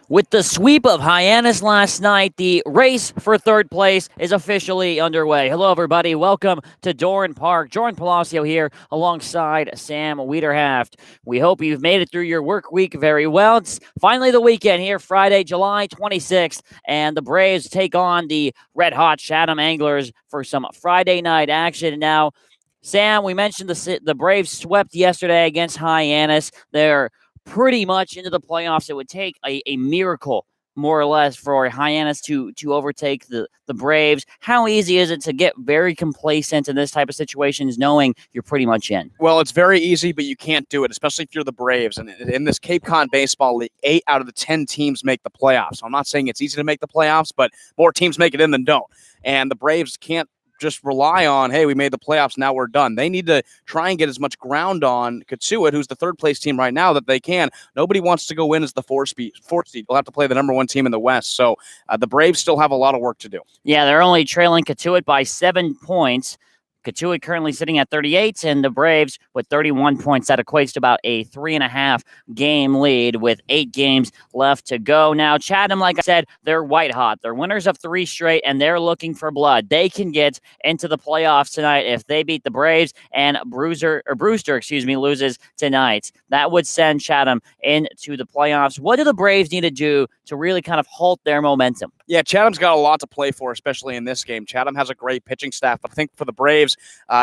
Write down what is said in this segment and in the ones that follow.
With the sweep of Hyannis last night, the race for third place is officially underway. Hello, everybody. Welcome to Doran Park. Jordan Palacio here alongside Sam Wiederhaft. We hope you've made it through your work week very well. It's finally the weekend here, Friday, July 26th, and the Braves take on the red-hot Chatham Anglers for some Friday night action. Now, Sam, we mentioned the Braves swept yesterday against Hyannis. They're pretty much into the playoffs. It would take a miracle, more or less, for Hyannis to overtake the Braves. How easy is it to get very complacent in this type of situations, knowing you're pretty much in? Well, it's very easy, but you can't do it, especially if you're the Braves. And in this Cape Cod baseball league, 8 out of the 10 teams make the playoffs. So I'm not saying it's easy to make the playoffs, but more teams make it in than don't. And the Braves can't just rely on, hey, we made the playoffs, now we're done. They need to try and get as much ground on Kitsui, who's the third place team right now, that they can. Nobody wants to go in as the fourth seed. They'll have to play the number one team in the West. So the Braves still have a lot of work to do. Yeah, they're only trailing Kitsui by 7 points. Kitsui currently sitting at 38, and the Braves with 31 points. That equates to about a 3.5 game lead with 8 games left to go. Now, Chatham, like I said, they're white hot. They're winners of 3 straight, and they're looking for blood. They can get into the playoffs tonight if they beat the Braves and Brewster, loses tonight. That would send Chatham into the playoffs. What do the Braves need to do to really kind of halt their momentum? Yeah, Chatham's got a lot to play for, especially in this game. Chatham has a great pitching staff. I think for the Braves,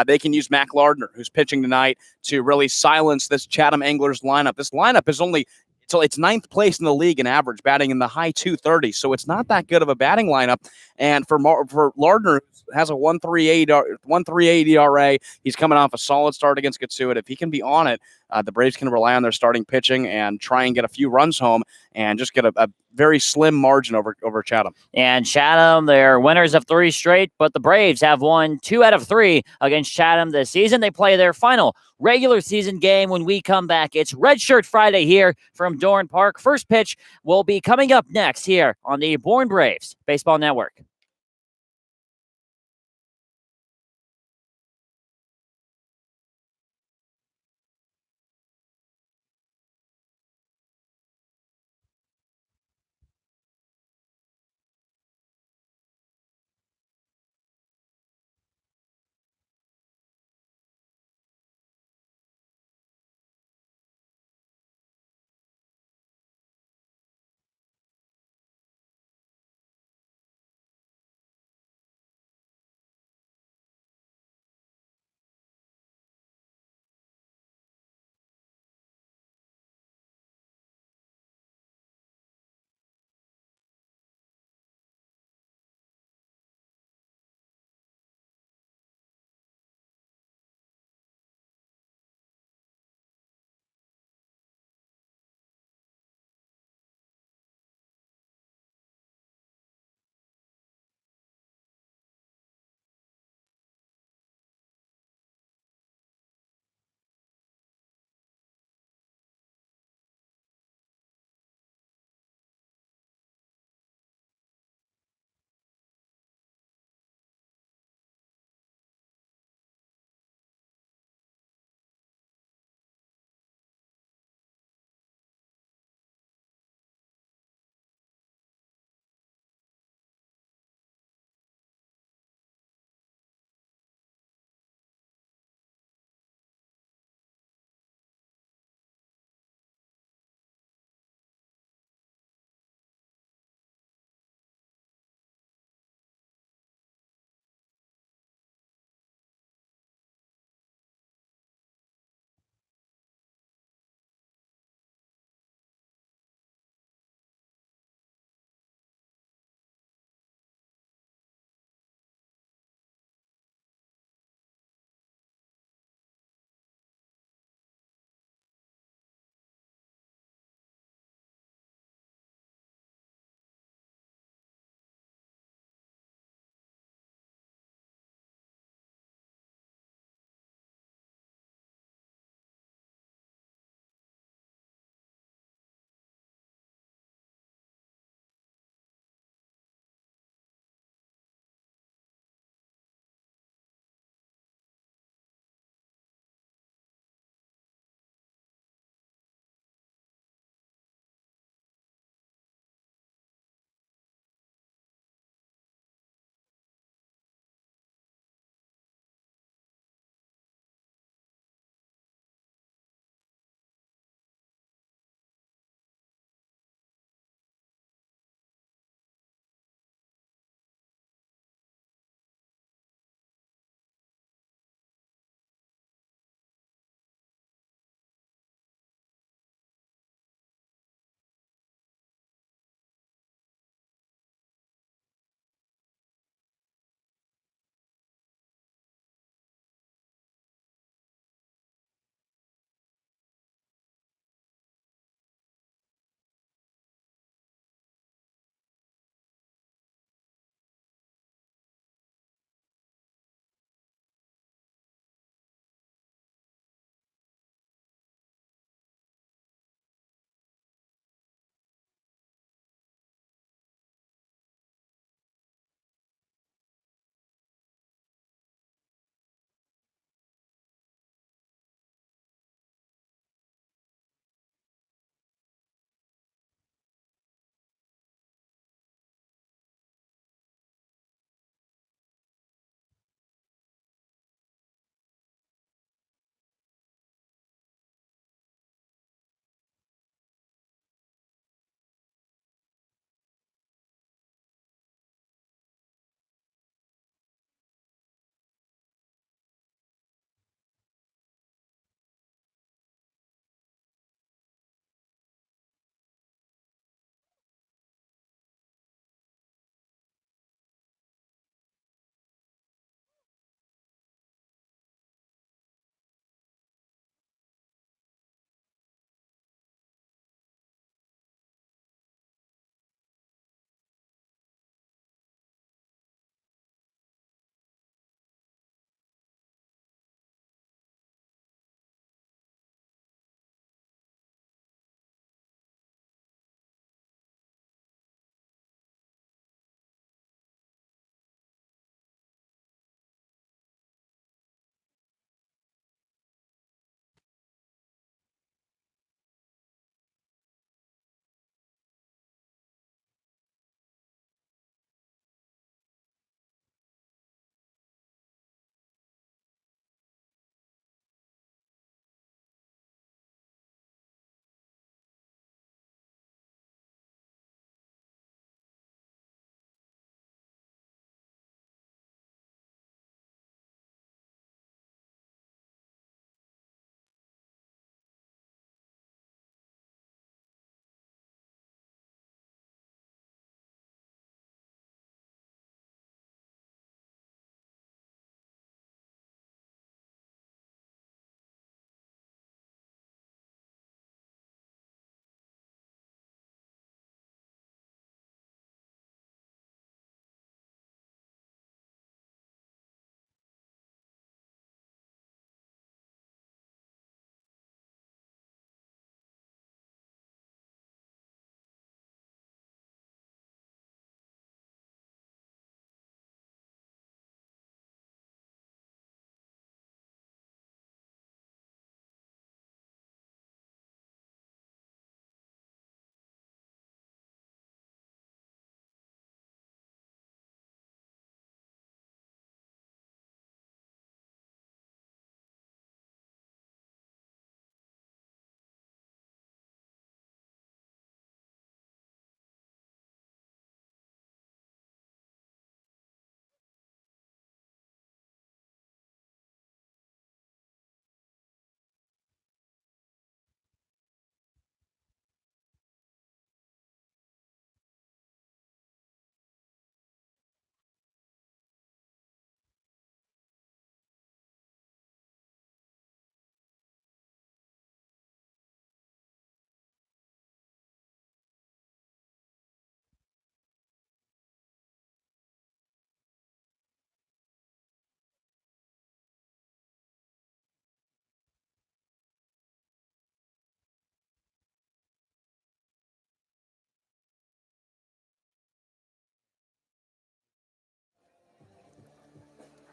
they can use Lardner, who's pitching tonight, to really silence this Chatham Anglers lineup. This lineup is only it's 9th place in the league in average, batting in the high 230s. So it's not that good of a batting lineup. And for Lardner, has a 1.38 ERA. He's coming off a solid start against Kitsui. If he can be on it, the Braves can rely on their starting pitching and try and get a few runs home and just get a very slim margin over Chatham. And Chatham, they're winners of 3 straight, but the Braves have won 2 out of 3 against Chatham this season. They play their final regular season game when we come back. It's Red Shirt Friday here from Doran Park. First pitch will be coming up next here on the Bourne Braves Baseball Network.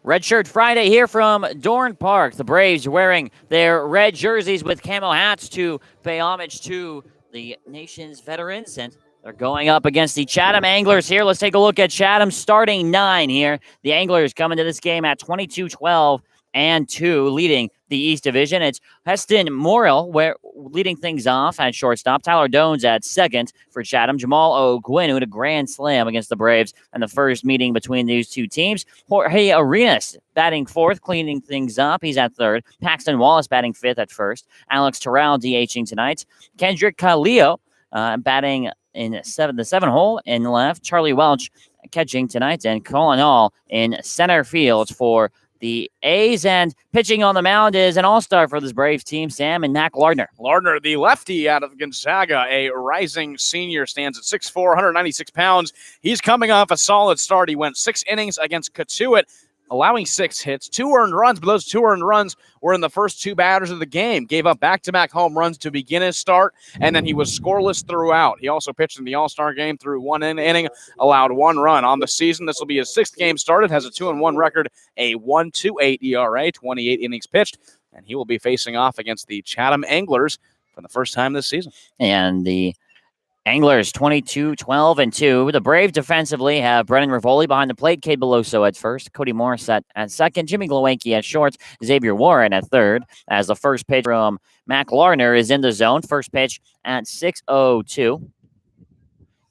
Redshirt Friday here from Dorn Park. The Braves wearing their red jerseys with camo hats to pay homage to the nation's veterans, and they're going up against the Chatham Anglers here. Let's take a look at Chatham starting 9 here. The Anglers come into this game at 22-12 and 2, leading the East Division. It's Heston Morrill leading things off at shortstop. Tyler Dones at second for Chatham. Jamal O'Gwynn, who had a grand slam against the Braves in the first meeting between these two teams. Jorge Arenas batting fourth, cleaning things up. He's at third. Paxton Wallace batting fifth at first. Alex Terrell DHing tonight. Kendrick Calillo batting in the 7 hole in left. Charlie Welch catching tonight, and Colin Hall in center field for the A's. And pitching on the mound is an all-star for this Braves team, Sam and Mac Lardner. Lardner, the lefty out of Gonzaga, a rising senior, stands at 6'4", 196 pounds. He's coming off a solid start. He went 6 innings against Katuitt, allowing 6 hits, 2 earned runs, but those 2 earned runs were in the first 2 batters of the game. Gave up back-to-back home runs to begin his start, and then he was scoreless throughout. He also pitched in the All-Star game through 1 inning, allowed 1 run. On the season, this will be his 6th game started, has a 2-1 record, a 1.28 ERA, 28 innings pitched, and he will be facing off against the Chatham Anglers for the first time this season. And the Anglers 22-12 and 2. The Braves defensively have Brennan Rivoli behind the plate, Cade Beloso at first, Cody Morris at second, Jimmy Glowacki at short, Xavier Warren at third. As the first pitch from Mac Lardner is in the zone. First pitch at 6:02.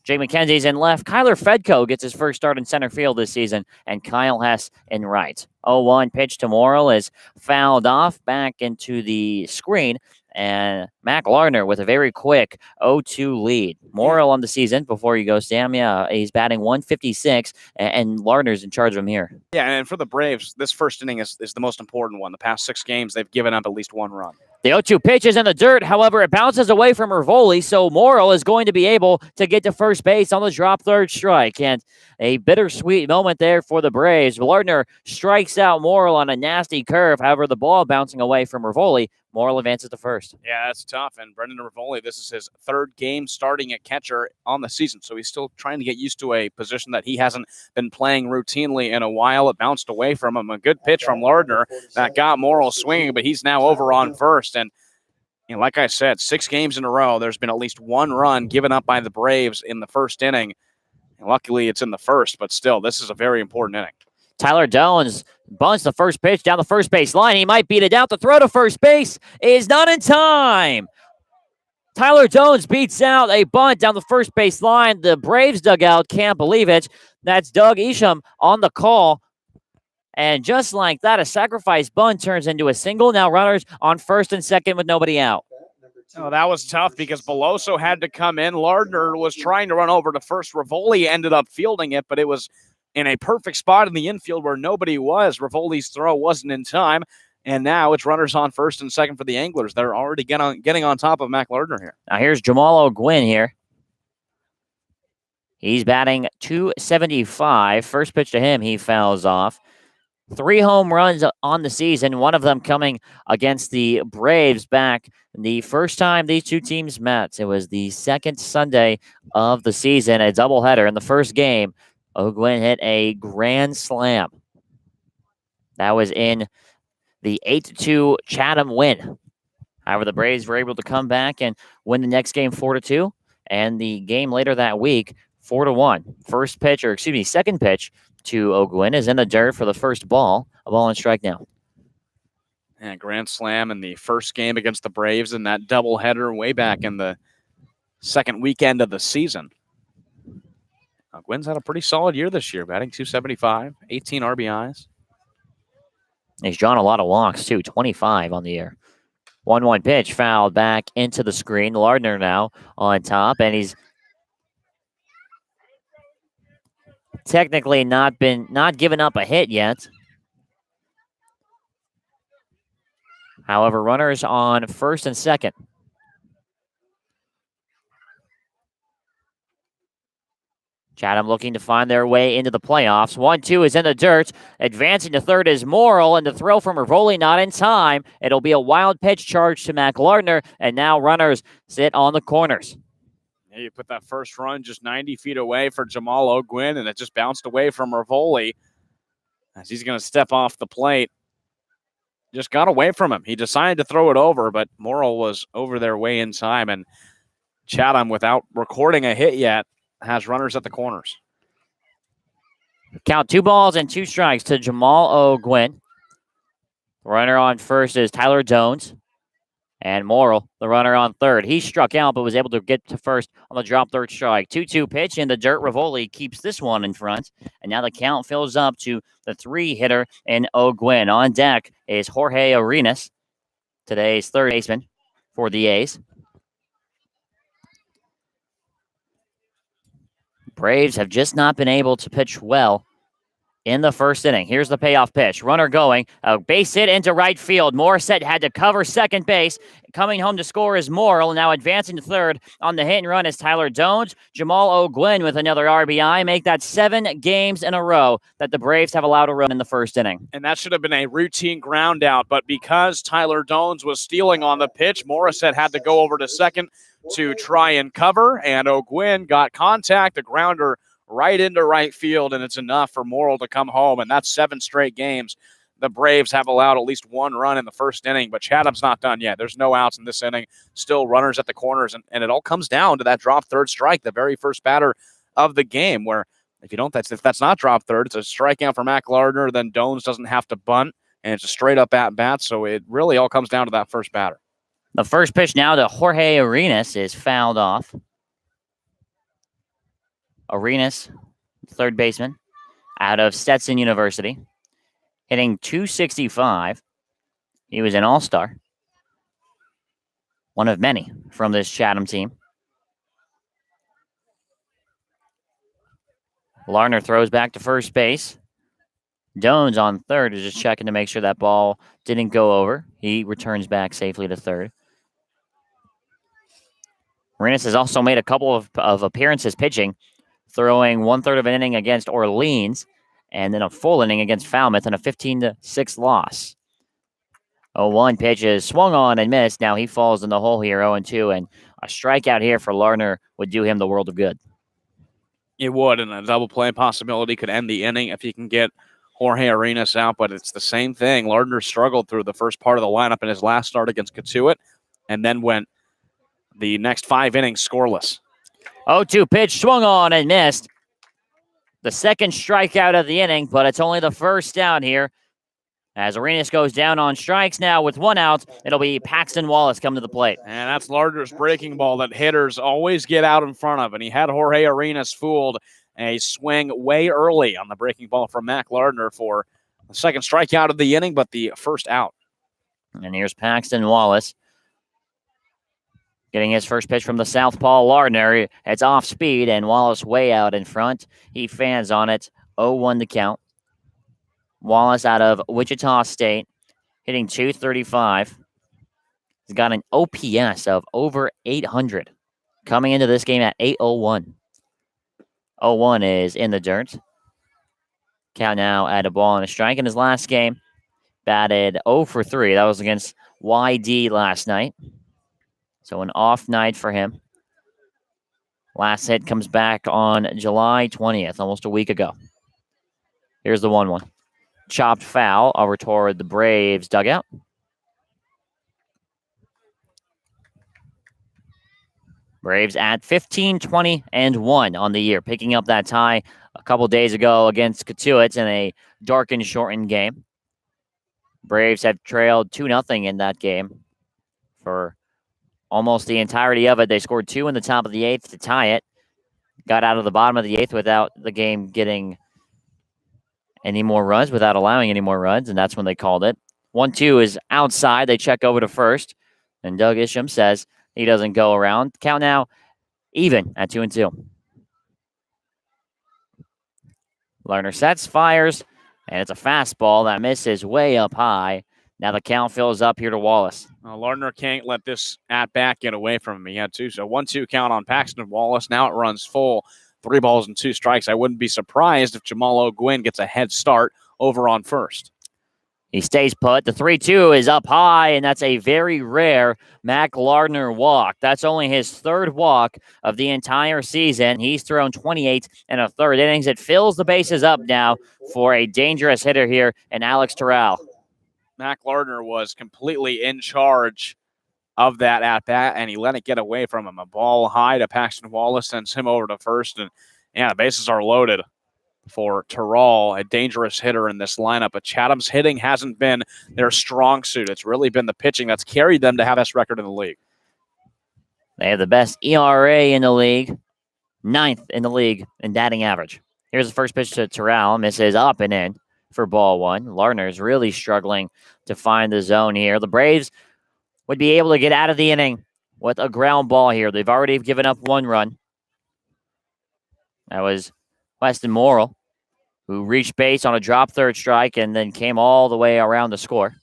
Jake McKenzie's in left. Kyler Fedko gets his first start in center field this season, and Kyle Hess in right. 0-1 pitch to Morrill is fouled off back into the screen, and Mac Lardner with a very quick 0-2 lead. Morrill on the season before you go, Sam. Yeah, he's batting 156, and Lardner's in charge of him here. Yeah, and for the Braves, this first inning is the most important one. The past 6 games, they've given up at least 1 run. The 0-2 pitch is in the dirt. However, it bounces away from Rivoli, so Morrill is going to be able to get to first base on the drop third strike. And a bittersweet moment there for the Braves. Lardner strikes out Morrill on a nasty curve. However, the ball bouncing away from Rivoli. Morrill advances to first. Yeah, that's tough. And Brendan Rivoli, this is his 3rd game starting at catcher on the season. So he's still trying to get used to a position that he hasn't been playing routinely in a while. It bounced away from him. A good pitch from Lardner that got Morrill swinging, but he's now over on first. And like I said, 6 games in a row, there's been at least 1 run given up by the Braves in the first inning. And luckily, it's in the first, but still, this is a very important inning. Tyler Dones bunts the first pitch down the first base line. He might beat it out. The throw to first base is not in time. Tyler Dones beats out a bunt down the first base line. The Braves dugout can't believe it. That's Doug Isham on the call. And just like that, a sacrifice bunt turns into a single. Now runners on first and second with nobody out. Oh, that was tough because Beloso had to come in. Lardner was trying to run over to first. Rivoli ended up fielding it, but it was in a perfect spot in the infield where nobody was. Rivoli's throw wasn't in time, and now it's runners on first and second for the Anglers. They're already getting on top of Mac Lardner here. Now here's Jamal O'Gwynn here. He's batting .275. First pitch to him, he fouls off. 3 home runs on the season, one of them coming against the Braves back the first time these two teams met. It was the second Sunday of the season, a doubleheader. In the first game, O'Gwynn hit a grand slam. That was in the 8-2 Chatham win. However, the Braves were able to come back and win the next game 4-2, and the game later that week 4-1. Second pitch to O'Gwynn is in the dirt for the first ball. A ball and strike now. And grand slam in the first game against the Braves in that doubleheader way back in the second weekend of the season. O'Gwynn's had a pretty solid year this year, batting .275, 18 RBIs. He's drawn a lot of walks, too, 25 on the year. 1-1 pitch fouled back into the screen. Lardner now on top, and he's technically not given up a hit yet. However, runners on first and second. Chatham looking to find their way into the playoffs. 1-2 is in the dirt. Advancing to third is Morrill, and the throw from Rivoli not in time. It'll be a wild pitch charge to Mac Lardner, and now runners sit on the corners. Yeah, you put that first run just 90 feet away for Jamal O'Gwynn, and it just bounced away from Rivoli. as he's going to step off the plate. Just got away from him. He decided to throw it over, but Morrill was over there way in time, and Chatham, without recording a hit yet, has runners at the corners. Count 2 balls and 2 strikes to Jamal O'Gwynn. Runner on first is Tyler Jones. And Morrill, the runner on third. He struck out, but was able to get to first on the drop third strike. 2-2 pitch, and the dirt Rivoli keeps this one in front. And now the count fills up to the 3-hitter in O'Gwynn. On deck is Jorge Arenas, today's third baseman for the A's. Braves have just not been able to pitch well in the first inning. Here's the payoff pitch. Runner going. A base hit into right field. Morissette had to cover second base. Coming home to score is Morrill. Now advancing to third on the hit and run is Tyler Jones. Jamal O'Gwynn with another RBI. Make that 7 games in a row that the Braves have allowed a run in the first inning. And that should have been a routine ground out. But because Tyler Jones was stealing on the pitch, Morissette had to go over to second to try and cover. And O'Gwynn got contact. A grounder right into right field, and it's enough for Morrill to come home, and that's 7 straight games. The Braves have allowed at least 1 run in the first inning, but Chatham's not done yet. There's no outs in this inning. Still runners at the corners, and it all comes down to that drop third strike, the very first batter of the game, where if that's not drop third, it's a strikeout for Mac Lardner, then Dones doesn't have to bunt, and it's a straight-up at-bat, so it really all comes down to that first batter. The first pitch now to Jorge Arenas is fouled off. Arenas, third baseman, out of Stetson University, hitting .265. He was an all-star, one of many from this Chatham team. Lardner throws back to first base. Jones on third is just checking to make sure that ball didn't go over. He returns back safely to third. Arenas has also made a couple of appearances pitching, throwing 1/3 of an inning against Orleans, and then a full inning against Falmouth in a 15-6 loss. 0-1 pitch is swung on and missed. Now he falls in the hole here, 0-2, and a strikeout here for Lardner would do him the world of good. It would, and a double play possibility could end the inning if he can get Jorge Arenas out, but it's the same thing. Lardner struggled through the first part of the lineup in his last start against Catuit, and then went the next 5 innings scoreless. 0-2 pitch swung on and missed. The second strikeout of the inning, but it's only the first down here. As Arenas goes down on strikes now with 1 out, it'll be Paxton Wallace come to the plate. And that's Lardner's breaking ball that hitters always get out in front of. And he had Jorge Arenas fooled. A swing way early on the breaking ball from Mac Lardner for the second strikeout of the inning, but the first out. And here's Paxton Wallace getting his first pitch from the southpaw Lardner. It's off speed, and Wallace way out in front. He fans on it. 0-1 to count. Wallace out of Wichita State, hitting .235. He's got an OPS of over 800. Coming into this game at 801. 0-1 is in the dirt. Count now at a ball and a strike. In his last game, batted 0 for 3. That was against YD last night. So an off night for him. Last hit comes back on July 20th, almost a week ago. Here's the 1-1. Chopped foul over toward the Braves dugout. Braves at 15-20-1 on the year, picking up that tie a couple days ago against Catuit in a darkened, shortened game. Braves have trailed 2-0 in that game for almost the entirety of it. They scored 2 in the top of the 8th to tie it. Got out of the bottom of the 8th without the game getting any more runs, without allowing any more runs, and that's when they called it. 1-2 is outside. They check over to first, and Doug Isham says he doesn't go around. Count now even at 2-2. Lardner sets, fires, and it's a fastball that misses way up high. Now the count fills up here to Wallace. Lardner can't let this at-bat get away from him. He had 2, so 1-2 count on Paxton Wallace. Now it runs full. 3 balls and 2 strikes. I wouldn't be surprised if Jamal O'Gwynn gets a head start over on first. He stays put. The 3-2 is up high, and that's a very rare Mac Lardner walk. That's only his third walk of the entire season. He's thrown 28 and a third innings. It fills the bases up now for a dangerous hitter here in Alex Terrell. Mac Lardner was completely in charge of that at-bat, and he let it get away from him. A ball high to Paxton Wallace sends him over to first, and the bases are loaded for Terrell, a dangerous hitter in this lineup. But Chatham's hitting hasn't been their strong suit. It's really been the pitching that's carried them to have this record in the league. They have the best ERA in the league, 9th in the league in batting average. Here's the first pitch to Terrell. Misses up and in for ball one. Lardner's really struggling to find the zone here. The Braves would be able to get out of the inning with a ground ball here. They've already given up 1 run. That was Weston Morrill, who reached base on a drop third strike and then came all the way around to score.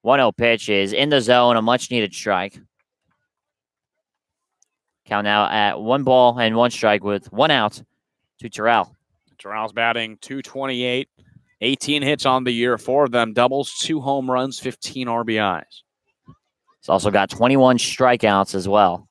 1-0 pitch is in the zone, a much-needed strike. Count now at 1 ball and 1 strike with 1 out to Terrell. Terrell's batting .228, 18 hits on the year, 4 of them doubles, 2 home runs, 15 RBIs. He's also got 21 strikeouts as well,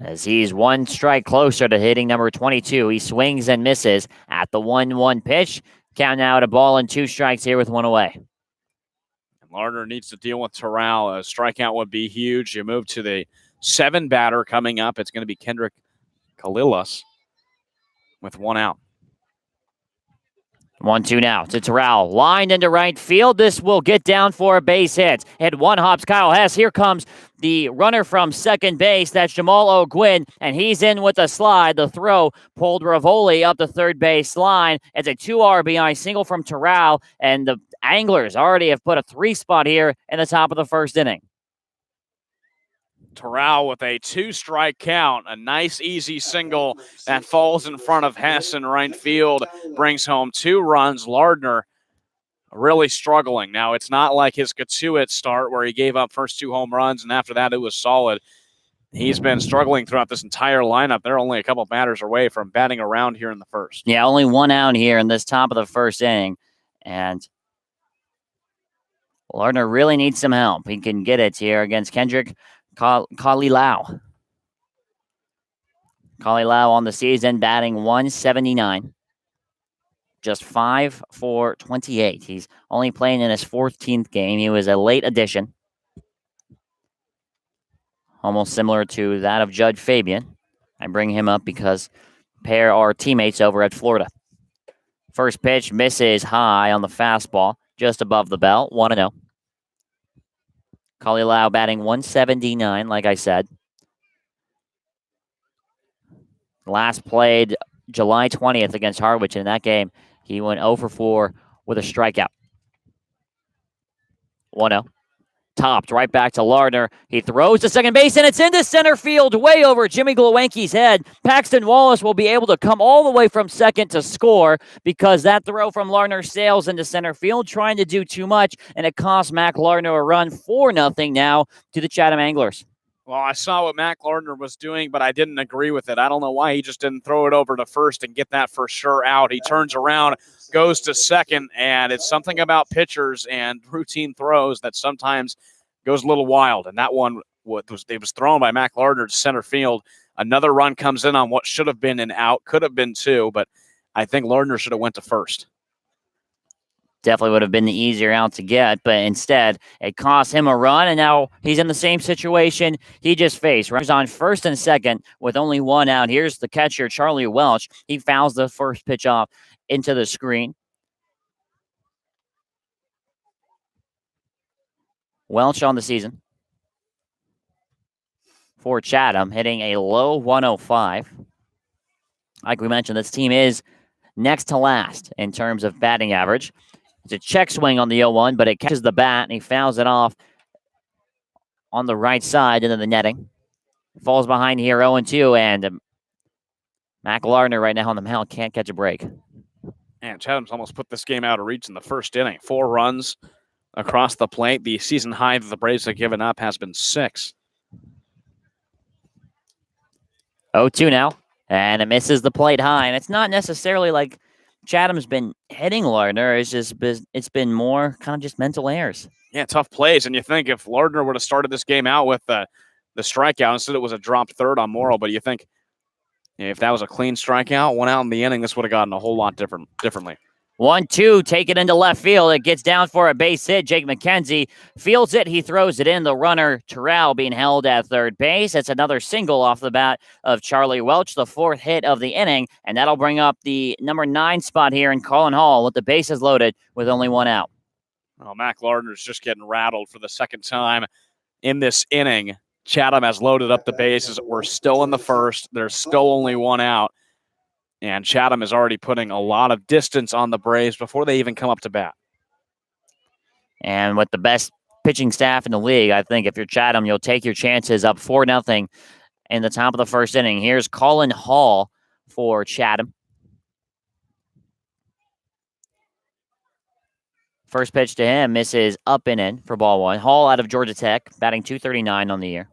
as he's 1 strike closer to hitting number 22. He swings and misses at the 1-1 pitch. Count now to ball and 2 strikes here with 1 away. And Lardner needs to deal with Terrell. A strikeout would be huge. You move to the 7 batter coming up. It's going to be Kendrick Kalilas with 1 out. 1-2 now to Terrell. Lined into right field. This will get down for a base hit. Hit 1 hops Kyle Hess. Here comes the runner from second base. That's Jamal O'Gwyn, and he's in with a slide. The throw pulled Rivoli up the third base line. It's a 2 RBI single from Terrell, and the Anglers already have put a 3 spot here in the top of the first inning. Terrell with a 2-strike count, a nice easy single that falls in front of Hess in right field, brings home 2 runs. Lardner really struggling. Now, it's not like his Katuit start where he gave up first 2 home runs, and after that it was solid. He's been struggling throughout this entire lineup. They're only a couple batters away from batting around here in the first. Yeah, only 1 out here in this top of the first inning, and Lardner really needs some help. He can get it here against Kendrick Kalilau. Kalilau on the season batting .179. Just 5 for 28. He's only playing in his 14th game. He was a late addition, almost similar to that of Judge Fabian. I bring him up because pair are teammates over at Florida. First pitch misses high on the fastball, just above the belt. 1-0. Kalilau batting .179, like I said. Last played July 20th against Harwich. In that game, he went 0 for 4 with a strikeout. 1-0. Topped right back to Lardner. He throws to second base, and it's into center field, way over Jimmy Glowacki's head. Paxton Wallace will be able to come all the way from second to score because that throw from Lardner sails into center field, trying to do too much, and it cost Mac Lardner a run. 4-0 now to the Chatham Anglers. Well, I saw what Mac Lardner was doing, but I didn't agree with it. I don't know why he just didn't throw it over to first and get that for sure out. He turns around, goes to second, and it's something about pitchers and routine throws that sometimes goes a little wild. And that one was thrown by Mac Lardner to center field. Another run comes in on what should have been an out, could have been 2, but I think Lardner should have went to first. Definitely would have been the easier out to get, but instead it cost him a run, and now he's in the same situation he just faced. Runners on first and second with only 1 out. Here's the catcher, Charlie Welch. He fouls the first pitch off into the screen. Welch on the season for Chatham, hitting a low 105. Like we mentioned, this team is next to last in terms of batting average. It's a check swing on the 0-1, but it catches the bat, and he fouls it off on the right side into the netting. Falls behind here, 0-2, and Mac Lardner right now on the mound can't catch a break. And Chatham's almost put this game out of reach in the first inning. 4 runs across the plate. The season high that the Braves have given up has been 6. 0-2 now, and it misses the plate high, and it's not necessarily like Chatham's been hitting Lardner. It's been more kind of just mental errors. Yeah, tough plays. And you think if Lardner would have started this game out with the strikeout, instead it was a dropped third on Morrow, but you think if that was a clean strikeout, one out in the inning, this would have gotten a whole lot differently. 1-2, take it into left field. It gets down for a base hit. Jake McKenzie fields it. He throws it in. The runner, Terrell, being held at third base. It's another single off the bat of Charlie Welch, the fourth hit of the inning, and that'll bring up the number 9 spot here in Colin Hall with the bases loaded with only one out. Well, Mac Lardner's just getting rattled for the second time in this inning. Chatham has loaded up the bases. We're still in the first. There's still only one out. And Chatham is already putting a lot of distance on the Braves before they even come up to bat. And with the best pitching staff in the league, I think if you're Chatham, you'll take your chances up 4-0 in the top of the first inning. Here's Colin Hall for Chatham. First pitch to him misses up and in for ball one. Hall out of Georgia Tech, batting .239 on the year.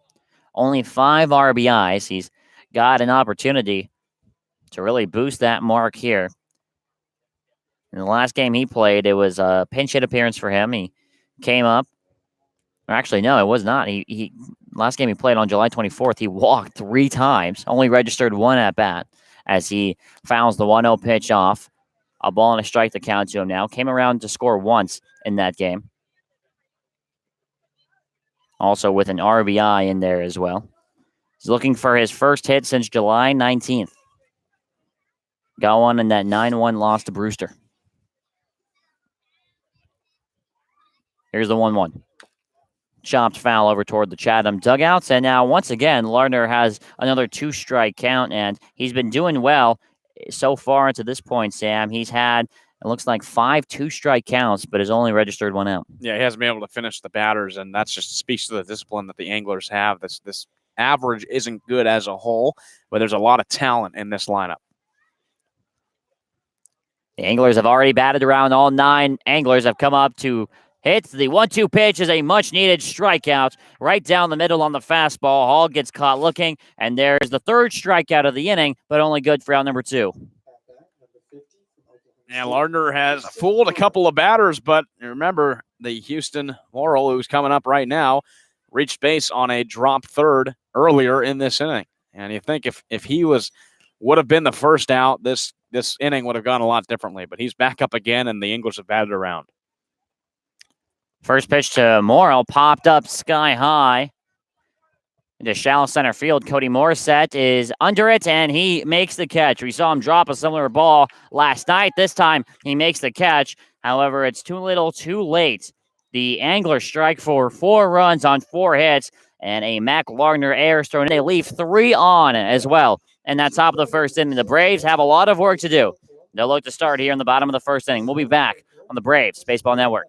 Only 5 RBIs. He's got an opportunity to really boost that mark here. In the last game he played, it was a pinch hit appearance for him. He came up. Or actually, no, it was not. He last game he played on July 24th, he walked 3 times, only registered 1 at bat as he fouls the 1-0 pitch off. A ball and a strike to count to him now. Came around to score once in that game. Also with an RBI in there as well. He's looking for his first hit since July 19th. Got one in that 9-1 loss to Brewster. Here's the 1-1. Chopped foul over toward the Chatham dugouts. And now, once again, Lardner has another 2-strike count, and he's been doing well so far to this point, Sam. He's had, it looks like 5 2-strike counts, but has only registered 1 out. Yeah, he hasn't been able to finish the batters, and that just speaks to the discipline that the Anglers have. This average isn't good as a whole, but there's a lot of talent in this lineup. The Anglers have already batted around. All 9 Anglers have come up to hit. The 1-2 pitch is a much-needed strikeout right down the middle on the fastball. Hall gets caught looking, and there's the 3rd strikeout of the inning, but only good for out number 2. And Lardner has fooled a couple of batters, but remember, the Houston Morrill, who's coming up right now, reached base on a drop third earlier in this inning. And you think if he would have been the first out, this inning would have gone a lot differently. But he's back up again, and the English have batted around. First pitch to Morrill popped up sky high into shallow center field. Cody Morissette is under it, and he makes the catch. We saw him drop a similar ball last night. This time, he makes the catch. However, it's too little, too late. The Anglers strike for 4 runs on 4 hits, and a Mac Lardner error is thrown in. They leave 3 on as well. And that top of the first inning, the Braves have a lot of work to do. They'll look to start here in the bottom of the first inning. We'll be back on the Braves Baseball Network.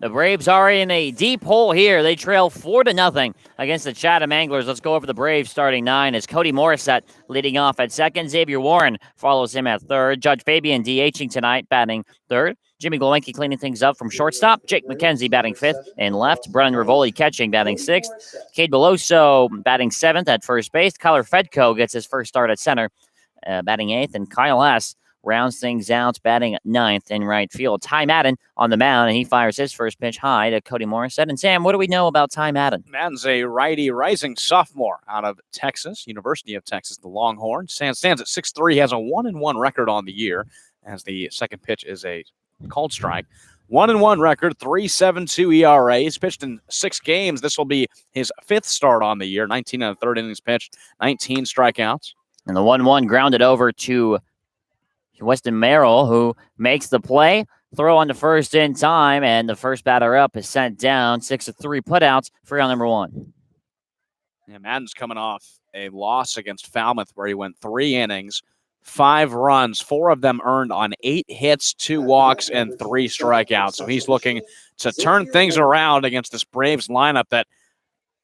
The Braves are in a deep hole here. They trail 4-0 against the Chatham Anglers. Let's go over the Braves starting 9 as Cody Morissette leading off at second. Xavier Warren follows him at third. Judge Fabian DHing tonight, batting third. Jimmy Glowinski cleaning things up from shortstop. Jake McKenzie batting fifth and left. Brennan Rivoli catching, batting sixth. Cade Beloso batting seventh at first base. Kyler Fedko gets his first start at center, batting eighth. And Kyle S. rounds things out, batting ninth in right field. Ty Madden on the mound, and he fires his first pitch high to Cody Morissette. And Sam, what do we know about Ty Madden? Madden's a righty rising sophomore out of Texas, University of Texas, the Longhorn. Stands at 6'3", has a 1-1 record on the year, as the second pitch is a called strike. 1-1 record, 3.72 ERA. He's pitched in 6 games. This will be his 5th start on the year. 19 and a third innings pitched, 19 strikeouts. And the 1-1 grounded over to Weston Merrill, who makes the play. Throw on the first in time, and the first batter up is sent down. 6-3 putouts for round number 1. Yeah, Madden's coming off a loss against Falmouth where he went 3 innings, 5 runs, 4 of them earned on 8 hits, 2 walks, and 3 strikeouts. So he's looking to turn things around against this Braves lineup that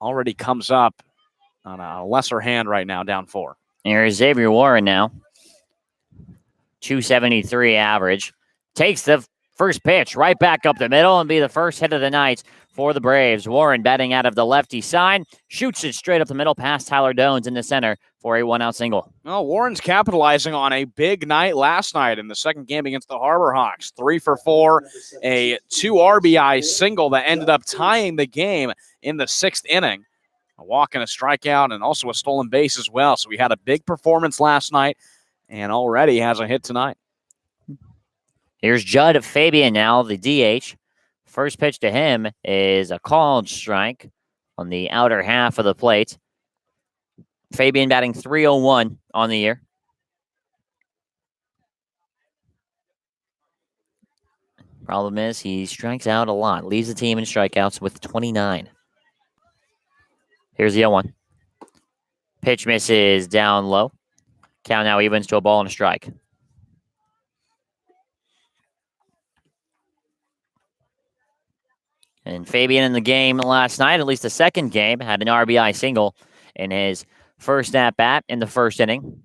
already comes up on a lesser hand right now, down 4. Here's Xavier Warren now. 273 average. Takes the first pitch right back up the middle and be the first hit of the night for the Braves. Warren batting out of the lefty side. Shoots it straight up the middle past Tyler Dones in the center for a 1-out single. Well, Warren's capitalizing on a big night last night in the second game against the Harbor Hawks. 3 for 4, a 2 RBI single that ended up tying the game in the 6th inning. A walk and a strikeout and also a stolen base as well. So we had a big performance last night and already has a hit tonight. Here's Judd Fabian now, the DH. First pitch to him is a called strike on the outer half of the plate. Fabian batting 301 on the year. Problem is he strikes out a lot. Leads the team in strikeouts with 29. Here's the 0-1. Pitch misses down low. Count now evens to a ball and a strike. And Fabian in the game last night, at least the second game, had an RBI single in his first at-bat in the first inning.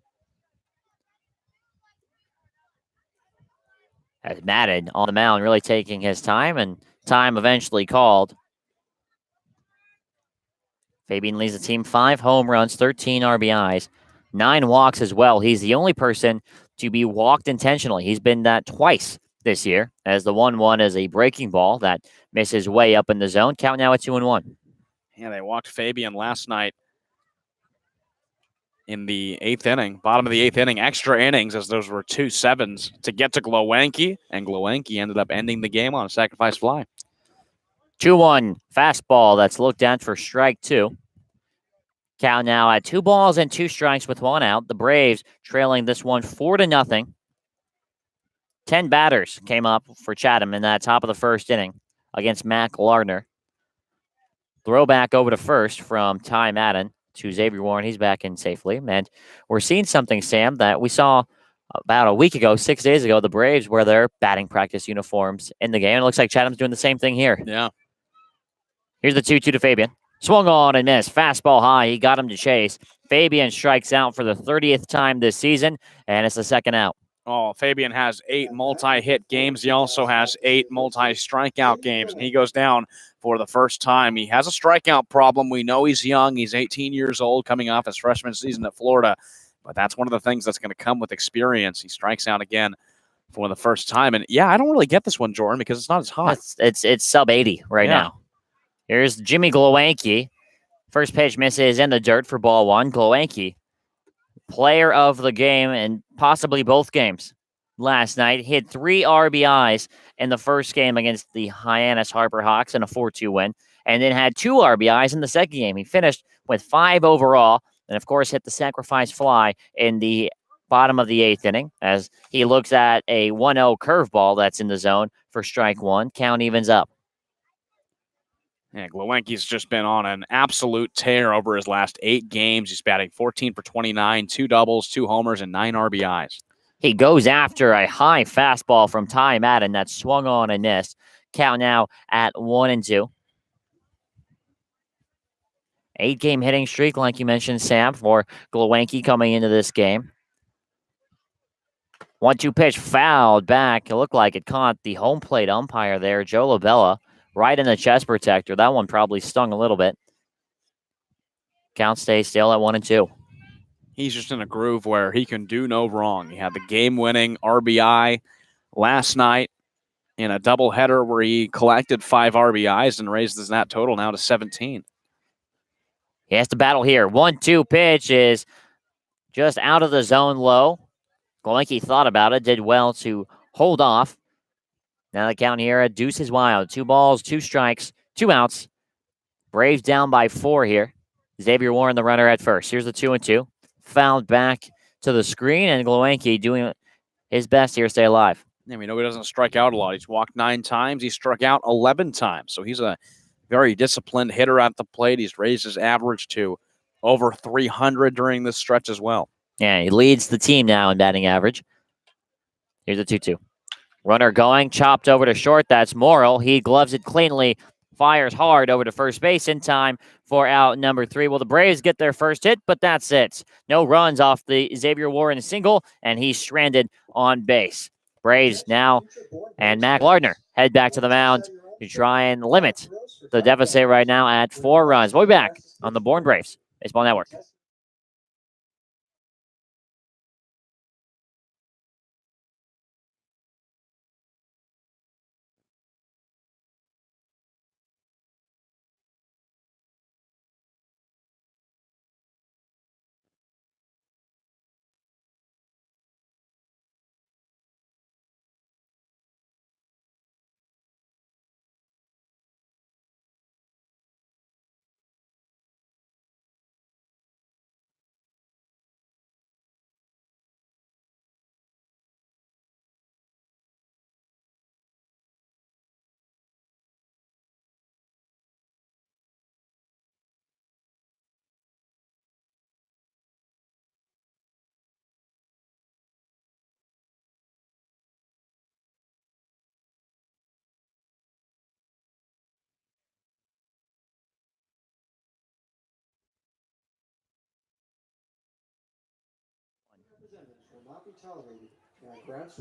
As Madden on the mound, really taking his time, and time eventually called. Fabian leads the team 5 home runs, 13 RBIs, 9 walks as well. He's the only person to be walked intentionally. He's been that twice this year, as the 1-1 is a breaking ball that misses way up in the zone. Count now at 2-1. Yeah, they walked Fabian last night in the 8th inning, bottom of the 8th inning, extra innings, as those were 2 sevens to get to Glowinski, and Glowinski ended up ending the game on a sacrifice fly. 2-1 fastball that's looked at for strike 2. Count now at 2 balls and 2 strikes with 1 out. The Braves trailing this one 4-0. 10 batters came up for Chatham in that top of the first inning against Mac Lardner. Throw back over to first from Ty Madden to Xavier Warren. He's back in safely. And we're seeing something, Sam, that we saw about a week ago, 6 days ago. The Braves wear their batting practice uniforms in the game. It looks like Chatham's doing the same thing here. Yeah. Here's the 2-2 to Fabian. Swung on and missed. Fastball high. He got him to chase. Fabian strikes out for the 30th time this season, and it's the second out. Oh, Fabian has 8 multi-hit games. He also has 8 multi-strikeout games, and he goes down for the first time. He has a strikeout problem. We know he's young. He's 18 years old, coming off his freshman season at Florida, but that's one of the things that's going to come with experience. He strikes out again for the first time, and yeah, I don't really get this one, Jordan, because it's not as hot. It's sub 80 right now. Here's Jimmy Glowinski. First pitch misses in the dirt for ball 1. Glowinski, player of the game and possibly both games last night, hit 3 RBIs in the first game against the Hyannis Harbor Hawks in a 4-2 win, and then had 2 RBIs in the second game. He finished with 5 overall, and of course hit the sacrifice fly in the bottom of the 8th inning as he looks at a 1-0 curveball that's in the zone for strike 1. Count evens up. Yeah, Glowinski's just been on an absolute tear over his last 8 games. He's batting 14 for 29, 2 doubles, 2 homers, and 9 RBIs. He goes after a high fastball from Ty Madden that swung on and missed. Count now at 1-2. 8-game hitting streak, like you mentioned, Sam, for Glowanki coming into this game. 1-2 pitch fouled back. It looked like it caught the home plate umpire there, Joe Labella, right in the chest protector. That one probably stung a little bit. Count stays still at 1-2. He's just in a groove where he can do no wrong. He had the game-winning RBI last night in a doubleheader where he collected 5 RBIs and raised his net total now to 17. He has to battle here. 1-2 pitch is just out of the zone low. Glowanki thought about it, did well to hold off. Now the count here at deuce is wild. 2 balls, 2 strikes, 2 outs. Braves down by 4 here. Xavier Warren, the runner at first. Here's the 2-2. Fouled back to the screen, and Glowanki doing his best here to stay alive. Yeah, we know he doesn't strike out a lot. He's walked 9 times. He struck out 11 times. So he's a very disciplined hitter at the plate. He's raised his average to over 300 during this stretch as well. Yeah, he leads the team now in batting average. Here's the 2-2. Runner going, chopped over to short. That's Morrill. He gloves it cleanly, fires hard over to first base in time for out number 3. Well, the Braves get their first hit, but that's it. No runs off the Xavier Warren single, and he's stranded on base. Braves now and Mac Lardner head back to the mound to try and limit the deficit right now at 4 runs. We'll be back on the Bourne Braves Baseball Network.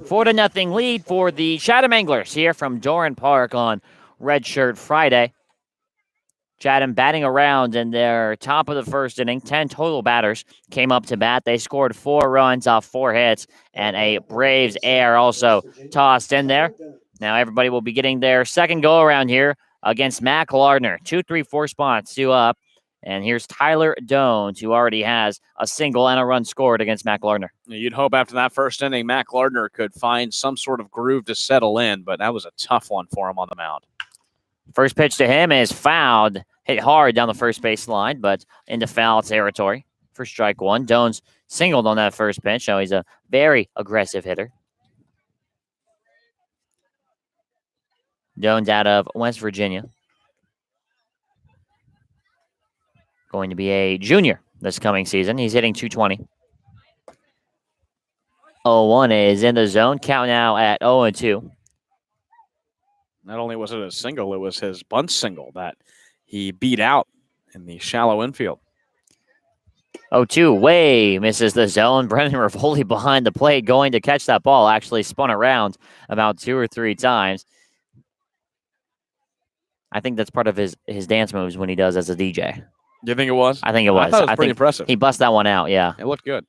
Four to nothing lead for the Chatham Anglers here from Doran Park on Redshirt Friday. Chatham batting around in their top of the first inning. 10 total batters came up to bat. They scored 4 runs off 4 hits, and a Braves air also tossed in there. Now everybody will be getting their second go around here against Mac Lardner. 2, 3, 4 spots, 2 up. And here's Tyler Dones, who already has a single and a run scored against Mac Lardner. You'd hope after that first inning, Mac Lardner could find some sort of groove to settle in, but that was a tough one for him on the mound. First pitch to him is fouled, hit hard down the first base line, but into foul territory for strike 1. Dones singled on that first pitch, so he's a very aggressive hitter. Dones out of West Virginia. Going to be a junior this coming season. He's hitting .220. 0-1 is in the zone. Count now at 0-2. Not only was it a single, it was his bunt single that he beat out in the shallow infield. 0-2, way misses the zone. Brendan Rivoli behind the plate going to catch that ball. Actually spun around about 2 or 3 times. I think that's part of his dance moves when he does as a DJ. Do you think it was? I think it was. I thought it was pretty impressive. He bust that one out, yeah. It looked good.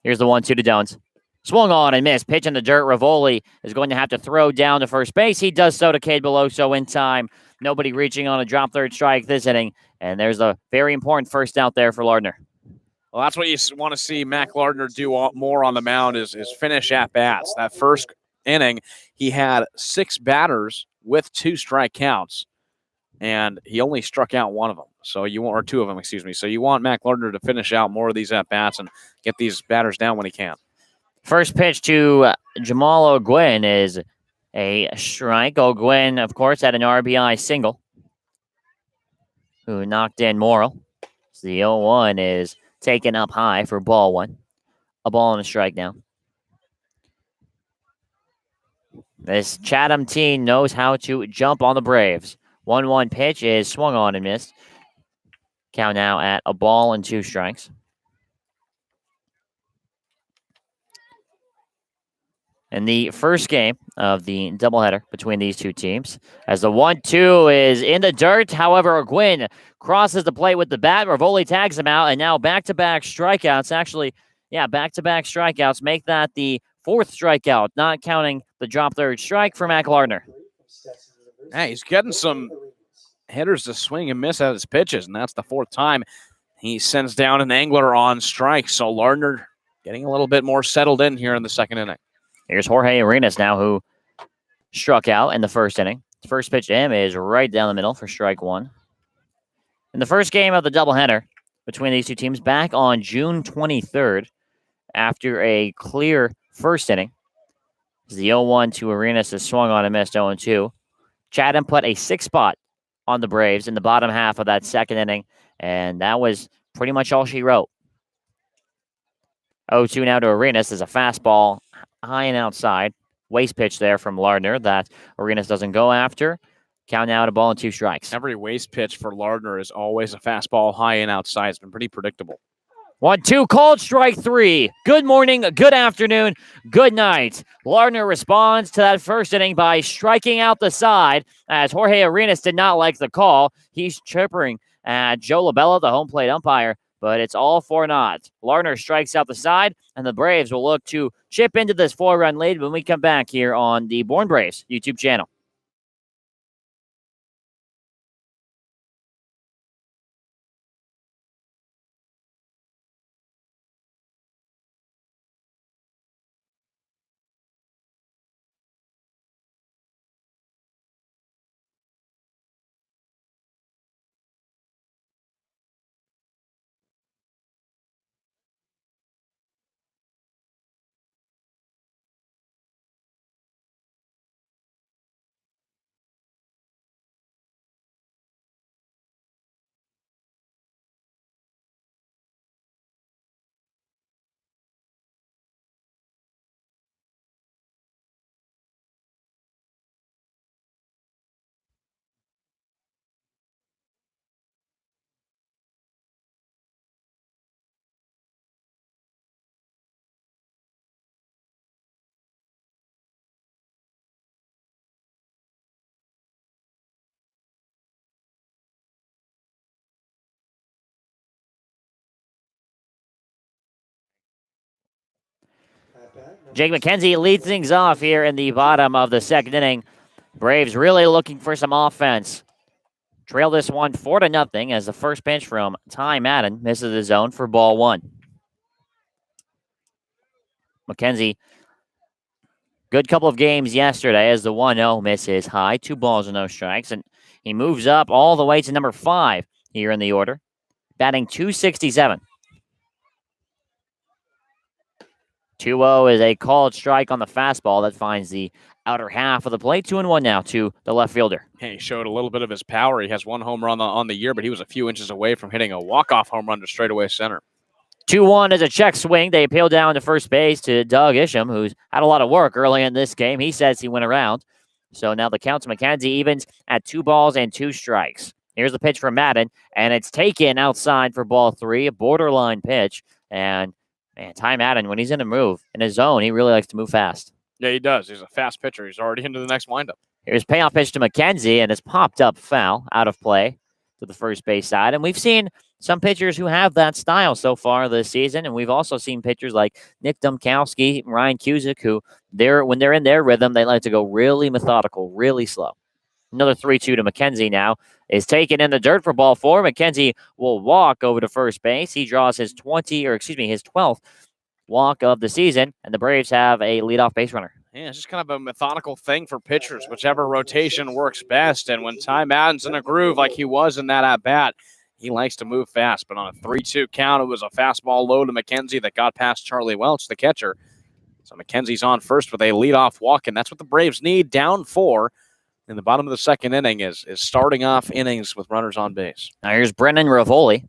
Here's the 1-2 to Dones. Swung on and missed. Pitch in the dirt. Rivoli is going to have to throw down to first base. He does so to Cade Beloso in time. Nobody reaching on a drop third strike this inning. And there's a very important first out there for Lardner. Well, that's what you want to see Mac Lardner do more on the mound is finish at-bats. That first inning, he had 6 batters with 2 strike counts, and he only struck out 1 of them. So you want, or 2 of them, excuse me. So you want Mac Lardner to finish out more of these at-bats and get these batters down when he can. First pitch to Jamal O'Gwen is a strike. O'Gwen, of course, had an RBI single, who knocked in Morrill. So the 0-1 is taken up high for ball 1. A ball and a strike now. This Chatham team knows how to jump on the Braves. 1-1 pitch is swung on and missed. Count now at 1-2. In the first game of the doubleheader between these two teams, as the 1-2 is in the dirt. However, Gwynn crosses the plate with the bat. Rivoli tags him out, and now back-to-back strikeouts. Actually, back-to-back strikeouts make that the fourth strikeout, not counting the drop third strike for Lardner. Yeah, he's getting some hitters to swing and miss at his pitches, and that's the fourth time he sends down an angler on strike. So Lardner getting a little bit more settled in here in the second inning. Here's Jorge Arenas now, who struck out in the first inning. The first pitch to him is right down the middle for strike one. In the first game of the doubleheader between these two teams back on June 23rd, after a clear first inning, the 0-1 to Arenas is swung on and missed 0-2. Chatham put a 6-spot on the Braves in the bottom half of that second inning, and that was pretty much all she wrote. 0-2 now to Arenas is a fastball high and outside. Waste pitch there from Lardner that Arenas doesn't go after. Count now at 1-2 strikes. Every waste pitch for Lardner is always a fastball high and outside. It's been pretty predictable. 1-2 called, strike three. Good morning, good afternoon, good night. Lardner responds to that first inning by striking out the side, as Jorge Arenas did not like the call. He's chirping at Joe Labella, the home plate umpire, but it's all for naught. Lardner strikes out the side, and the Braves will look to chip into this 4-run lead when we come back here on the Bourne Braves YouTube channel. Jake McKenzie leads things off here in the bottom of the second inning. Braves really looking for some offense. Trail this one 4-0 as the first pitch from Ty Madden misses the zone for ball one. McKenzie, good couple of games yesterday as the 1-0 misses high, 2 balls and no strikes, and he moves up all the way to number 5 here in the order, batting .267. 2-0 is a called strike on the fastball that finds the outer half of the plate. 2-1 now to the left fielder. Hey, he showed a little bit of his power. He has 1 home run on the year, but he was a few inches away from hitting a walk-off home run to straightaway center. 2-1 is a check swing. They appeal down to first base to Doug Isham, who's had a lot of work early in this game. He says he went around. So now the count to McKenzie evens at 2 balls and 2 strikes. Here's the pitch from Madden, and it's taken outside for ball 3, a borderline pitch. And man, Ty Madden, when he's in a move, in his zone, he really likes to move fast. Yeah, he does. He's a fast pitcher. He's already into the next windup. Here's payoff pitch to McKenzie, and it's popped up foul, out of play to the first base side. And we've seen some pitchers who have that style so far this season, and we've also seen pitchers like Nick Domkowski, Ryan Cusick, who when they're in their rhythm, they like to go really methodical, really slow. Another 3-2 to McKenzie now is taken in the dirt for ball 4. McKenzie will walk over to first base. He draws his 12th walk of the season, and the Braves have a leadoff base runner. Yeah, it's just kind of a methodical thing for pitchers, whichever rotation works best. And when Ty Madden's in a groove like he was in that at-bat, he likes to move fast. But on a 3-2 count, it was a fastball low to McKenzie that got past Charlie Welch, the catcher. So McKenzie's on first with a leadoff walk, and that's what the Braves need, down 4. In the bottom of the second inning is starting off innings with runners on base. Now here's Brennan Rivoli.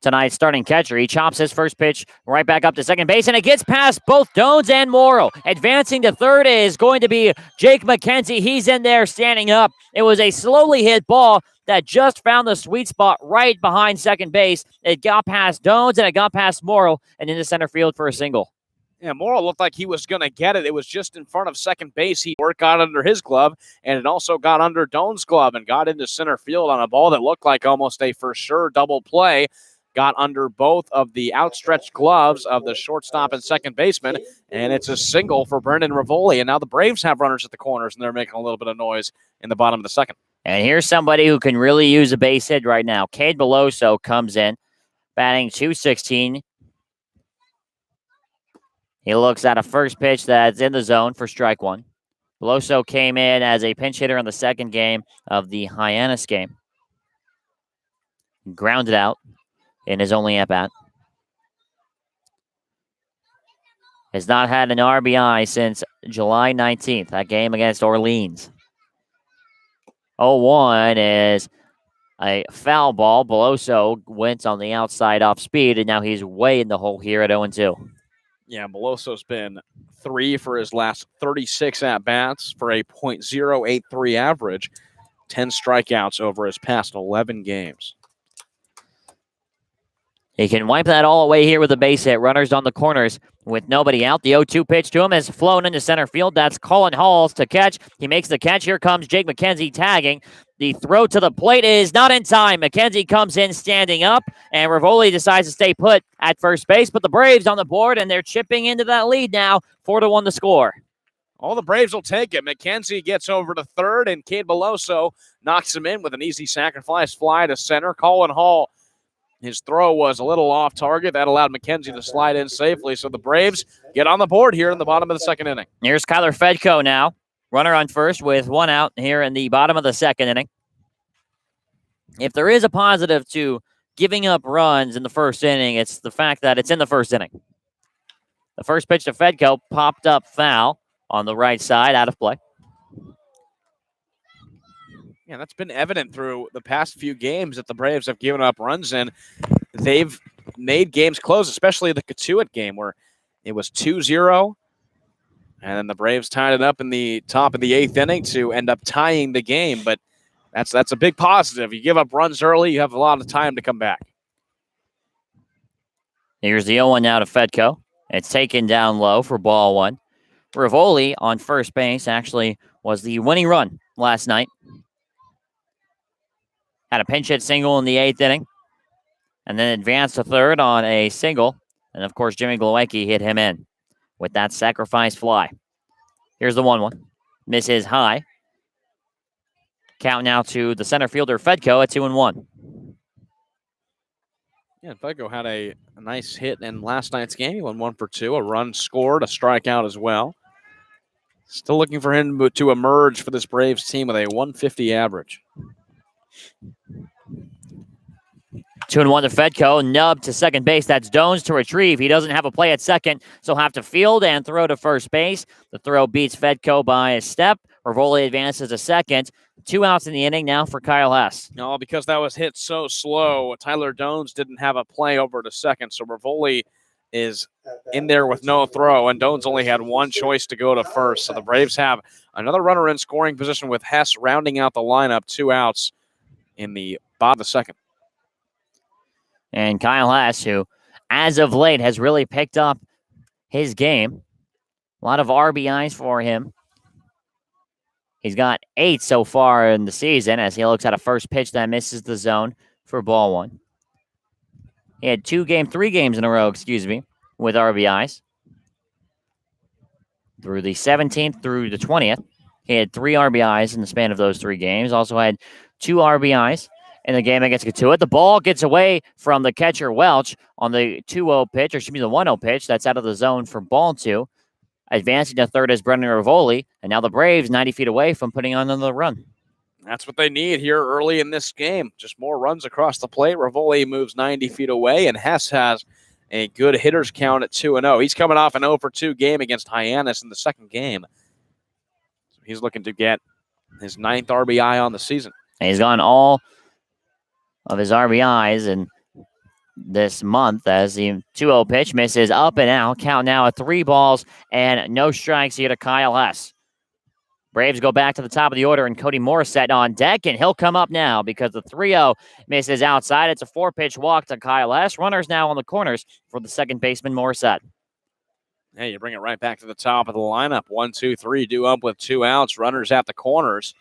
tonight's starting catcher. He chops his first pitch right back up to second base, and it gets past both Dones and Morrow. Advancing to third is going to be Jake McKenzie. He's in there standing up. It was a slowly hit ball that just found the sweet spot right behind second base. It got past Dones, and it got past Morrow, and into center field for a single. Yeah, Morrow looked like he was going to get it. It was just in front of second base. He got under his glove, and it also got under Doan's glove and got into center field on a ball that looked like almost a for sure double play. Got under both of the outstretched gloves of the shortstop and second baseman, and it's a single for Brendan Rivoli. And now the Braves have runners at the corners, and they're making a little bit of noise in the bottom of the second. And here's somebody who can really use a base hit right now. Cade Beloso comes in, batting .216. He looks at a first pitch that's in the zone for strike one. Beloso came in as a pinch hitter in the second game of the Hyannis game. Grounded out in his only at-bat. Has not had an RBI since July 19th, that game against Orleans. 0-1 is a foul ball. Beloso went on the outside off speed, and now he's way in the hole here at 0-2. Yeah, Beloso's been 3 for his last 36 at-bats for a .083 average, 10 strikeouts over his past 11 games. He can wipe that all away here with a base hit. Runners on the corners with nobody out. The 0-2 pitch to him has flown into center field. That's Colin Halls to catch. He makes the catch. Here comes Jake McKenzie tagging. The throw to the plate is not in time. McKenzie comes in standing up, and Rivoli decides to stay put at first base. But the Braves on the board, and they're chipping into that lead now. 4-1 the score. All the Braves will take it. McKenzie gets over to third, and Cade Beloso knocks him in with an easy sacrifice fly to center. Colin Hall, his throw was a little off target. That allowed McKenzie to slide in safely. So the Braves get on the board here in the bottom of the second inning. Here's Kyler Fedko now. Runner on first with one out here in the bottom of the second inning. If there is a positive to giving up runs in the first inning, it's the fact that it's in the first inning. The first pitch to Fedko popped up foul on the right side, out of play. Yeah, that's been evident through the past few games that the Braves have given up runs in. They've made games close, especially the Katuitt game where it was 2-0. And then the Braves tied it up in the top of the eighth inning to end up tying the game. But that's a big positive. You give up runs early, you have a lot of time to come back. Here's the 0-1 now to Fedko. It's taken down low for ball one. Rivoli on first base actually was the winning run last night. Had a pinch hit single in the eighth inning. And then advanced to third on a single. And, of course, Jimmy Glowacki hit him in with that sacrifice fly. Here's the 1-1. Misses high. Count now to the center fielder, Fedko, at 2-1. Yeah, Fedko had a nice hit in last night's game. He went 1 for 2. A run scored, a strikeout as well. Still looking for him to emerge for this Braves team with a 150 average. 2-1 to Fedko. Nub to second base. That's Dones to retrieve. He doesn't have a play at second, so he'll have to field and throw to first base. The throw beats Fedko by a step. Rivoli advances to second. 2 outs in the inning now for Kyle Hess. No, because that was hit so slow, Tyler Dones didn't have a play over to second, so Rivoli is in there with no throw, and Dones only had one choice to go to first. So the Braves have another runner in scoring position with Hess rounding out the lineup. 2 outs in the bottom of the second. And Kyle Hess, who as of late has really picked up his game. A lot of RBIs for him. He's got 8 so far in the season as he looks at a first pitch that misses the zone for ball one. He had 3 games in a row, with RBIs. Through the 17th through the 20th, he had 3 RBIs in the span of those 3 games. Also had 2 RBIs in the game against Katuitt. The ball gets away from the catcher Welch on the 2-0 pitch, the 1-0 pitch. That's out of the zone for ball 2. Advancing to third is Brendan Rivoli, and now the Braves 90 feet away from putting on another run. That's what they need here early in this game. Just more runs across the plate. Rivoli moves 90 feet away, and Hess has a good hitter's count at 2-0. He's coming off an 0-for-2 game against Hyannis in the second game. So he's looking to get his 9th RBI on the season. And he's gone all of his RBIs in this month, as the 2-0 pitch misses up and out. Count now at 3 balls and no strikes here to Kyle Hess. Braves go back to the top of the order, and Cody Morissette on deck, and he'll come up now because the 3-0 misses outside. It's a 4-pitch walk to Kyle Hess. Runners now on the corners for the second baseman, Morissette. Hey, you bring it right back to the top of the lineup. 1, 2, 3, due up with 2 outs. Runners at the corners.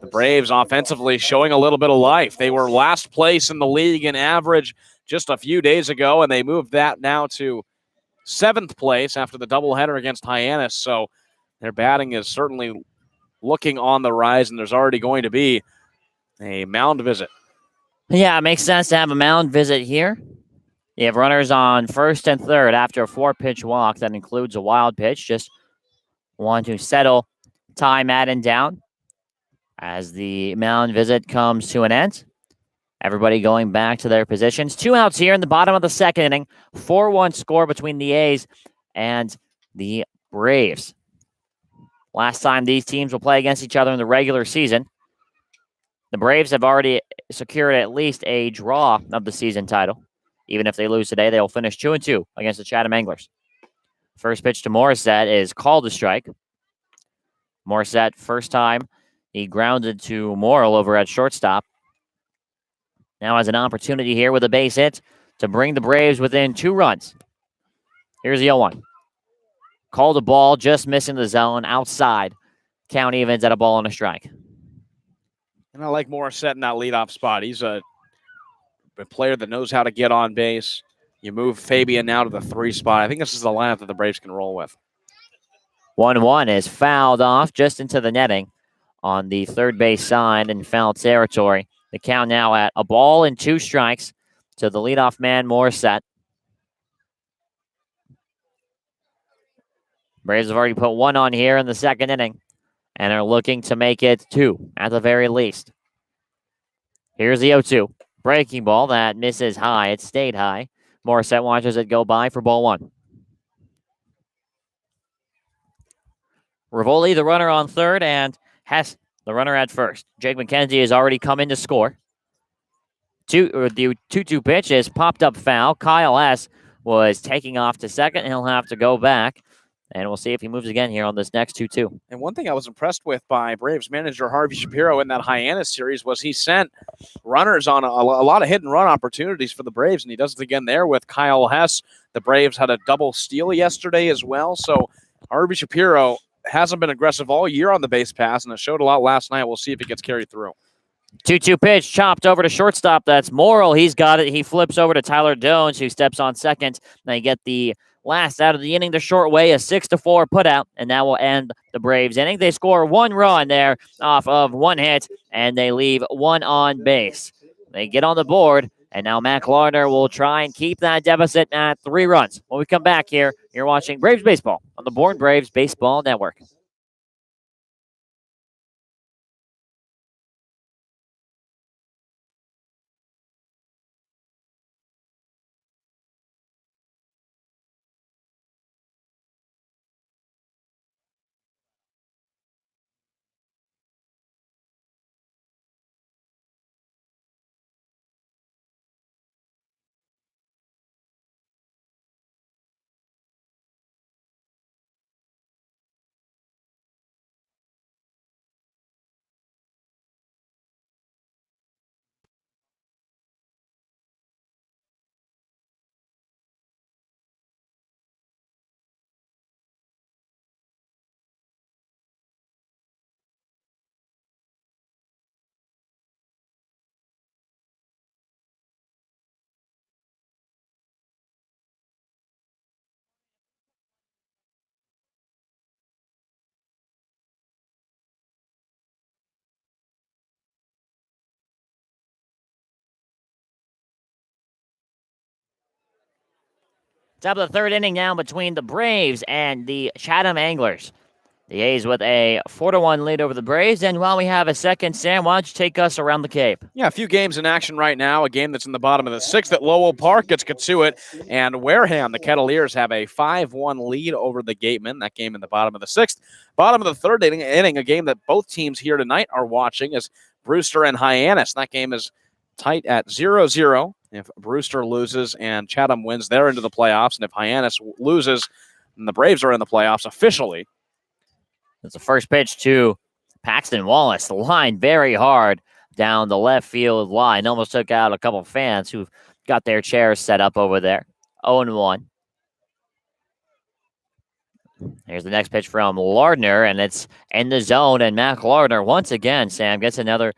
The Braves offensively showing a little bit of life. They were last place in the league in average just a few days ago, and they moved that now to 7th place after the doubleheader against Hyannis. So their batting is certainly looking on the rise, and there's already going to be a mound visit. Yeah, it makes sense to have a mound visit here. You have runners on first and third after a 4-pitch walk that includes a wild pitch. Just want to settle tie Madden down as the mound visit comes to an end. Everybody going back to their positions. 2 outs here in the bottom of the second inning. 4-1 score between the A's and the Braves. Last time these teams will play against each other in the regular season, the Braves have already secured at least a draw of the season title. Even if they lose today, they will finish 2-2 against the Chatham Anglers. First pitch to Morissette is called a strike. Morissette, first time, he grounded to Morrill over at shortstop. Now has an opportunity here with a base hit to bring the Braves within 2 runs. Here's the 0-1. Called a ball, just missing the zone outside. Count evens at a ball and a strike. And I like Morissette in that leadoff spot. He's a player that knows how to get on base. You move Fabian now to the 3 spot. I think this is the lineup that the Braves can roll with. 1-1 is fouled off just into the netting on the third base side in foul territory. The count now at a ball and 2 strikes to the leadoff man, Morissette. Braves have already put 1 on here in the second inning and are looking to make it 2 at the very least. Here's the 0-2. Breaking ball that misses high. It stayed high. Morissette watches it go by for ball 1. Rivoli, the runner on third, and Hess, the runner at first. Jake McKenzie has already come in to score. The 2-2 pitch is popped up foul. Kyle S. was taking off to second, and he'll have to go back. And we'll see if he moves again here on this next 2-2. And one thing I was impressed with by Braves manager Harvey Shapiro in that Hyannis series was he sent runners on a lot of hit and run opportunities for the Braves, and he does it again there with Kyle Hess. The Braves had a double steal yesterday as well. So Harvey Shapiro hasn't been aggressive all year on the base pass, and it showed a lot last night. We'll see if it gets carried through. 2-2 pitch, chopped over to shortstop. That's Morrill. He's got it. He flips over to Tyler Jones, who steps on second. They get the last out of the inning the short way, a 6-4 putout, and that will end the Braves inning. They score 1 run there off of 1 hit, and they leave 1 on base. They get on the board, and now Mac Lardner will try and keep that deficit at 3 runs. When we come back here, you're watching Braves Baseball on the Bourne Braves Baseball Network. Top of the third inning now between the Braves and the Chatham Anglers. The A's with a 4-1 lead over the Braves. And while we have a second, Sam, why don't you take us around the Cape? Yeah, a few games in action right now. A game that's in the bottom of the 6th at Lowell Park gets Kitsui, and Wareham, the Kettleers, have a 5-1 lead over the Gatemen. That game in the bottom of the 6th. Bottom of the third inning, a game that both teams here tonight are watching is Brewster and Hyannis. That game is tight at 0-0. If Brewster loses and Chatham wins, they're into the playoffs. And if Hyannis loses, then the Braves are in the playoffs officially. It's the first pitch to Paxton Wallace. The line very hard down the left field line. Almost took out a couple of fans who've got their chairs set up over there. 0-1. Here's the next pitch from Lardner, and it's in the zone. And Mac Lardner, once again, Sam, gets to another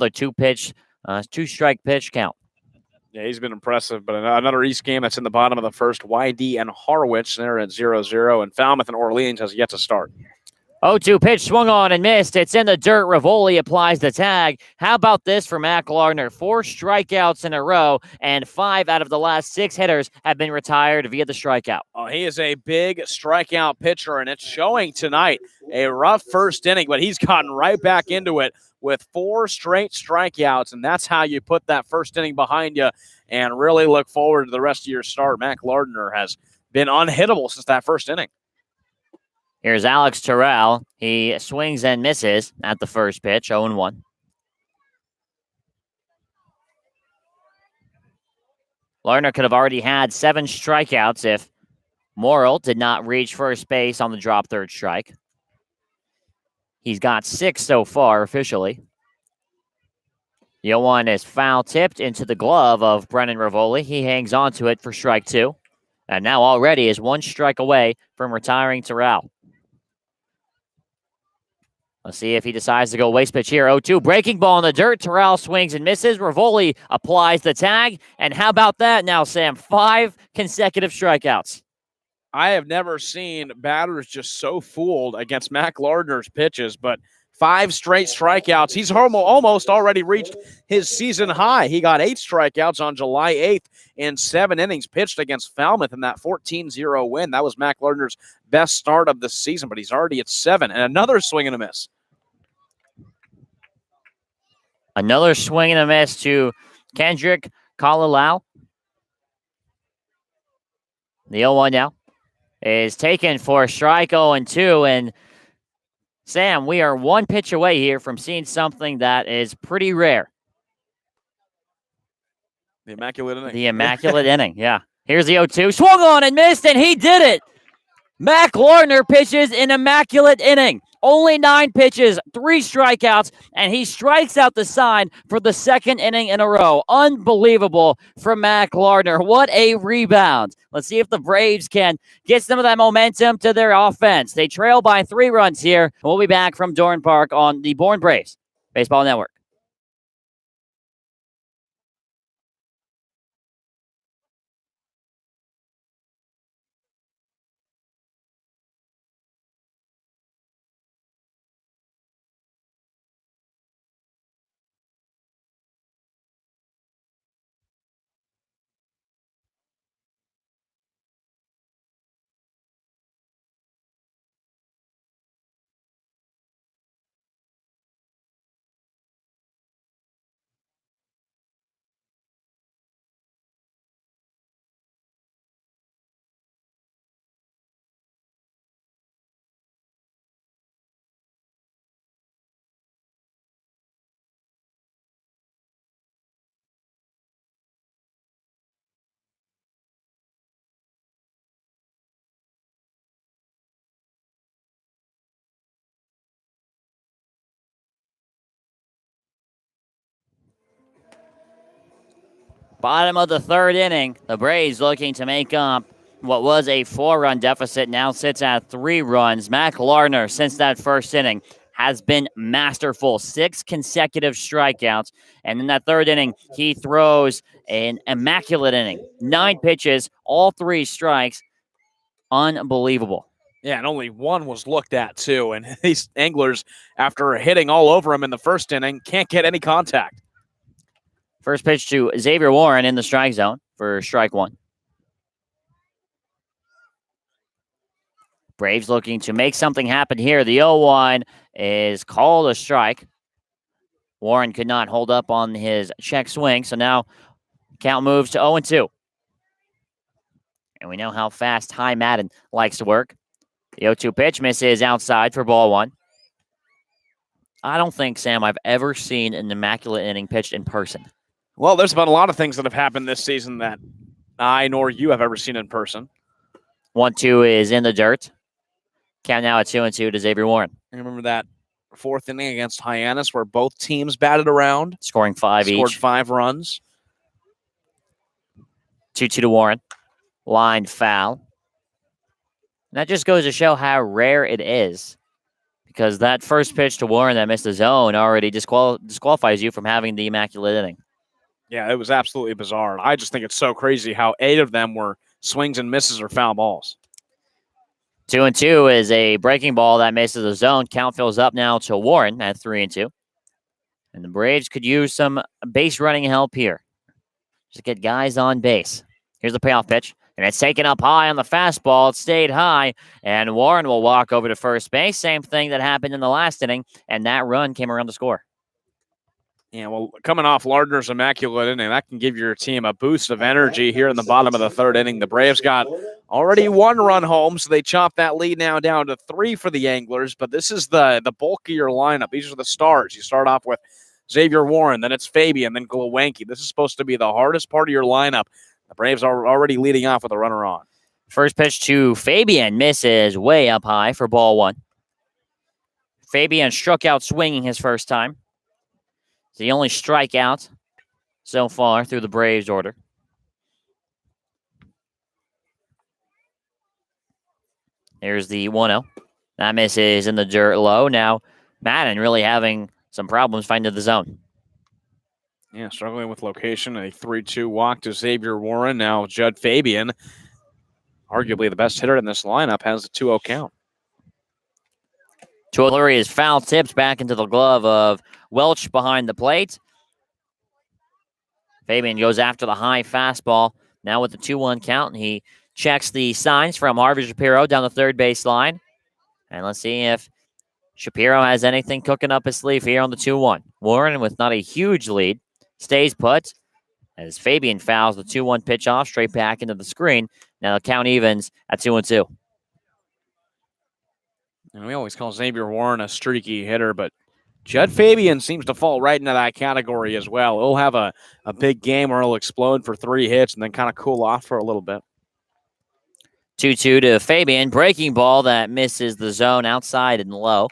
two-strike pitch count. Yeah, he's been impressive. But another East game that's in the bottom of the first. YD and Harwich, they're at 0-0. And Falmouth and Orleans has yet to start. 0-2 pitch swung on and missed. It's in the dirt. Rivoli applies the tag. How about this for Mac Lardner? 4 strikeouts in a row, and 5 out of the last 6 hitters have been retired via the strikeout. Oh, he is a big strikeout pitcher, and it's showing tonight. A rough first inning, but he's gotten right back into it with 4 straight strikeouts, and that's how you put that first inning behind you and really look forward to the rest of your start. Mac Lardner has been unhittable since that first inning. Here's Alex Terrell. He swings and misses at the first pitch, 0-1. Lardner could have already had 7 strikeouts if Morrill did not reach first base on the drop third strike. He's got 6 so far officially. The 0-1 is foul tipped into the glove of Brennan Rivoli. He hangs on to it for strike 2. And now already is 1 strike away from retiring Terrell. Let's see if he decides to go waste pitch here. 0-2, breaking ball in the dirt. Terrell swings and misses. Rivoli applies the tag. And how about that now, Sam? 5 consecutive strikeouts. I have never seen batters just so fooled against Mac Lardner's pitches, but 5 straight strikeouts. He's almost already reached his season high. He got 8 strikeouts on July 8th in 7 innings pitched against Falmouth in that 14-0 win. That was Mac Lardner's best start of the season, but he's already at 7. And another swing and a miss. Another swing and a miss to Kendrick Kalalau. The 0-1 now is taken for strike 0-2. And Sam, we are 1 pitch away here from seeing something that is pretty rare. The Immaculate inning. The Immaculate inning, yeah. Here's the 0-2. Swung on and missed, and he did it. Mac Lardner pitches an Immaculate inning. Only 9 pitches, 3 strikeouts, and he strikes out the side for the 2nd inning in a row. Unbelievable from Mac Lardner. What a rebound. Let's see if the Braves can get some of that momentum to their offense. They trail by 3 runs here. We'll be back from Dorn Park on the Bourne Braves Baseball Network. Bottom of the 3rd inning, the Braves looking to make up what was a 4-run deficit, now sits at 3 runs. Mac Lardner, since that 1st inning, has been masterful. 6 consecutive strikeouts. And in that 3rd inning, he throws an Immaculate inning. 9 pitches, all 3 strikes. Unbelievable. Yeah, and only 1 was looked at, too. And these Anglers, after hitting all over him in the 1st inning, can't get any contact. First pitch to Xavier Warren in the strike zone for strike 1. Braves looking to make something happen here. The 0-1 is called a strike. Warren could not hold up on his check swing, so now count moves to 0-2. And we know how fast Ty Madden likes to work. The 0-2 pitch misses outside for ball 1. I don't think, Sam, I've ever seen an Immaculate inning pitched in person. Well, there's been a lot of things that have happened this season that I nor you have ever seen in person. 1-2 is in the dirt. Count now at 2-2 to Xavier Warren. I remember that fourth inning against Hyannis where both teams batted around. Scoring 5 scored each. 5 runs. 2-2 to Warren. Line foul. And that just goes to show how rare it is. Because that first pitch to Warren that missed the zone already disqualifies you from having the immaculate inning. Yeah, it was absolutely bizarre. I just think it's so crazy how 8 of them were swings and misses or foul balls. 2-2 is a breaking ball that misses the zone. Count fills up now to Warren at 3-2. And the Braves could use some base running help here. Just get guys on base. Here's the payoff pitch. And it's taken up high on the fastball. It stayed high. And Warren will walk over to first base. Same thing that happened in the last inning. And that run came around to score. Yeah, well, coming off Lardner's immaculate inning, that can give your team a boost of energy here in the bottom of the third inning. The Braves got already 1 run home, so they chop that lead now down to 3 for the Anglers. But this is the bulk of your lineup. These are the stars. You start off with Xavier Warren, then it's Fabian, then Glowacki. This is supposed to be the hardest part of your lineup. The Braves are already leading off with a runner on. First pitch to Fabian misses way up high for ball 1. Fabian struck out swinging his first time. It's the only strikeout so far through the Braves order. Here's the 1-0. That misses in the dirt low. Now, Madden really having some problems finding the zone. Yeah, struggling with location. A 3-2 walk to Xavier Warren. Now, Judd Fabian, arguably the best hitter in this lineup, has a 2-0 count. 2-0 is foul tipped back into the glove of Welch behind the plate. Fabian goes after the high fastball. Now with the 2-1 count, and he checks the signs from Harvey Shapiro down the third base line. And let's see if Shapiro has anything cooking up his sleeve here on the 2-1. Warren, with not a huge lead, stays put as Fabian fouls the 2-1 pitch off straight back into the screen. Now the count evens at 2-2. And we always call Xavier Warren a streaky hitter, but Judd Fabian seems to fall right into that category as well. He'll have a big game where he'll explode for 3 hits and then kind of cool off for a little bit. 2-2 to Fabian. Breaking ball that misses the zone outside and low.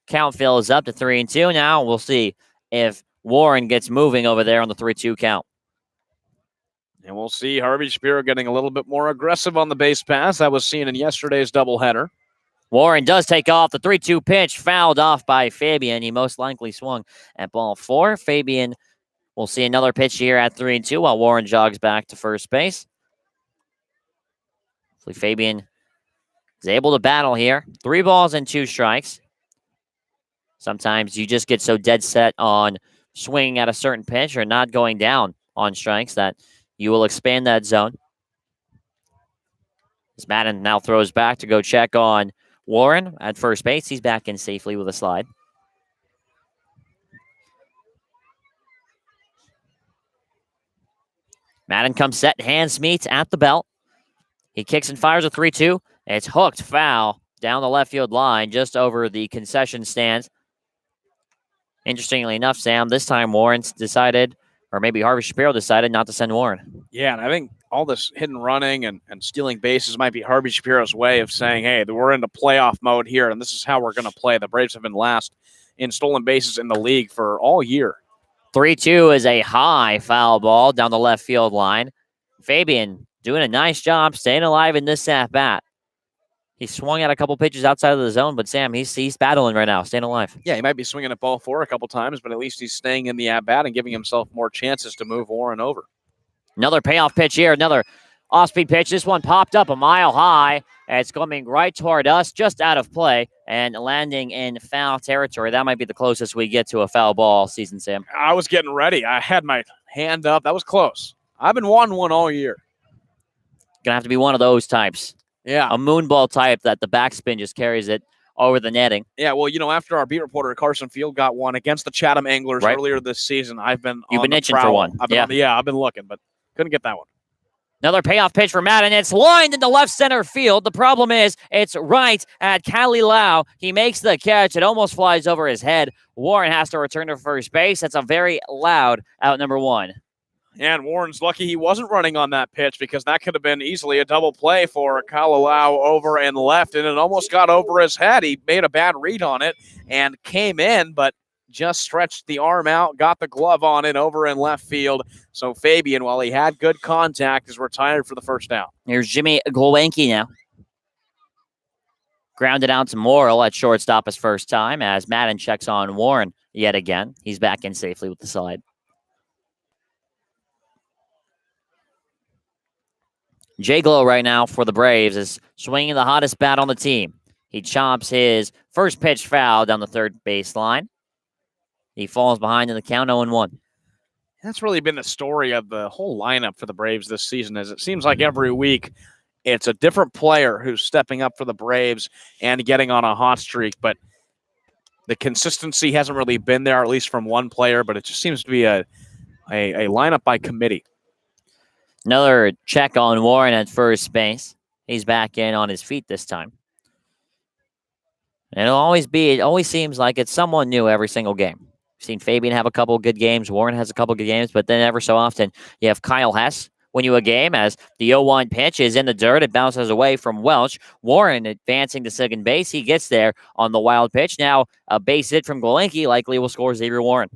Count fills up to 3-2. Now we'll see if Warren gets moving over there on the 3-2 count. And we'll see Harvey Shapiro getting a little bit more aggressive on the base pass. That was seen in yesterday's doubleheader. Warren does take off. The 3-2 pitch fouled off by Fabian. He most likely swung at ball 4. Fabian will see another pitch here at 3-2 while Warren jogs back to first base. Hopefully Fabian is able to battle here. 3 balls and 2 strikes. Sometimes you just get so dead set on swinging at a certain pitch or not going down on strikes that you will expand that zone. As Madden now throws back to go check on Warren at first base. He's back in safely with a slide. Madden comes set, hands meet at the belt. He kicks and fires a 3-2. It's hooked foul down the left field line just over the concession stands. Interestingly enough, Sam, this time Warren's decided, or maybe Harvey Shapiro decided not to send Warren. Yeah, and I think all this hit and running and stealing bases might be Harvey Shapiro's way of saying, hey, we're into playoff mode here, and this is how we're going to play. The Braves have been last in stolen bases in the league for all year. 3-2 is a high foul ball down the left field line. Fabian doing a nice job staying alive in this at-bat. He swung at a couple pitches outside of the zone, but Sam, he's battling right now, staying alive. Yeah, he might be swinging at ball 4 a couple times, but at least he's staying in the at-bat and giving himself more chances to move Warren over. Another payoff pitch here, another off-speed pitch. This one popped up a mile high. It's coming right toward us, just out of play, and landing in foul territory. That might be the closest we get to a foul ball all season, Sam. I was getting ready. I had my hand up. That was close. I've been wanting one all year. Gonna have to be one of those types. Yeah. A moonball type that the backspin just carries it over the netting. Yeah, well, after our beat reporter Carson Field got one against the Chatham Anglers earlier this season, I've been itching for one. I've been looking, but couldn't get that one. Another payoff pitch for Madden. It's lined into left center field. The problem is it's right at Cali Lau. He makes the catch. It almost flies over his head. Warren has to return to first base. That's a very loud out number 1. And Warren's lucky he wasn't running on that pitch because that could have been easily a double play for Kalalau over and left, and it almost got over his head. He made a bad read on it and came in, but just stretched the arm out, got the glove on it over in left field. So Fabian, while he had good contact, is retired for the first out. Here's Jimmy Glowinski now. Grounded out to Morrill at shortstop his first time as Madden checks on Warren yet again. He's back in safely with the side. Jay Glow right now for the Braves is swinging the hottest bat on the team. He chops his first pitch foul down the third baseline. He falls behind in the count 0-1. That's really been the story of the whole lineup for the Braves this season, as it seems like every week it's a different player who's stepping up for the Braves and getting on a hot streak, but the consistency hasn't really been there, at least from one player, but it just seems to be a lineup by committee. Another check on Warren at first base. He's back in on his feet this time. And it always seems like it's someone new every single game. We've seen Fabian have a couple good games. Warren has a couple good games, but then ever so often you have Kyle Hess win you a game as the 0-1 pitch is in the dirt. It bounces away from Welch. Warren advancing to second base. He gets there on the wild pitch. Now a base hit from Glowinski likely will score Xavier Warren.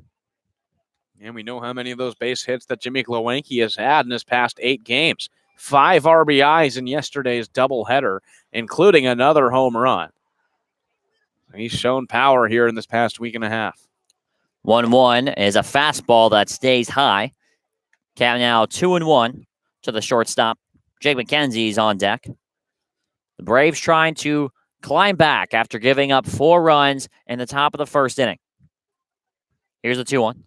And we know how many of those base hits that Jimmy Glowinski has had in his past 8 games. 5 RBIs in yesterday's doubleheader, including another home run. He's shown power here in this past week and a half. 1-1 is a fastball that stays high. Count now 2-1 to the shortstop. Jake McKenzie's on deck. The Braves trying to climb back after giving up 4 runs in the top of the first inning. Here's the 2-1.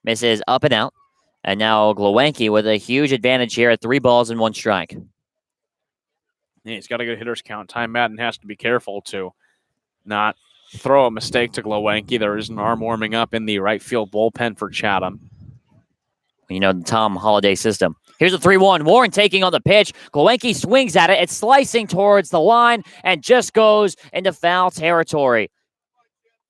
Misses up and out. And now Glowinski with a huge advantage here at 3 balls and 1 strike. Yeah, he's got a good hitter's count. Ty Madden has to be careful to not throw a mistake to Glowinski. There is an arm warming up in the right field bullpen for Chatham. You know, the Tom Holliday system. Here's a 3-1. Warren taking on the pitch. Glowinski swings at it. It's slicing towards the line and just goes into foul territory.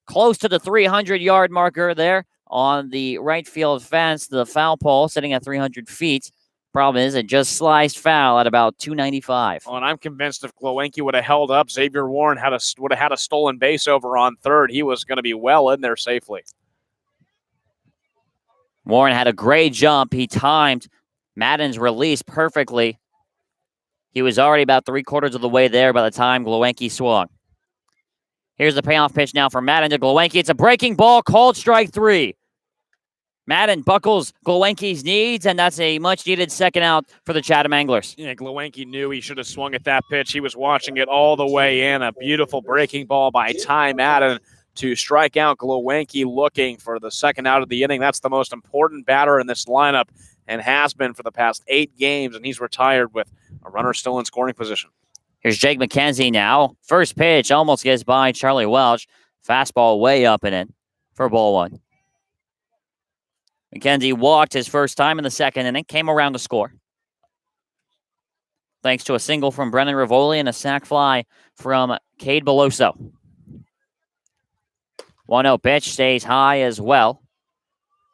Close to the 300-yard marker there on the right field fence. The foul pole sitting at 300 feet. Problem is, it just sliced foul at about 295. Well, and I'm convinced if Glowinski would have held up, Xavier Warren would have had a stolen base over on third. He was going to be well in there safely. Warren had a great jump. He timed Madden's release perfectly. He was already about 3/4 of the way there by the time Glowinski swung. Here's the payoff pitch now for Madden to Glowinski. It's a breaking ball, called strike 3. Madden buckles Glowinski's knees, and that's a much-needed second out for the Chatham Anglers. Yeah, Glowinski knew he should have swung at that pitch. He was watching it all the way in. A beautiful breaking ball by Ty Madden to strike out Glowinski, looking for the second out of the inning. That's the most important batter in this lineup and has been for the past 8 games, and he's retired with a runner still in scoring position. Here's Jake McKenzie now. First pitch almost gets by Charlie Welch. Fastball way up and in for ball 1. McKenzie walked his first time in the second inning, came around to score. Thanks to a single from Brennan Rivoli and a sac fly from Cade Beloso. 1-0 pitch stays high as well.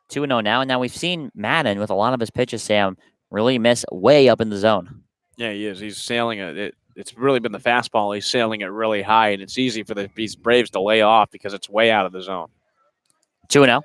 2-0 now. And now we've seen Madden with a lot of his pitches, Sam, really miss way up in the zone. Yeah, he is. He's sailing it. It's really been the fastball. He's sailing it really high, and it's easy for these Braves to lay off because it's way out of the zone. 2-0.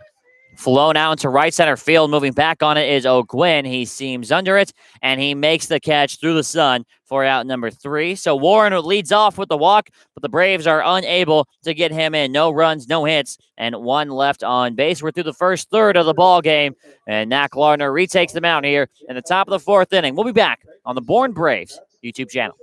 Flown out into right center field. Moving back on it is O'Gwynn. He seams under it, and he makes the catch through the sun for out number 3. So Warren leads off with the walk, but the Braves are unable to get him in. No runs, no hits, and 1 left on base. We're through the first third of the ball game, and Lardner retakes the mound here in the top of the 4th inning. We'll be back on the Bourne Braves YouTube channel.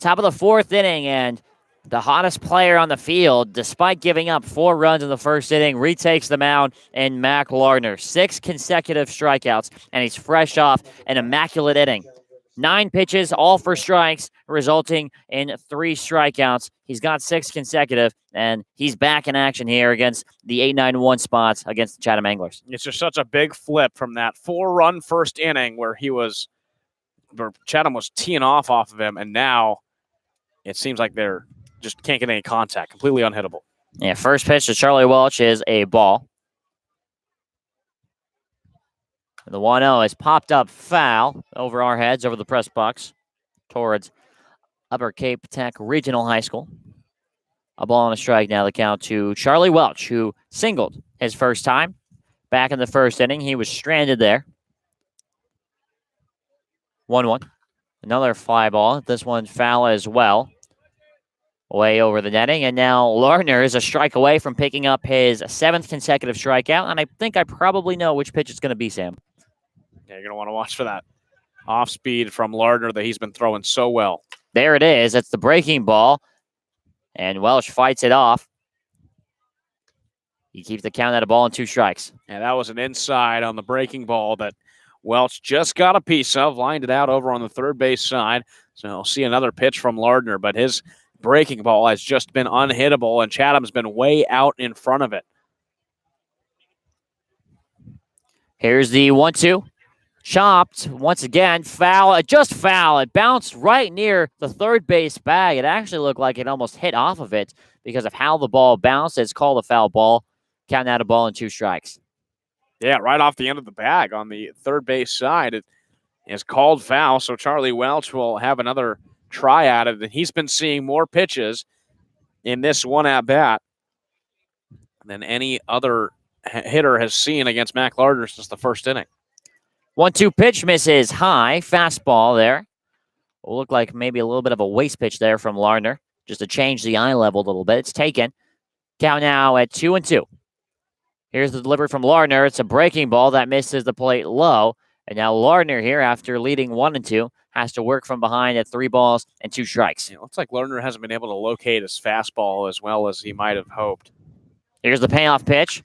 Top of the fourth inning, and the hottest player on the field, despite giving up 4 runs in the first inning, retakes the mound in Mac Lardner. 6 consecutive strikeouts, and he's fresh off an immaculate inning. 9 pitches, all for strikes, resulting in 3 strikeouts. He's got 6 consecutive, and he's back in action here against the 8-9-1 spots against the Chatham Anglers. It's just such a big flip from that 4-run first inning where Chatham was teeing off of him, and now it seems like they're just can't get any contact. Completely unhittable. Yeah, first pitch to Charlie Welch is a ball. The 1-0 is popped up foul over our heads, over the press box, towards Upper Cape Tech Regional High School. A ball and a strike now, the count to Charlie Welch, who singled his first time. Back in the first inning, he was stranded there. 1-1. Another fly ball. This one's foul as well. Way over the netting, and now Lardner is a strike away from picking up his 7th consecutive strikeout, and I think I probably know which pitch it's going to be, Sam. Yeah, you're going to want to watch for that off speed from Lardner that he's been throwing so well. There it is. It's the breaking ball, and Welch fights it off. He keeps the count at a ball and 2 strikes. And that was an inside on the breaking ball that Welch just got a piece of, lined it out over on the third base side. So we'll see another pitch from Lardner, but his breaking ball has just been unhittable, and Chatham's been way out in front of it. Here's the 1-2. Chopped once again. Foul. Just foul. It bounced right near the third base bag. It actually looked like it almost hit off of it because of how the ball bounced. It's called a foul ball. Counting out a ball and 2 strikes. Yeah, right off the end of the bag on the third base side. It is called foul, so Charlie Welch will have another try at it. And he's been seeing more pitches in this one at-bat than any other hitter has seen against Mac Lardner since the first inning. 1-2 pitch misses high. Fastball there. Will look like maybe a little bit of a waste pitch there from Lardner, just to change the eye level a little bit. It's taken. Count now at 2-2. Here's the delivery from Lardner. It's a breaking ball that misses the plate low. And now Lardner here, after leading 1-2, has to work from behind at 3 balls and 2 strikes. It looks like Lardner hasn't been able to locate his fastball as well as he might have hoped. Here's the payoff pitch.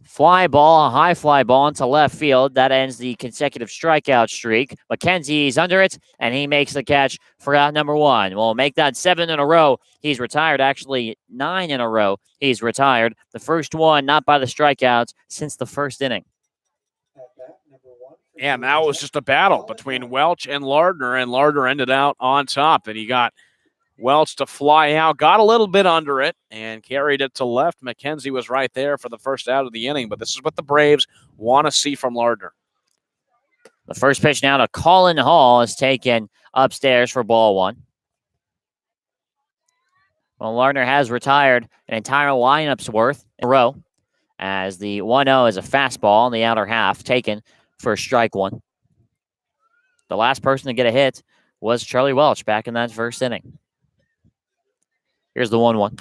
Fly ball, a high fly ball into left field. That ends the consecutive strikeout streak. McKenzie's under it, and he makes the catch for out number 1. We'll make that 7 in a row. He's retired. Actually, 9 in a row. He's retired. The first one, not by the strikeouts, since the first inning. Yeah, now it was just a battle between Welch and Lardner ended out on top. And he got Welch to fly out, got a little bit under it, and carried it to left. McKenzie was right there for the first out of the inning, but this is what the Braves want to see from Lardner. The first pitch now to Colin Hall is taken upstairs for ball 1. Well, Lardner has retired an entire lineup's worth in a row, as the 1-0 is a fastball in the outer half, taken for strike 1. The last person to get a hit was Charlie Welch back in that first inning. Here's the 1-1.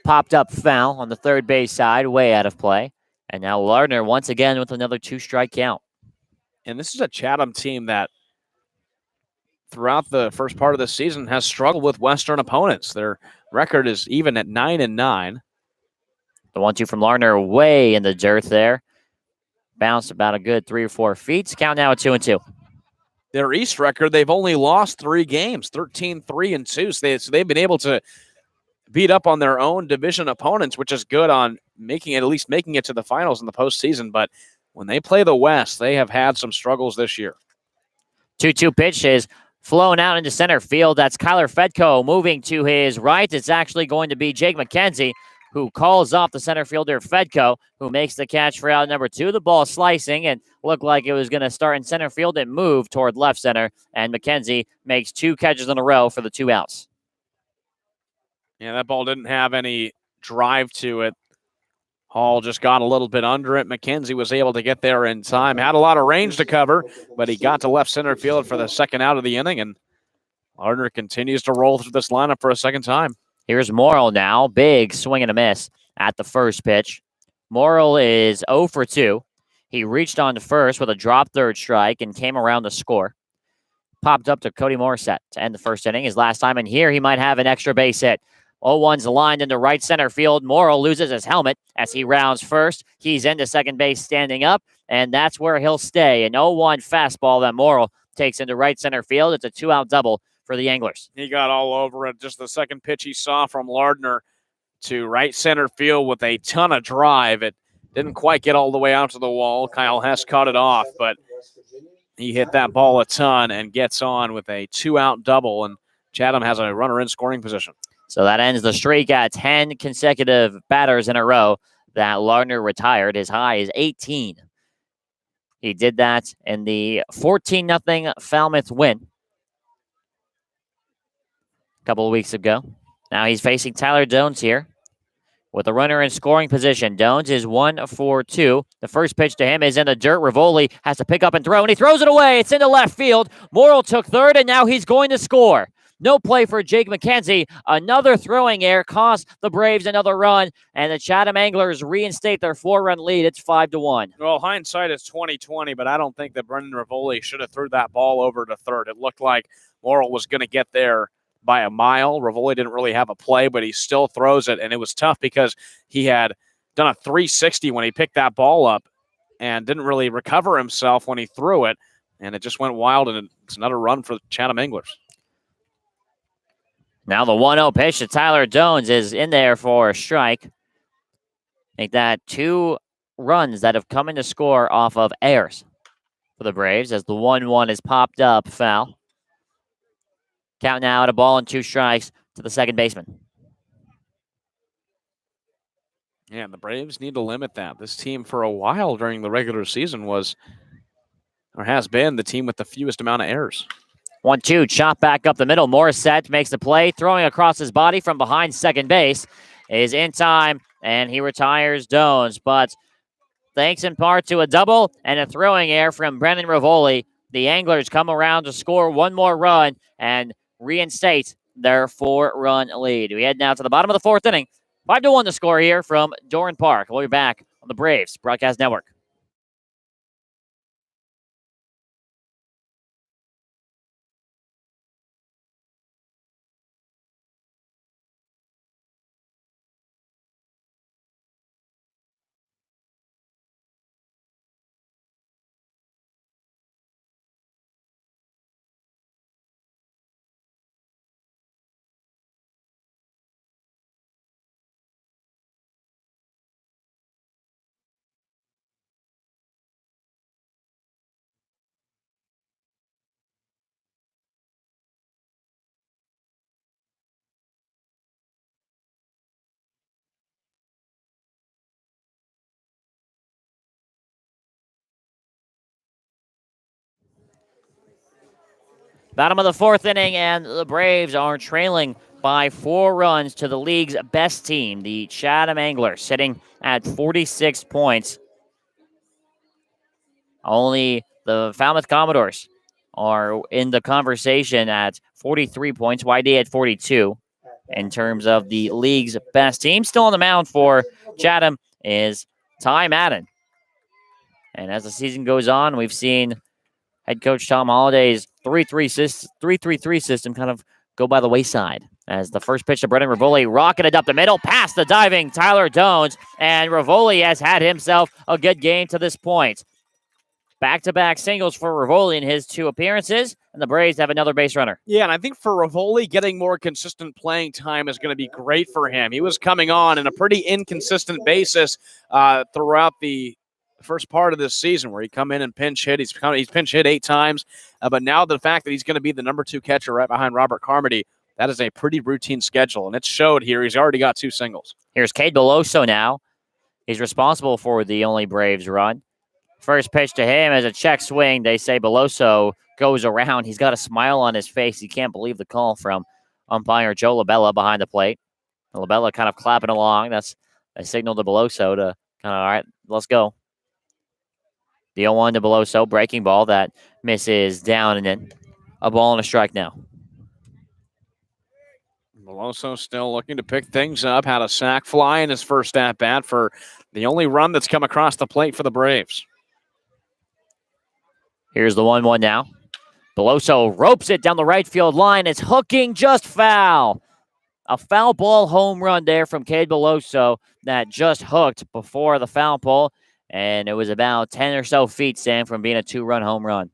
Popped up foul on the third base side, way out of play. And now Lardner once again with another 2-strike count. And this is a Chatham team that throughout the first part of the season has struggled with Western opponents. Their record is even at 9-9. The 1-2 from Lardner way in the dirt there. Bounced about a good 3 or 4 feet. Count now at 2-2. Their East record, they've only lost 3 games, 13-3-2. So they've been able to beat up on their own division opponents, which is good on at least making it to the finals in the postseason. But when they play the West, they have had some struggles this year. 2-2 pitch is flown out into center field. That's Kyler Fedko moving to his right. It's actually going to be Jake McKenzie, who calls off the center fielder Fedko, who makes the catch for out number 2. The ball slicing and looked like it was going to start in center field and move toward left center. And McKenzie makes 2 catches in a row for the 2 outs. Yeah, that ball didn't have any drive to it. Hall just got a little bit under it. McKenzie was able to get there in time. Had a lot of range to cover, but he got to left center field for the second out of the inning, and Lardner continues to roll through this lineup for a second time. Here's Morrill now. Big swing and a miss at the first pitch. Morrill is 0 for 2. He reached on to first with a drop third strike and came around to score. popped up to Cody Morissette to end the first inning. His last time in here, he might have an extra base hit. 0-1's lined into right center field. Morrill loses his helmet as he rounds first. He's into second base standing up, and that's where he'll stay. An 0-1 fastball that Morrill takes into right center field. It's a 2-out double for the Anglers. He got all over it. Just the second pitch he saw from Lardner to right center field with a ton of drive. It didn't quite get all the way out to the wall. Kyle Hess caught it off, but he hit that ball a ton and gets on with a 2-out double, and Chatham has a runner in scoring position. So that ends the streak at 10 consecutive batters in a row that Lardner retired. His high is 18. He did that in the 14-0 Falmouth win a couple of weeks ago. Now he's facing Tyler Jones here with a runner in scoring position. Jones is 1-for-2. The first pitch to him is in the dirt. Rivoli has to pick up and throw, and he throws it away. It's into left field. Morrill took third, and now he's going to score. No play for Jake McKenzie. Another throwing error cost the Braves another run, and the Chatham Anglers reinstate their 4-run lead. It's 5-1. Well, hindsight is 20/20, but I don't think that Brendan Rivoli should have threw that ball over to third. It looked like Morrill was going to get there by a mile. Rivoli didn't really have a play, but he still throws it, and it was tough because he had done a 360 when he picked that ball up and didn't really recover himself when he threw it, and it just went wild, and it's another run for the Chatham Anglers. Now the 1-0 pitch to Tyler Jones is in there for a strike. Make that 2 runs that have come in to score off of errors for the Braves as the 1-1 is popped up, foul. Count now at a ball and 2 strikes to the second baseman. Yeah, and the Braves need to limit that. This team for a while during the regular season was, or has been, the team with the fewest amount of errors. 1-2, chop back up the middle. Morissette makes the play, throwing across his body from behind second base. Is in time, and he retires Jones. But thanks in part to a double and a throwing error from Brendan Rivoli, the Anglers come around to score 1 more run and reinstate their 4-run lead. We head now to the bottom of the 4th inning. 5-1 the score here from Dorn Park. We'll be back on the Braves Broadcast Network. Bottom of the 4th inning, and the Braves are trailing by 4 runs to the league's best team, the Chatham Anglers, sitting at 46 points. Only the Falmouth Commodores are in the conversation at 43 points, YD at 42 in terms of the league's best team. Still on the mound for Chatham is Ty Madden. And as the season goes on, we've seen head coach Tom Holliday's 3-3-3 system kind of go by the wayside as the first pitch to Brendan Rivoli rocketed up the middle past the diving Tyler Jones, and Rivoli has had himself a good game to this point. Back-to-back singles for Rivoli in his 2 appearances, and the Braves have another base runner. Yeah, and I think for Rivoli, getting more consistent playing time is going to be great for him. He was coming on in a pretty inconsistent basis throughout the first part of this season, where he come in and pinch hit. He's pinch hit 8 times, but now the fact that he's going to be the number 2 catcher right behind Robert Carmody, that is a pretty routine schedule, and it showed here. He's already got 2 singles. Here's Cade Beloso now. He's responsible for the only Braves run. First pitch to him is a check swing. They say Beloso goes around. He's got a smile on his face. He can't believe the call from umpire Joe Labella behind the plate. Labella kind of clapping along. That's a signal to Beloso to kind of, all right, let's go. The 0-1 to Beloso, breaking ball that misses down and in. A ball and a strike now. Beloso still looking to pick things up. Had a sac fly in his first at-bat for the only run that's come across the plate for the Braves. Here's the 1-1 now. Beloso ropes it down the right field line. It's hooking, just foul. A foul ball home run there from Cade Beloso that just hooked before the foul pole. And it was about 10 or so feet, Sam, from being a 2-run home run.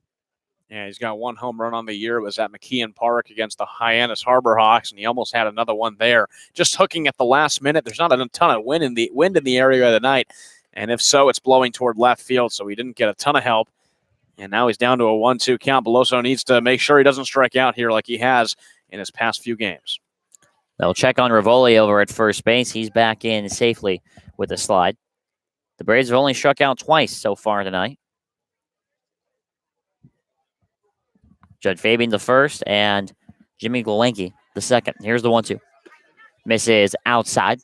Yeah, he's got 1 home run on the year. It was at McKeon Park against the Hyannis Harbor Hawks, and he almost had another one there. Just hooking at the last minute. There's not a ton of wind in the area tonight, and if so, it's blowing toward left field, so he didn't get a ton of help. And now he's down to a 1-2 count. Beloso needs to make sure he doesn't strike out here like he has in his past few games. They'll check on Rivoli over at first base. He's back in safely with a slide. The Braves have only struck out twice so far tonight. Judd Fabian the first, and Jimmy Glelenke the second. Here's the 1-2. Misses outside.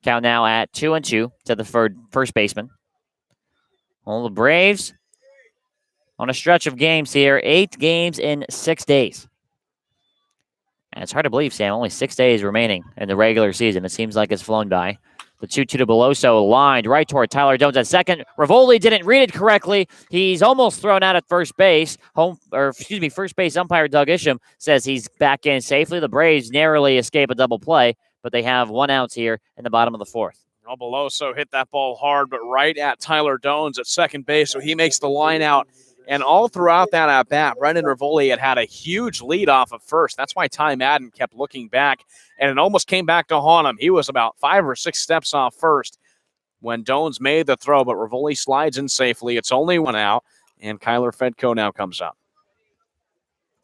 Count now at 2-2 to the first baseman. Well, the Braves on a stretch of games here, 8 games in 6 days. And it's hard to believe, Sam, only 6 days remaining in the regular season. It seems like it's flown by. The 2-2 to Beloso, lined right toward Tyler Jones at second. Rivoli didn't read it correctly. He's almost thrown out at first base. First base umpire Doug Isham says he's back in safely. The Braves narrowly escape a double play, but they have 1 out here in the bottom of the 4th. Well, Beloso hit that ball hard, but right at Tyler Jones at second base, so he makes the line out. And all throughout that at-bat, Brendan Rivoli had a huge lead off of first. That's why Ty Madden kept looking back, and it almost came back to haunt him. He was about 5 or 6 steps off first when Jones made the throw, but Rivoli slides in safely. It's only 1 out, and Kyler Fedko now comes up.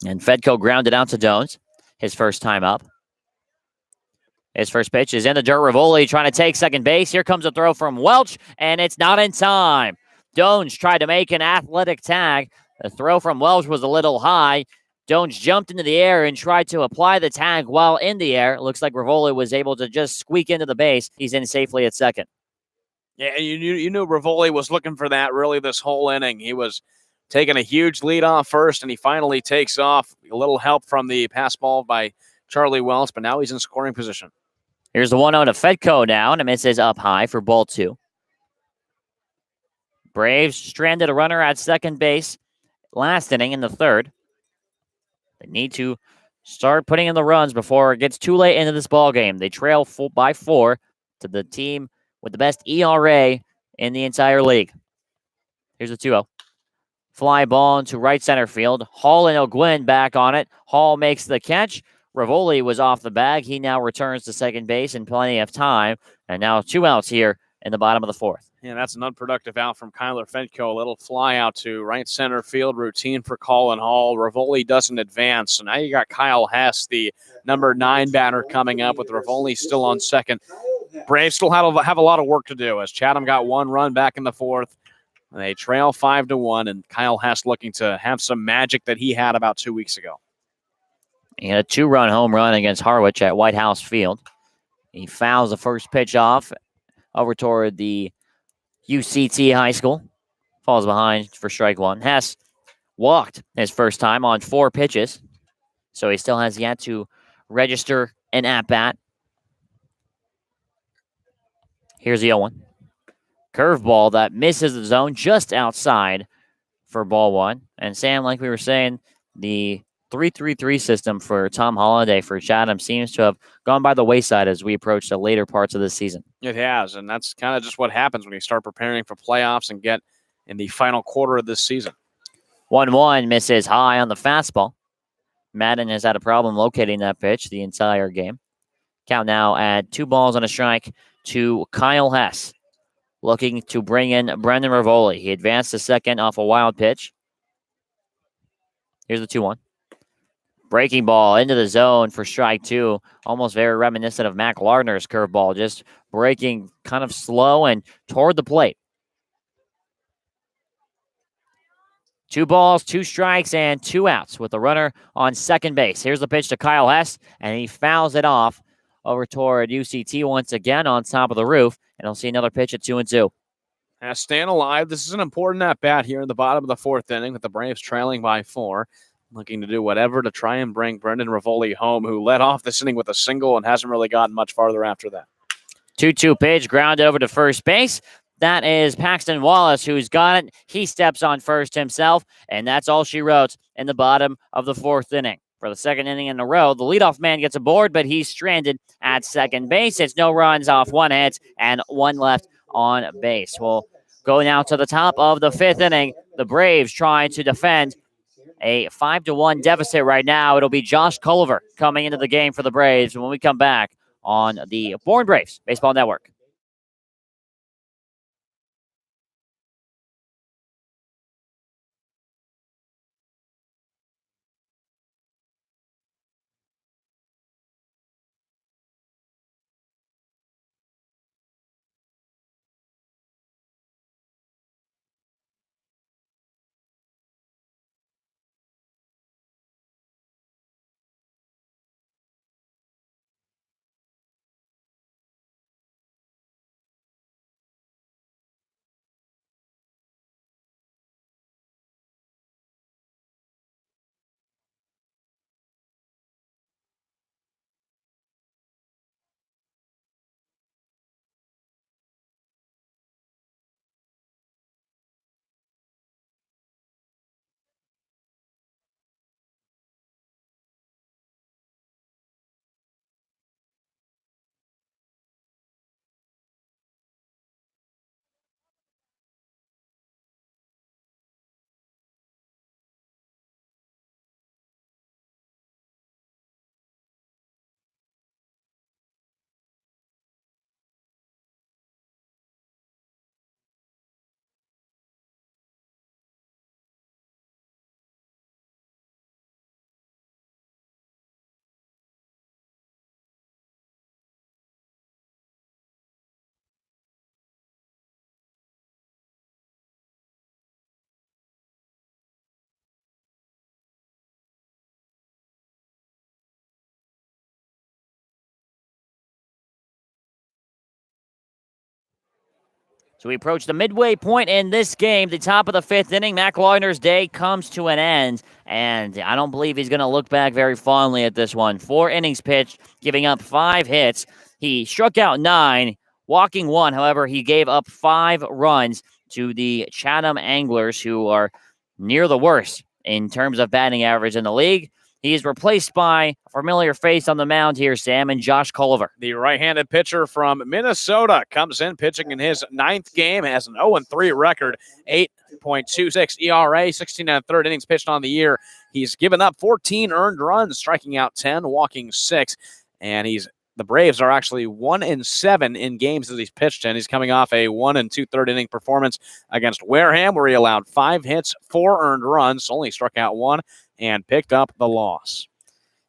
And Fedko grounded out to Jones, his first time up. His first pitch is in the dirt. Rivoli trying to take second base. Here comes a throw from Welch, and it's not in time. Jones tried to make an athletic tag. The throw from Welch was a little high. Jones jumped into the air and tried to apply the tag while in the air. It looks like Rivoli was able to just squeak into the base. He's in safely at second. Yeah, you knew Rivoli was looking for that really this whole inning. He was taking a huge lead off first, and he finally takes off. A little help from the pass ball by Charlie Welch, but now he's in scoring position. Here's the 1-0 to Fedko now, and it misses up high for ball 2. Braves stranded a runner at second base last inning in the 3rd. They need to start putting in the runs before it gets too late into this ball game. They trail by 4 to the team with the best ERA in the entire league. Here's the 2-0. Fly ball into right center field. Hall and O'Gwyn back on it. Hall makes the catch. Rivoli was off the bag. He now returns to second base in plenty of time. And now 2 outs here in the bottom of the 4th. Yeah, that's an unproductive out from Kyler Fedko. A little fly out to right center field, routine for Colin Hall. Rivoli doesn't advance. So now you got Kyle Hess, the number 9 batter, coming up with Rivoli still on second. Braves still have a lot of work to do as Chatham got 1 run back in the 4th. They trail 5-1, and Kyle Hess looking to have some magic that he had about 2 weeks ago. He had a 2-run home run against Harwich at White House Field. He fouls the first pitch off over toward the UCT High School. Falls behind for strike 1. Hess walked his first time on 4 pitches, so he still has yet to register an at-bat. Here's the 0-1. Curveball that misses the zone just outside for ball 1. And Sam, like we were saying, the 3-3-3 system for Tom Holliday for Chatham seems to have gone by the wayside as we approach the later parts of this season. It has, and that's kind of just what happens when you start preparing for playoffs and get in the final quarter of this season. 1-1 misses high on the fastball. Madden has had a problem locating that pitch the entire game. Count now at 2 balls and a strike to Kyle Hess, looking to bring in Brendan Rivoli. He advanced to second off a wild pitch. Here's the 2-1. Breaking ball into the zone for strike 2. Almost very reminiscent of Mac Lardner's curveball, just breaking kind of slow and toward the plate. 2 balls, 2 strikes, and 2 outs with the runner on second base. Here's the pitch to Kyle Hess, and he fouls it off over toward UCT once again on top of the roof, and I'll see another pitch at 2-2. Staying alive. This is an important at-bat here in the bottom of the 4th inning with the Braves trailing by 4. Looking to do whatever to try and bring Brendan Rivoli home, who led off this inning with a single and hasn't really gotten much farther after that. 2-2 pitch, grounded over to first base. That is Paxton Wallace who's got it. He steps on first himself, and that's all she wrote in the bottom of the fourth inning. For the second inning in a row, the leadoff man gets aboard, but he's stranded at second base. It's no runs off one hit and one left on base. We'll go now to the top of the fifth inning. The Braves trying to defend a 5-1 deficit right now. It'll be Josh Culver coming into the game for the Braves when we come back on the Bourne Braves Baseball Network. So we approach the midway point in this game, the top of the fifth inning. Mac Lardner's day comes to an end, and I don't believe he's going to look back very fondly at this one. 4 innings pitched, giving up 5 hits. He struck out 9, walking 1. However, he gave up 5 runs to the Chatham Anglers, who are near the worst in terms of batting average in the league. He's replaced by a familiar face on the mound here, Sam, and Josh Culver. The right-handed pitcher from Minnesota comes in pitching in his 9th game, has an 0-3 record, 8.26 ERA, 16 1/3 innings pitched on the year. He's given up 14 earned runs, striking out 10, walking 6, and the Braves are actually 1-7 in games that he's pitched in. He's coming off a 1 2/3 inning performance against Wareham, where he allowed 5 hits, 4 earned runs, only struck out 1, and picked up the loss.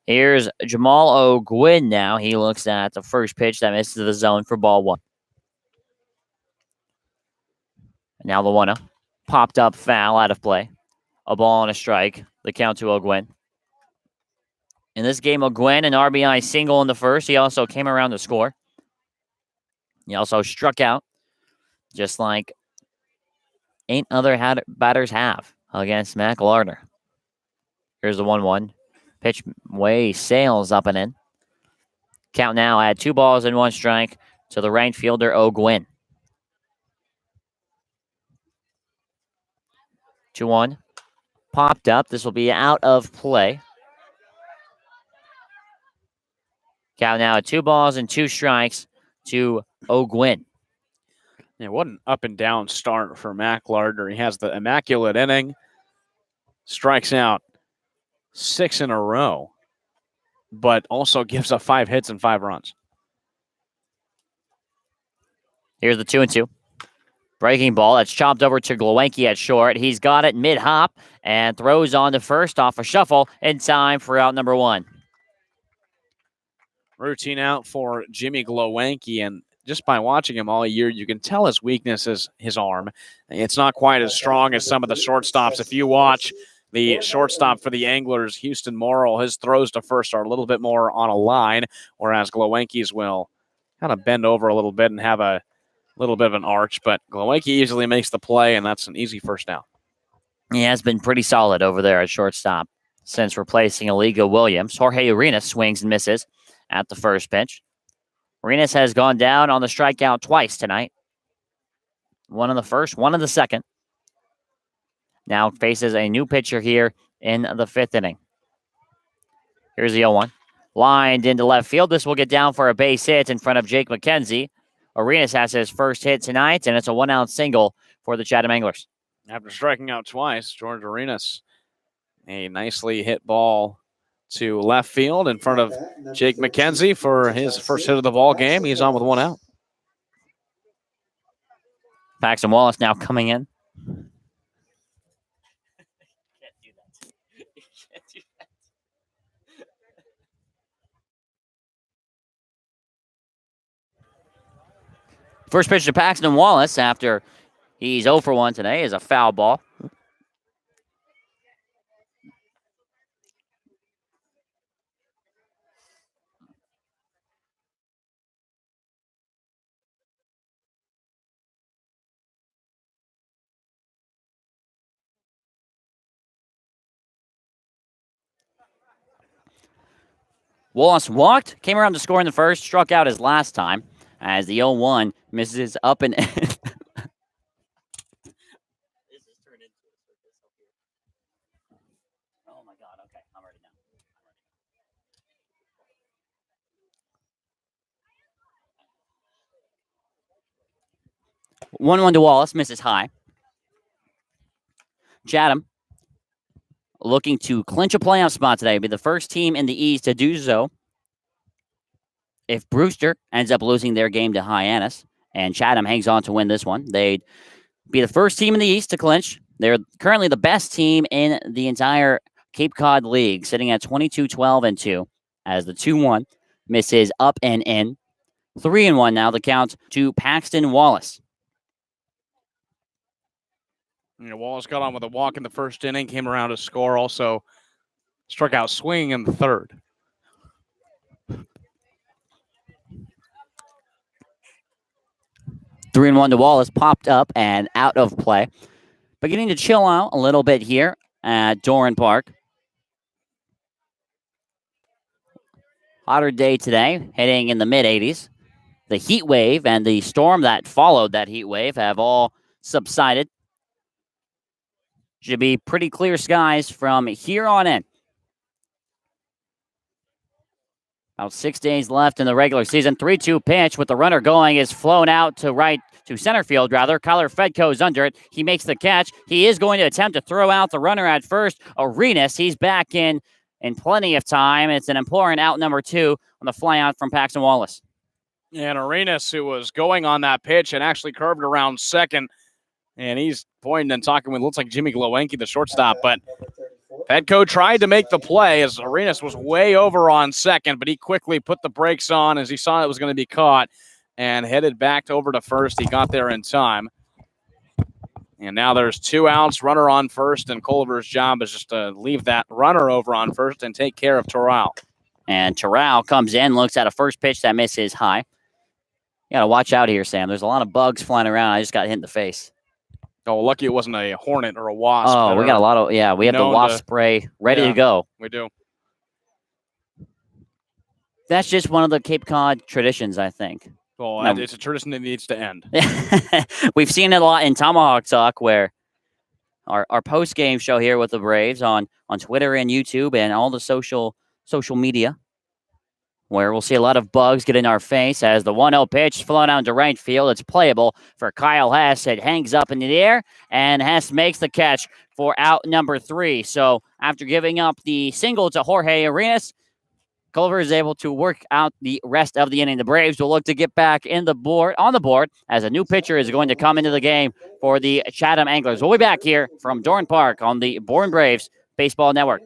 Here's Jamal O'Gwyn now. He looks at the first pitch that misses the zone for ball 1. Now the 1-0. Popped up foul out of play. A ball and a strike. The count to O'Gwyn. In this game, O'Gwyn, an RBI single in the first. He also came around to score. He also struck out, just like 8 other batters have against Mac Lardner. Here's the 1-1. Pitch way sails up and in. Count now at 2 balls and 1 strike to the right fielder, O'Gwyn. 2-1. Popped up. This will be out of play. Count now at 2 balls and 2 strikes to O'Gwyn. Yeah, what an up and down start for Mac Lardner. He has the Immaculate inning, strikes out 6 in a row, but also gives up 5 hits and 5 runs. Here's the 2-2. Breaking ball that's chopped over to Glowenke at short. He's got it mid-hop and throws on to first off a shuffle in time for out number 1. Routine out for Jimmy Glowenke, and just by watching him all year, you can tell his weakness is his arm. It's not quite as strong as some of the shortstops. If you watch the shortstop for the Anglers, Houston Morrill, his throws to first are a little bit more on a line, whereas Glowenke's will kind of bend over a little bit and have a little bit of an arch, but Glowenke easily makes the play, and that's an easy first down. He has been pretty solid over there at shortstop since replacing Aliga Williams. Jorge Arenas swings and misses at the first pitch. Arenas has gone down on the strikeout twice tonight. One in the first, one in the second. Now faces a new pitcher here in the 5th inning. Here's the 0-1. Lined into left field. This will get down for a base hit in front of Jake McKenzie. Arenas has his first hit tonight, and it's a 1-out single for the Chatham Anglers. After striking out twice, George Arenas, a nicely hit ball to left field in front of Jake McKenzie for his first hit of the ball game. He's on with 1 out. Paxton Wallace now coming in. First pitch to Paxton Wallace after he's 0 for 1 today is a foul ball. Wallace walked, came around to score in the first, struck out his last time as the 0-1 misses up and in. Oh my God, okay, I'm ready now. 1-1 to Wallace, misses high. Chatham looking to clinch a playoff spot today. Be the first team in the East to do so. If Brewster ends up losing their game to Hyannis and Chatham hangs on to win this one, they'd be the first team in the East to clinch. They're currently the best team in the entire Cape Cod League, sitting at 22-12-2 as the 2-1 misses up and in. 3-1 now, the count to Paxton Wallace. Wallace got on with a walk in the first inning, came around to score, also struck out swinging in the third. Three and 1 to Wallace, popped up and out of play. Beginning to chill out a little bit here at Doran Park. Hotter day today, hitting in the mid-80s. The heat wave and the storm that followed that heat wave have all subsided. Should be pretty clear skies from here on in. About 6 days left in the regular season. 3-2 pitch with the runner going is flown out to center field, rather. Kyler Fedko's under it. He makes the catch. He is going to attempt to throw out the runner at first. Arenas, he's back in plenty of time. It's an important out number 2 on the fly out from Paxton Wallace. And Arenas, who was going on that pitch and actually curved around second, and he's pointing and talking with, looks like Jimmy Glowenke, the shortstop, but Fedko tried to make the play as Arenas was way over on second, but he quickly put the brakes on as he saw it was going to be caught and headed back over to first. He got there in time. And now there's 2 outs, runner on first, and Culver's job is just to leave that runner over on first and take care of Terrell. And Terrell comes in, looks at a first pitch that misses high. You got to watch out here, Sam. There's a lot of bugs flying around. I just got hit in the face. Oh, lucky it wasn't a hornet or a wasp. Oh, we got a lot of, we have the wasp spray ready to go. We do. That's just one of the Cape Cod traditions, I think. Well, it's a tradition that needs to end. We've seen it a lot in Tomahawk Talk, where our post-game show here with the Braves on Twitter and YouTube and all the social media, where we'll see a lot of bugs get in our face as the 1-0 pitch flown out to right field. It's playable for Kyle Hess. It hangs up in the air, and Hess makes the catch for out number 3. So after giving up the single to Jorge Arenas, Culver is able to work out the rest of the inning. The Braves will look to get back on the board as a new pitcher is going to come into the game for the Chatham Anglers. We'll be back here from Doran Park on the Bourne Braves Baseball Network.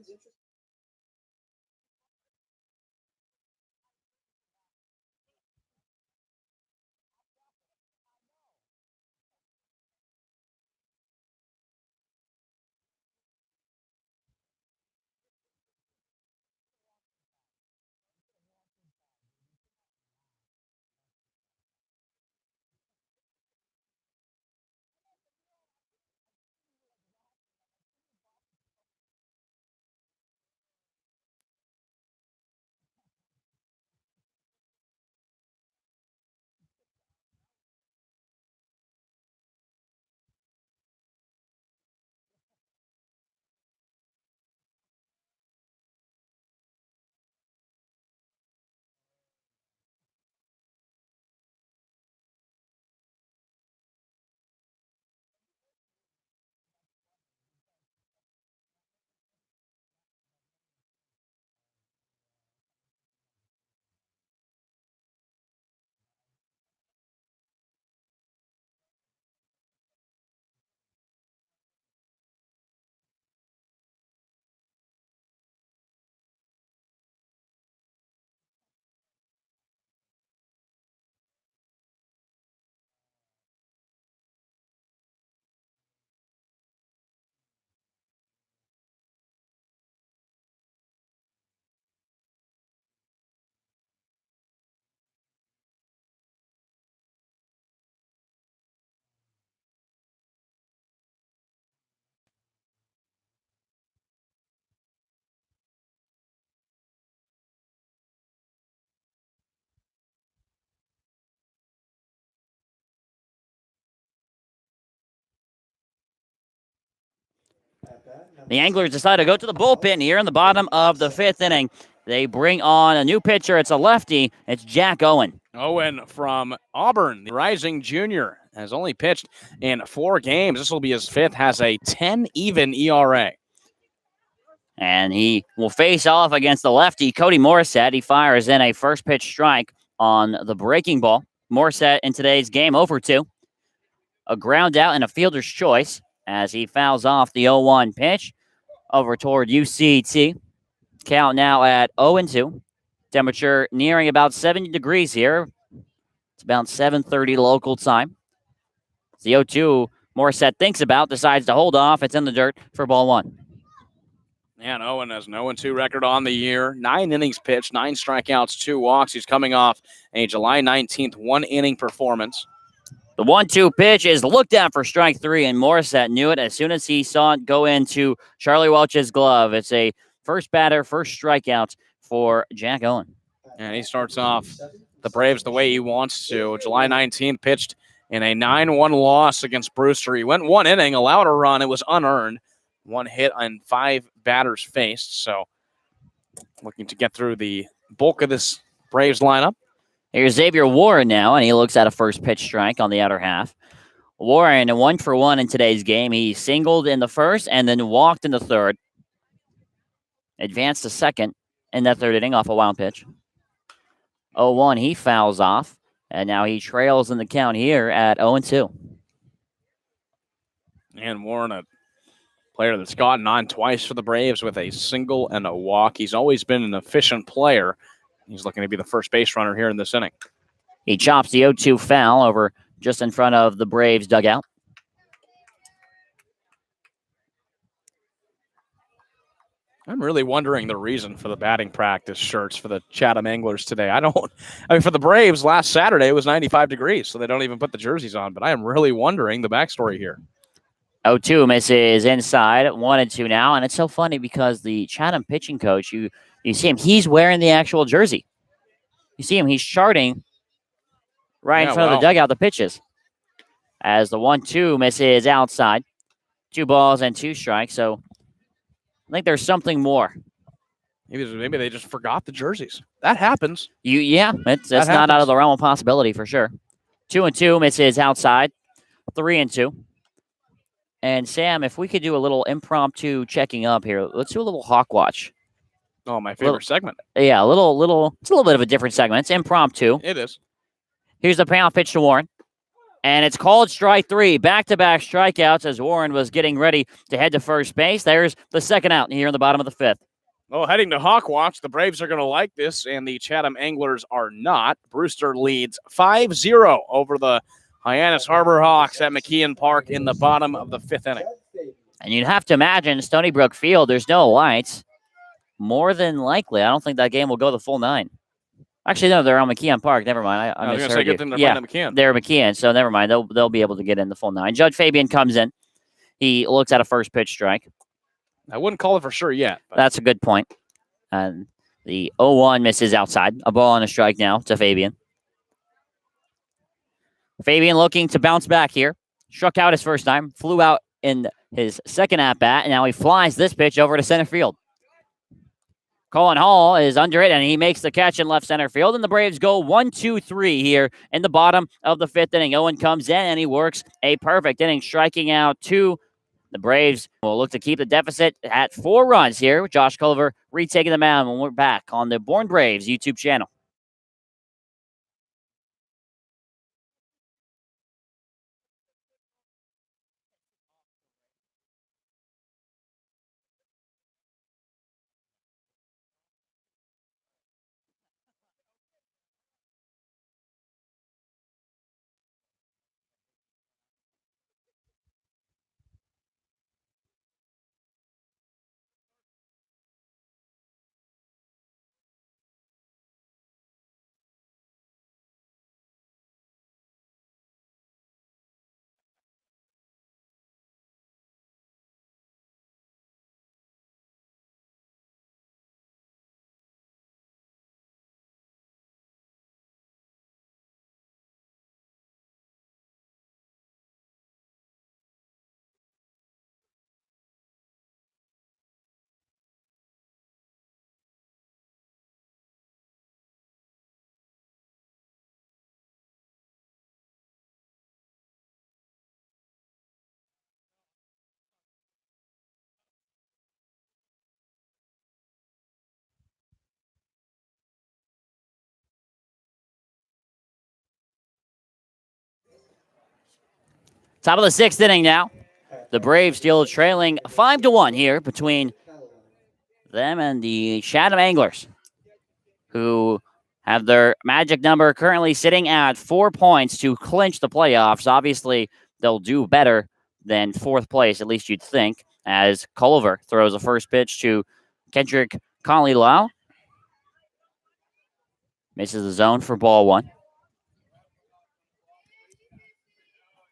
The Anglers decide to go to the bullpen here in the bottom of the 5th inning. They bring on a new pitcher. It's a lefty. It's Jack Owen. Owen from Auburn, the rising junior, has only pitched in 4 games. This will be his 5th, has a 10-even ERA. And he will face off against the lefty, Cody Morissette. He fires in a first pitch strike on the breaking ball. Morissette in today's game, 0-2. A ground out and a fielder's choice as he fouls off the 0-1 pitch over toward UCT. Count now at 0-2. Temperature nearing about 70 degrees here. It's about 7:30 local time. It's the 0-2 Morissette thinks about, decides to hold off. It's in the dirt for ball 1. And Owen has an 0-2 record on the year. 9 innings pitched, 9 strikeouts, 2 walks. He's coming off a July 19th 1-inning performance. The 1-2 pitch is looked at for strike 3, and Morissette knew it as soon as he saw it go into Charlie Welch's glove. It's a first batter, first strikeout for Jack Owen. And he starts off the Braves the way he wants to. July 19th pitched in a 9-1 loss against Brewster. He went 1 inning, allowed a run. It was unearned. 1 hit on 5 batters faced. So looking to get through the bulk of this Braves lineup. Here's Xavier Warren now, and he looks at a first pitch strike on the outer half. Warren, 1 for 1 in today's game. He singled in the first and then walked in the third. Advanced to second in that third inning off a wild pitch. 0-1, he fouls off, and now he trails in the count here at 0-2. And Warren, a player that's gotten on twice for the Braves with a single and a walk. He's always been an efficient player. He's looking to be the first base runner here in this inning. He chops the 0-2 foul over just in front of the Braves dugout. I'm really wondering the reason for the batting practice shirts for the Chatham Anglers today. I mean, for the Braves, last Saturday it was 95 degrees, so they don't even put the jerseys on. But I am really wondering the backstory here. 0-2 misses inside, 1-2 now. And it's so funny because the Chatham pitching coach, you see him, he's wearing the actual jersey. You see him, he's charting right in front of the dugout the pitches. As the 1-2 misses outside. 2 balls and 2 strikes. So I think there's something more. Maybe they just forgot the jerseys. That happens. That's not out of the realm of possibility for sure. 2-2 misses outside. 3-2. And Sam, if we could do a little impromptu checking up here, let's do a little Hawk Watch. Oh, my favorite segment. Yeah, it's a little bit of a different segment. It's impromptu. It is. Here's the payoff pitch to Warren. And it's called strike 3. Back-to-back strikeouts as Warren was getting ready to head to first base. There's the second out here in the bottom of the 5th. Well, heading to Hawk Watch, the Braves are going to like this, and the Chatham Anglers are not. Brewster leads 5-0 over the Hyannis Harbor Hawks at McKeon Park in the bottom of the 5th inning. And you'd have to imagine Stony Brook Field, there's no lights. More than likely, I don't think that game will go the full 9. Actually, no, they're on McKeon Park. Never mind. I was going to say, good thing they're playing McKeon. They're McKeon, so never mind. They'll be able to get in the full 9. Judge Fabian comes in. He looks at a first pitch strike. I wouldn't call it for sure yet. But. That's a good point. And the 0-1 misses outside. A ball and a strike now to Fabian. Fabian looking to bounce back here. Struck out his first time. Flew out in his second at-bat. And now he flies this pitch over to center field. Colin Hall is under it, and he makes the catch in left center field. And the Braves go 1-2-3 here in the bottom of the 5th inning. Owen comes in, and he works a perfect inning, striking out 2. The Braves will look to keep the deficit at 4 runs here with Josh Culver retaking the mound when we're back on the Bourne Braves YouTube channel. Top of the sixth inning now. The Braves still trailing 5-1 here between them and the Chatham Anglers, who have their magic number currently sitting at 4 points to clinch the playoffs. Obviously, they'll do better than fourth place, at least you'd think, as Culver throws the first pitch to Kendrick Conley-Lau. Misses the zone for ball one.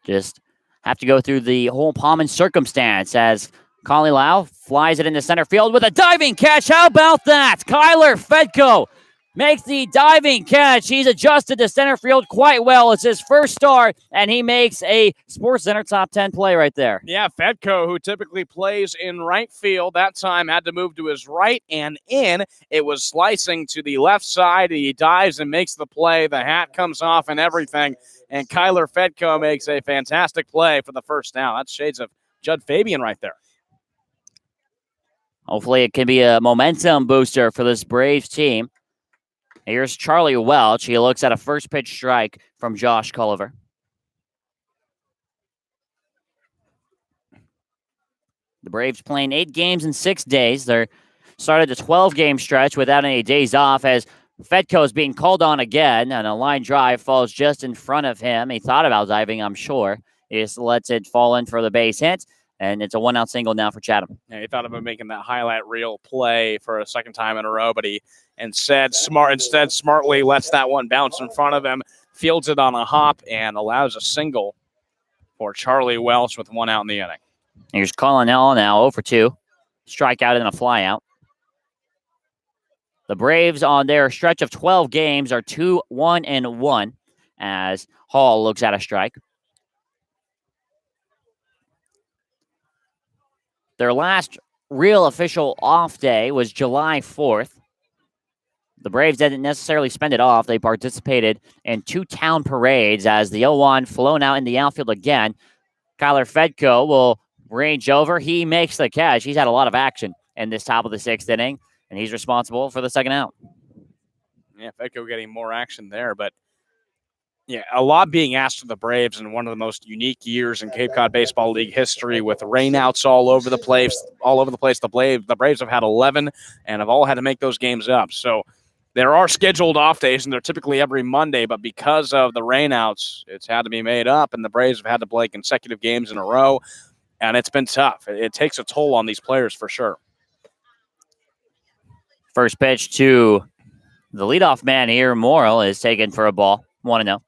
Just have to go through the whole pomp and circumstance as Conley-Lau flies it into center field with a diving catch. How about that? Kyler Fedko makes the diving catch. He's adjusted to center field quite well. It's his first start, and he makes a SportsCenter top 10 play right there. Yeah, Fedko, who typically plays in right field, that time had to move to his right and in. It was slicing to the left side. He dives and makes the play. The hat comes off and everything. And Kyler Fedko makes a fantastic play for the first down. That's shades of Judd Fabian right there. Hopefully it can be a momentum booster for this Braves team. Here's Charlie Welch. He looks at a first pitch strike from Josh Culver. The Braves playing 8 games in 6 days. They're started a 12-game stretch without any days off as Fedko is being called on again, and a line drive falls just in front of him. He thought about diving, I'm sure. He just lets it fall in for the base hit, and it's a 1-out single now for Chatham. Yeah, he thought about making that highlight reel play for a second time in a row, but he instead smartly lets that one bounce in front of him, fields it on a hop, and allows a single for Charlie Welch with 1 out in the inning. Here's Colonel now 0 for 2. Strikeout and a flyout. The Braves on their stretch of 12 games are 2-1-1 as Hall looks at a strike. Their last real official off day was July 4th. The Braves didn't necessarily spend it off. They participated in 2 town parades as the 0-1 flown out in the outfield again. Kyler Fedko will range over. He makes the catch. He's had a lot of action in this top of the 6th inning, and he's responsible for the second out. Yeah, Fedko getting more action there, but yeah, a lot being asked of the Braves in one of the most unique years in Cape Cod Baseball League history, with rainouts all over the place. The Braves have had 11 and have all had to make those games up. So there are scheduled off days, and they're typically every Monday, but because of the rainouts, it's had to be made up, and the Braves have had to play consecutive games in a row, and it's been tough. It takes a toll on these players for sure. First pitch to the leadoff man here, Morrill, is taken for a ball. 1-0.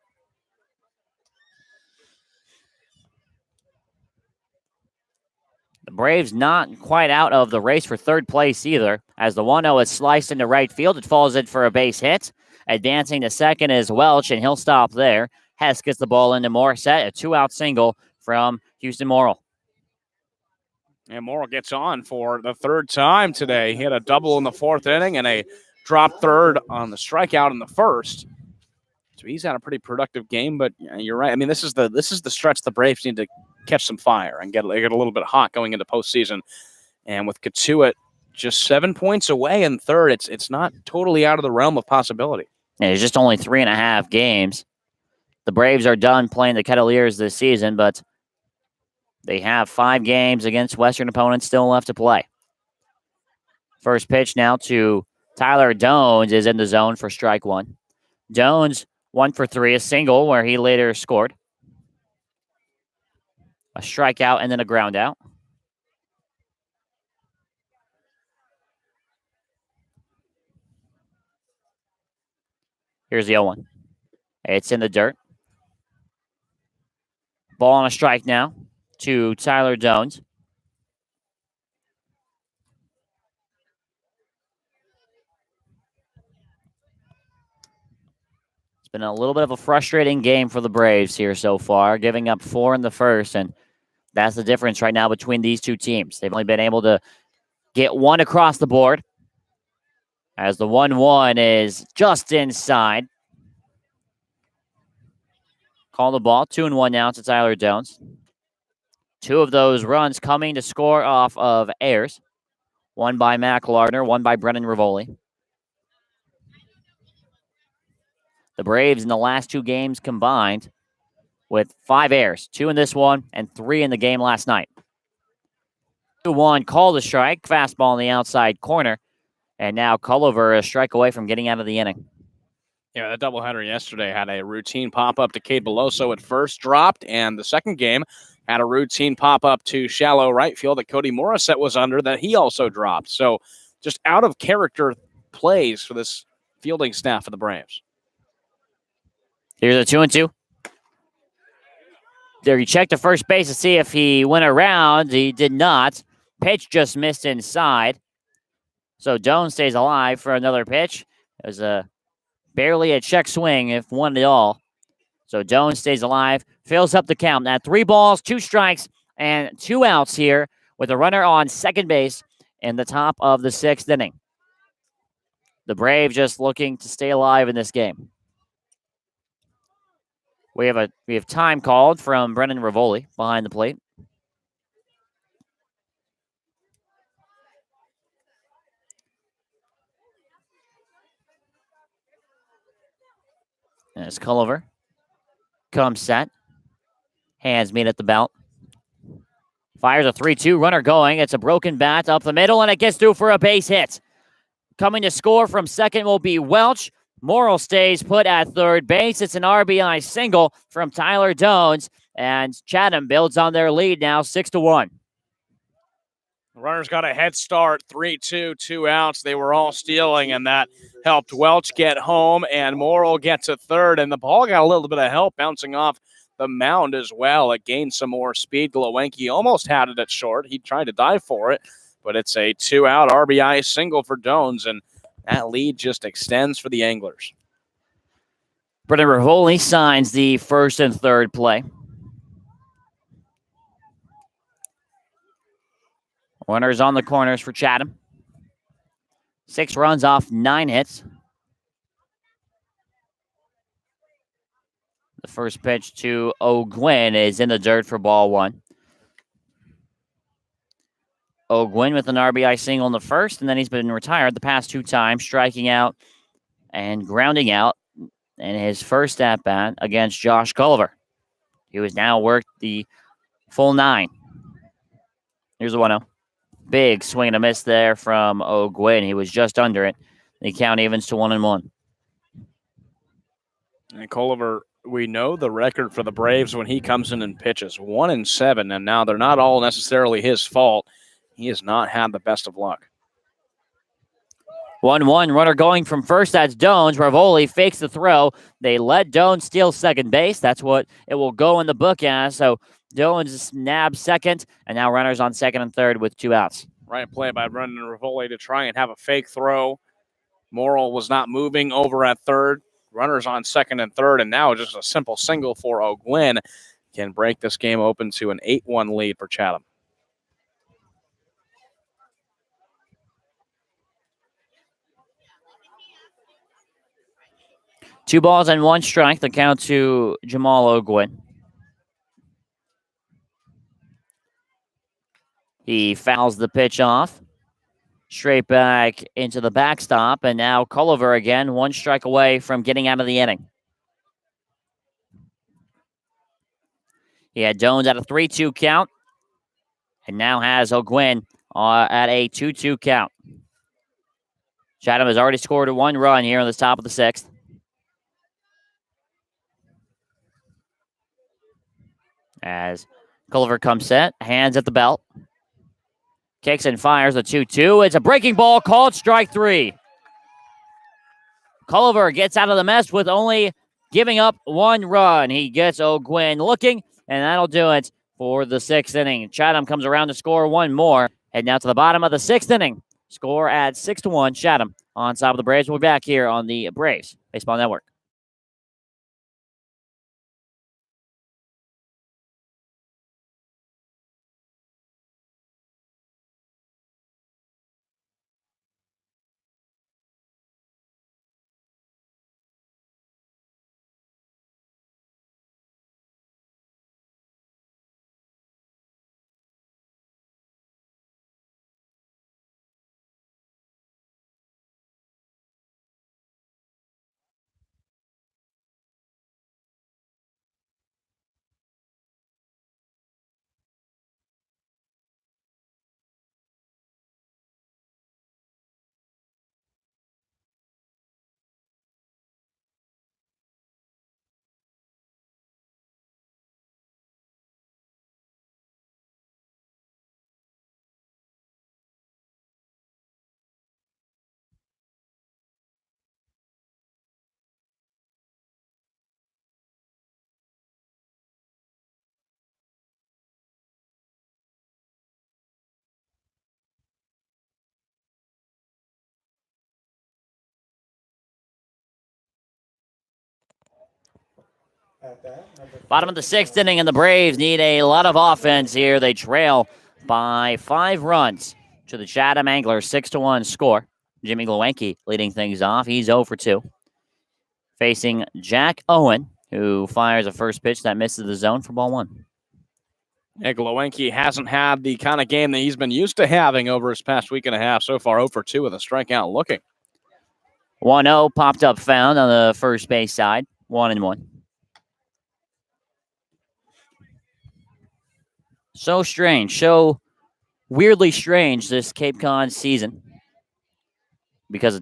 The Braves not quite out of the race for third place either, as the 1-0 is sliced into right field. It falls in for a base hit. Advancing to second is Welch, and he'll stop there. Hess gets the ball into Morissette, a 2-out single from Houston Morrill. And Morrill gets on for the third time today. He had a double in the 4th inning and a drop third on the strikeout in the 1st. So he's had a pretty productive game, but you're right. I mean, this is the stretch the Braves need to catch some fire and get a little bit hot going into postseason. And with Katuitt just 7 points away in third, it's not totally out of the realm of possibility. And it's just only 3.5 games. The Braves are done playing the Kettleers this season, but they have 5 games against Western opponents still left to play. First pitch now to Tyler Dones is in the zone for strike one. Dones 1 for 3, a single where he later scored. A strikeout and then a ground out. Here's the 0-1. It's in the dirt. Ball on a strike now to Tyler Dones. It's been a little bit of a frustrating game for the Braves here so far, giving up 4 in the first, and that's the difference right now between these two teams. They've only been able to get 1 across the board, as the 1-1 is just inside. Call the ball. 2-1 now to Tyler Dones. 2 of those runs coming to score off of errors. 1 by Mac Lardner, 1 by Brennan Rivoli. The Braves in the last 2 games combined with 5 errors, 2 in this one and 3 in the game last night. 2-1, call the strike, fastball in the outside corner, and now Culliver a strike away from getting out of the inning. Yeah, that doubleheader yesterday had a routine pop-up to Cade Beloso at first, dropped, and the second game had a routine pop-up to shallow right field that Cody Morissette was under that he also dropped. So just out-of-character plays for this fielding staff of the Braves. Here's a 2-2. There, he checked to first base to see if he went around. He did not. Pitch just missed inside. So Doan stays alive for another pitch. It was barely a check swing, if one at all. So Doan stays alive, fills up the count. Now 3 balls, 2 strikes, and 2 outs here with a runner on second base in the top of the 6th inning. The Braves just looking to stay alive in this game. We have time called from Brennan Rivoli behind the plate. As Culliver comes set, hands meet at the belt. Fires a 3-2 runner going. It's a broken bat up the middle, and it gets through for a base hit. Coming to score from second will be Welch. Morrill stays put at third base. It's an RBI single from Tyler Dones, and Chatham builds on their lead now 6-1. Runners got a head start, 3-2, 2 outs. They were all stealing, and that helped Welch get home, and Morrill get to third, and the ball got a little bit of help bouncing off the mound as well. It gained some more speed. Glowenke almost had it at short. He tried to dive for it, but it's a 2-out RBI single for Dones, and that lead just extends for the Anglers. Brennan Rivoli signs the first and third play. Runners on the corners for Chatham. 6 runs off 9 hits. The first pitch to O'Gwyn is in the dirt for ball 1. O'Gwyn with an RBI single in the first, and then he's been retired the past 2 times, striking out and grounding out in his first at-bat against Josh Culliver. He has now worked the full 9. Here's a 1-0. Big swing and a miss there from O'Gwyn. He was just under it. The count evens to 1-1. And Culliver, we know the record for the Braves when he comes in and pitches, 1-7, and now they're not all necessarily his fault. He has not had the best of luck. 1-1, runner going from first. That's Dones. Rivoli fakes the throw. They let Dones steal second base. That's what it will go in the book as. So Dones nabs second, and now runners on second and third with 2 outs. Right play by Brendan Rivoli to try and have a fake throw. Morrill was not moving over at third. Runners on second and third, and now just a simple single for O'Gwyn can break this game open to an 8-1 lead for Chatham. Two balls and 1 strike. The count to Jamal O'Gwyn. He fouls the pitch off. Straight back into the backstop, and now Culliver again, 1 strike away from getting out of the inning. He had Dones at a 3-2 count, and now has O'Gwyn at a 2-2 count. Chatham has already scored 1 run here on the top of the 6th. As Culliver comes set, hands at the belt. Kicks and fires a 2-2. It's a breaking ball called strike 3. Culliver gets out of the mess with only giving up 1 run. He gets O'Gwyn looking, and that'll do it for the 6th inning. Chatham comes around to score 1 more. Heading out to the bottom of the 6th inning. Score at 6-1. Chatham on top of the Braves. We'll be back here on the Braves Baseball Network. Bottom of the 6th inning, and the Braves need a lot of offense here. They trail by 5 runs to the Chatham Anglers, 6-1 score. Jimmy Glowacki leading things off. He's 0 for 2. Facing Jack Owen, who fires a first pitch that misses the zone for ball 1. Yeah, Glowacki hasn't had the kind of game that he's been used to having over his past week and a half. So far, 0 for 2 with a strikeout looking. 1-0 popped up found on the first base side. 1-1. So strange. So weirdly strange this Cape Cod season because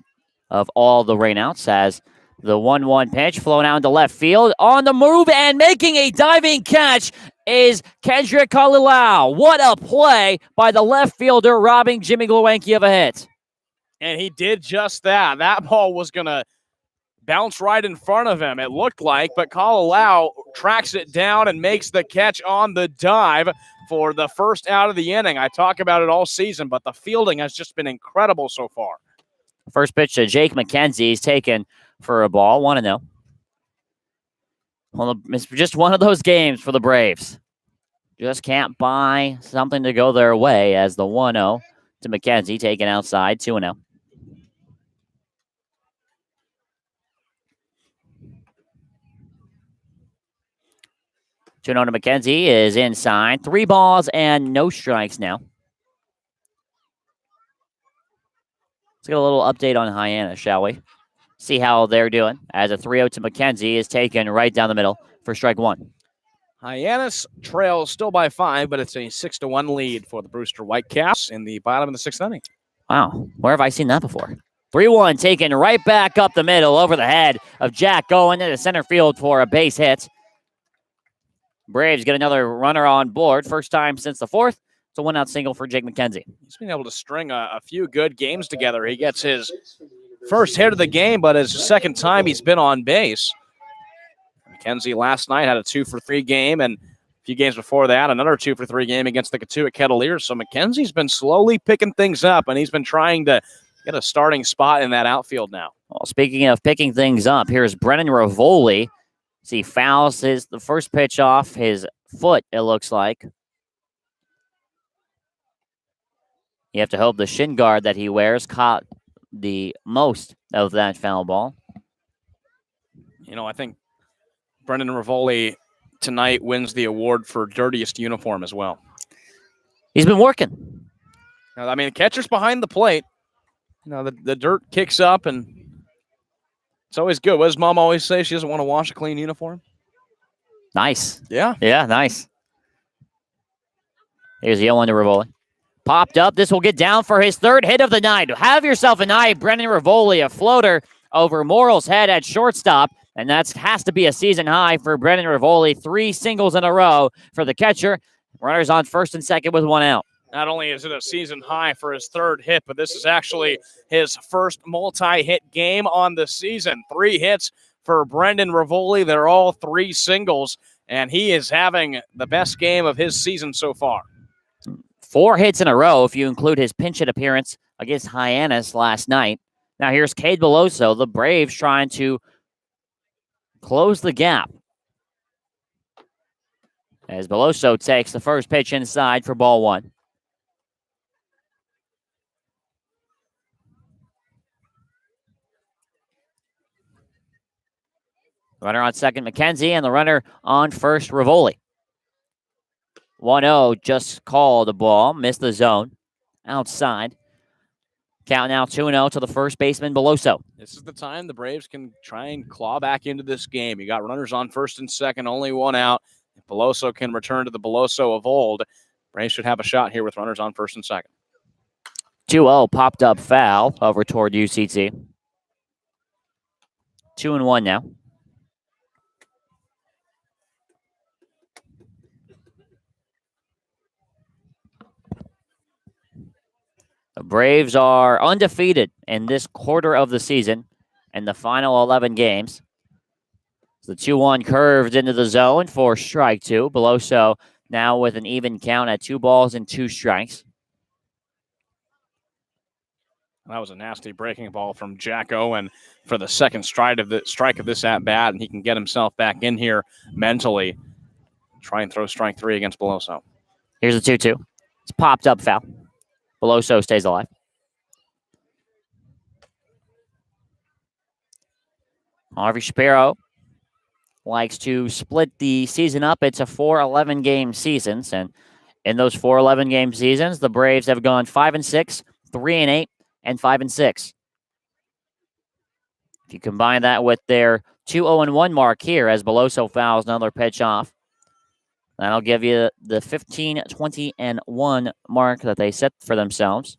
of all the rainouts, as the 1-1 pitch flown out into left field. On the move and making a diving catch is Kendrick Kalilau. What a play by the left fielder, robbing Jimmy Glowacki of a hit. And he did just that. That ball was going to bounce right in front of him, it looked like, but Kalilau tracks it down and makes the catch on the dive for the first out of the inning. I talk about it all season, but the fielding has just been incredible so far. First pitch to Jake McKenzie is taken for a ball, 1-0. Well, it's just one of those games for the Braves. Just can't buy something to go their way, as the 1-0 to McKenzie taken outside, 2-0. 2-0 to McKenzie is inside. 3 balls and no strikes now. Let's get a little update on Hyannis, shall we? See how they're doing, as a 3-0 to McKenzie is taken right down the middle for strike 1. Hyannis trails still by 5, but it's a 6-1 lead for the Brewster Whitecaps in the bottom of the 6th inning. Wow, where have I seen that before? 3-1 taken right back up the middle over the head of Jack going into center field for a base hit. Braves get another runner on board. First time since the 4th. It's a 1-out single for Jake McKenzie. He's been able to string a few good games together. He gets his first hit of the game, but it's the second time he's been on base. McKenzie last night had a 2-for-3 game, and a few games before that, another 2-for-3 game against the Catuit Kettleers. So McKenzie's been slowly picking things up, and he's been trying to get a starting spot in that outfield now. Well, speaking of picking things up, here's Brennan Rivoli. He fouls the first pitch off his foot, it looks like. You have to hope the shin guard that he wears caught the most of that foul ball. You know, I think Brendan Rivoli tonight wins the award for dirtiest uniform as well. He's been working. I mean, the catcher's behind the plate. You know, the dirt kicks up, and it's always good. What does Mom always say? She doesn't want to wash a clean uniform. Nice. Yeah. Yeah, nice. Here's the 0-1 to Rivoli. Popped up. This will get down for his 3rd hit of the night. Have yourself a night, Brendan Rivoli, a floater over Morrill's head at shortstop. And that has to be a season high for Brendan Rivoli. 3 singles in a row for the catcher. Runners on first and second with 1 out. Not only is it a season high for his 3rd hit, but this is actually his first multi-hit game on the season. 3 hits for Brendan Rivoli. They're all 3 singles, and he is having the best game of his season so far. 4 hits in a row if you include his pinch hit appearance against Hyannis last night. Now here's Cade Beloso, the Braves trying to close the gap, as Beloso takes the first pitch inside for ball 1. Runner on second, McKenzie, and the runner on first, Rivoli. 1-0, just called the ball, missed the zone, outside. Count now 2-0 to the first baseman, Beloso. This is the time the Braves can try and claw back into this game. You got runners on first and second, only 1 out. If Beloso can return to the Beloso of old, Braves should have a shot here with runners on first and second. 2-0, popped up foul over toward UCT. 2-1 now. The Braves are undefeated in this quarter of the season and the final 11 games. The 2-1 curved into the zone for strike 2. Beloso now with an even count at 2 balls and 2 strikes. That was a nasty breaking ball from Jack Owen for the second strike of this at-bat, and he can get himself back in here mentally. Try and throw strike 3 against Beloso. Here's a 2-2. It's popped up foul. Beloso stays alive. Harvey Shapiro likes to split the season up. It's a 4 11-game seasons, and in those 4 11-game seasons, the Braves have gone 5-6, 3-8, and 5-6. If you combine that with their 2-0-1 mark here, as Beloso fouls another pitch off, that'll give you the 15-20-1 mark that they set for themselves.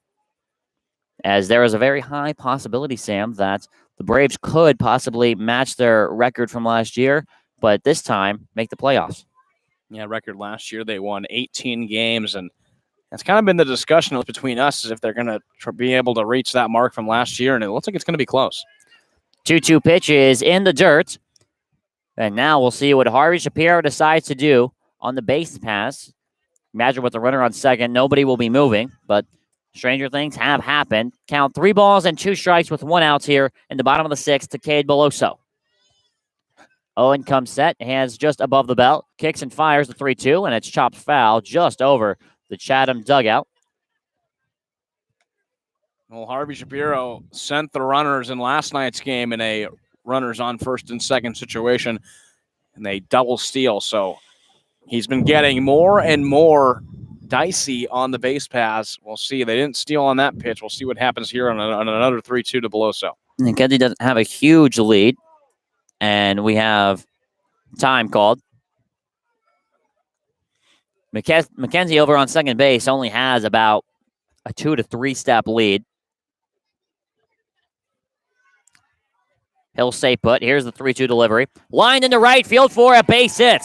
As there is a very high possibility, Sam, that the Braves could possibly match their record from last year, but this time make the playoffs. Yeah, record last year, they won 18 games, and that's kind of been the discussion between us, is if they're going to be able to reach that mark from last year, and it looks like it's going to be close. 2-2 pitch is in the dirt, and now we'll see what Harvey Shapiro decides to do on the base pass. Imagine with the runner on second, nobody will be moving, but stranger things have happened. Count 3 balls and 2 strikes with 1 out here in the bottom of the 6th to Cade Beloso. Owen comes set, hands just above the belt, kicks and fires the 3-2, and it's chopped foul just over the Chatham dugout. Well, Harvey Shapiro sent the runners in last night's game in a runners on first and second situation, and they double steal. So he's been getting more and more dicey on the base pass. We'll see. They didn't steal on that pitch. We'll see what happens here on another 3-2 to Beloso. Mackenzie doesn't have a huge lead, and we have time called. Mackenzie over on second base only has about a 2 to 3 step lead. He'll stay put. Here's the 3-2 delivery. Lined into right field for a base hit.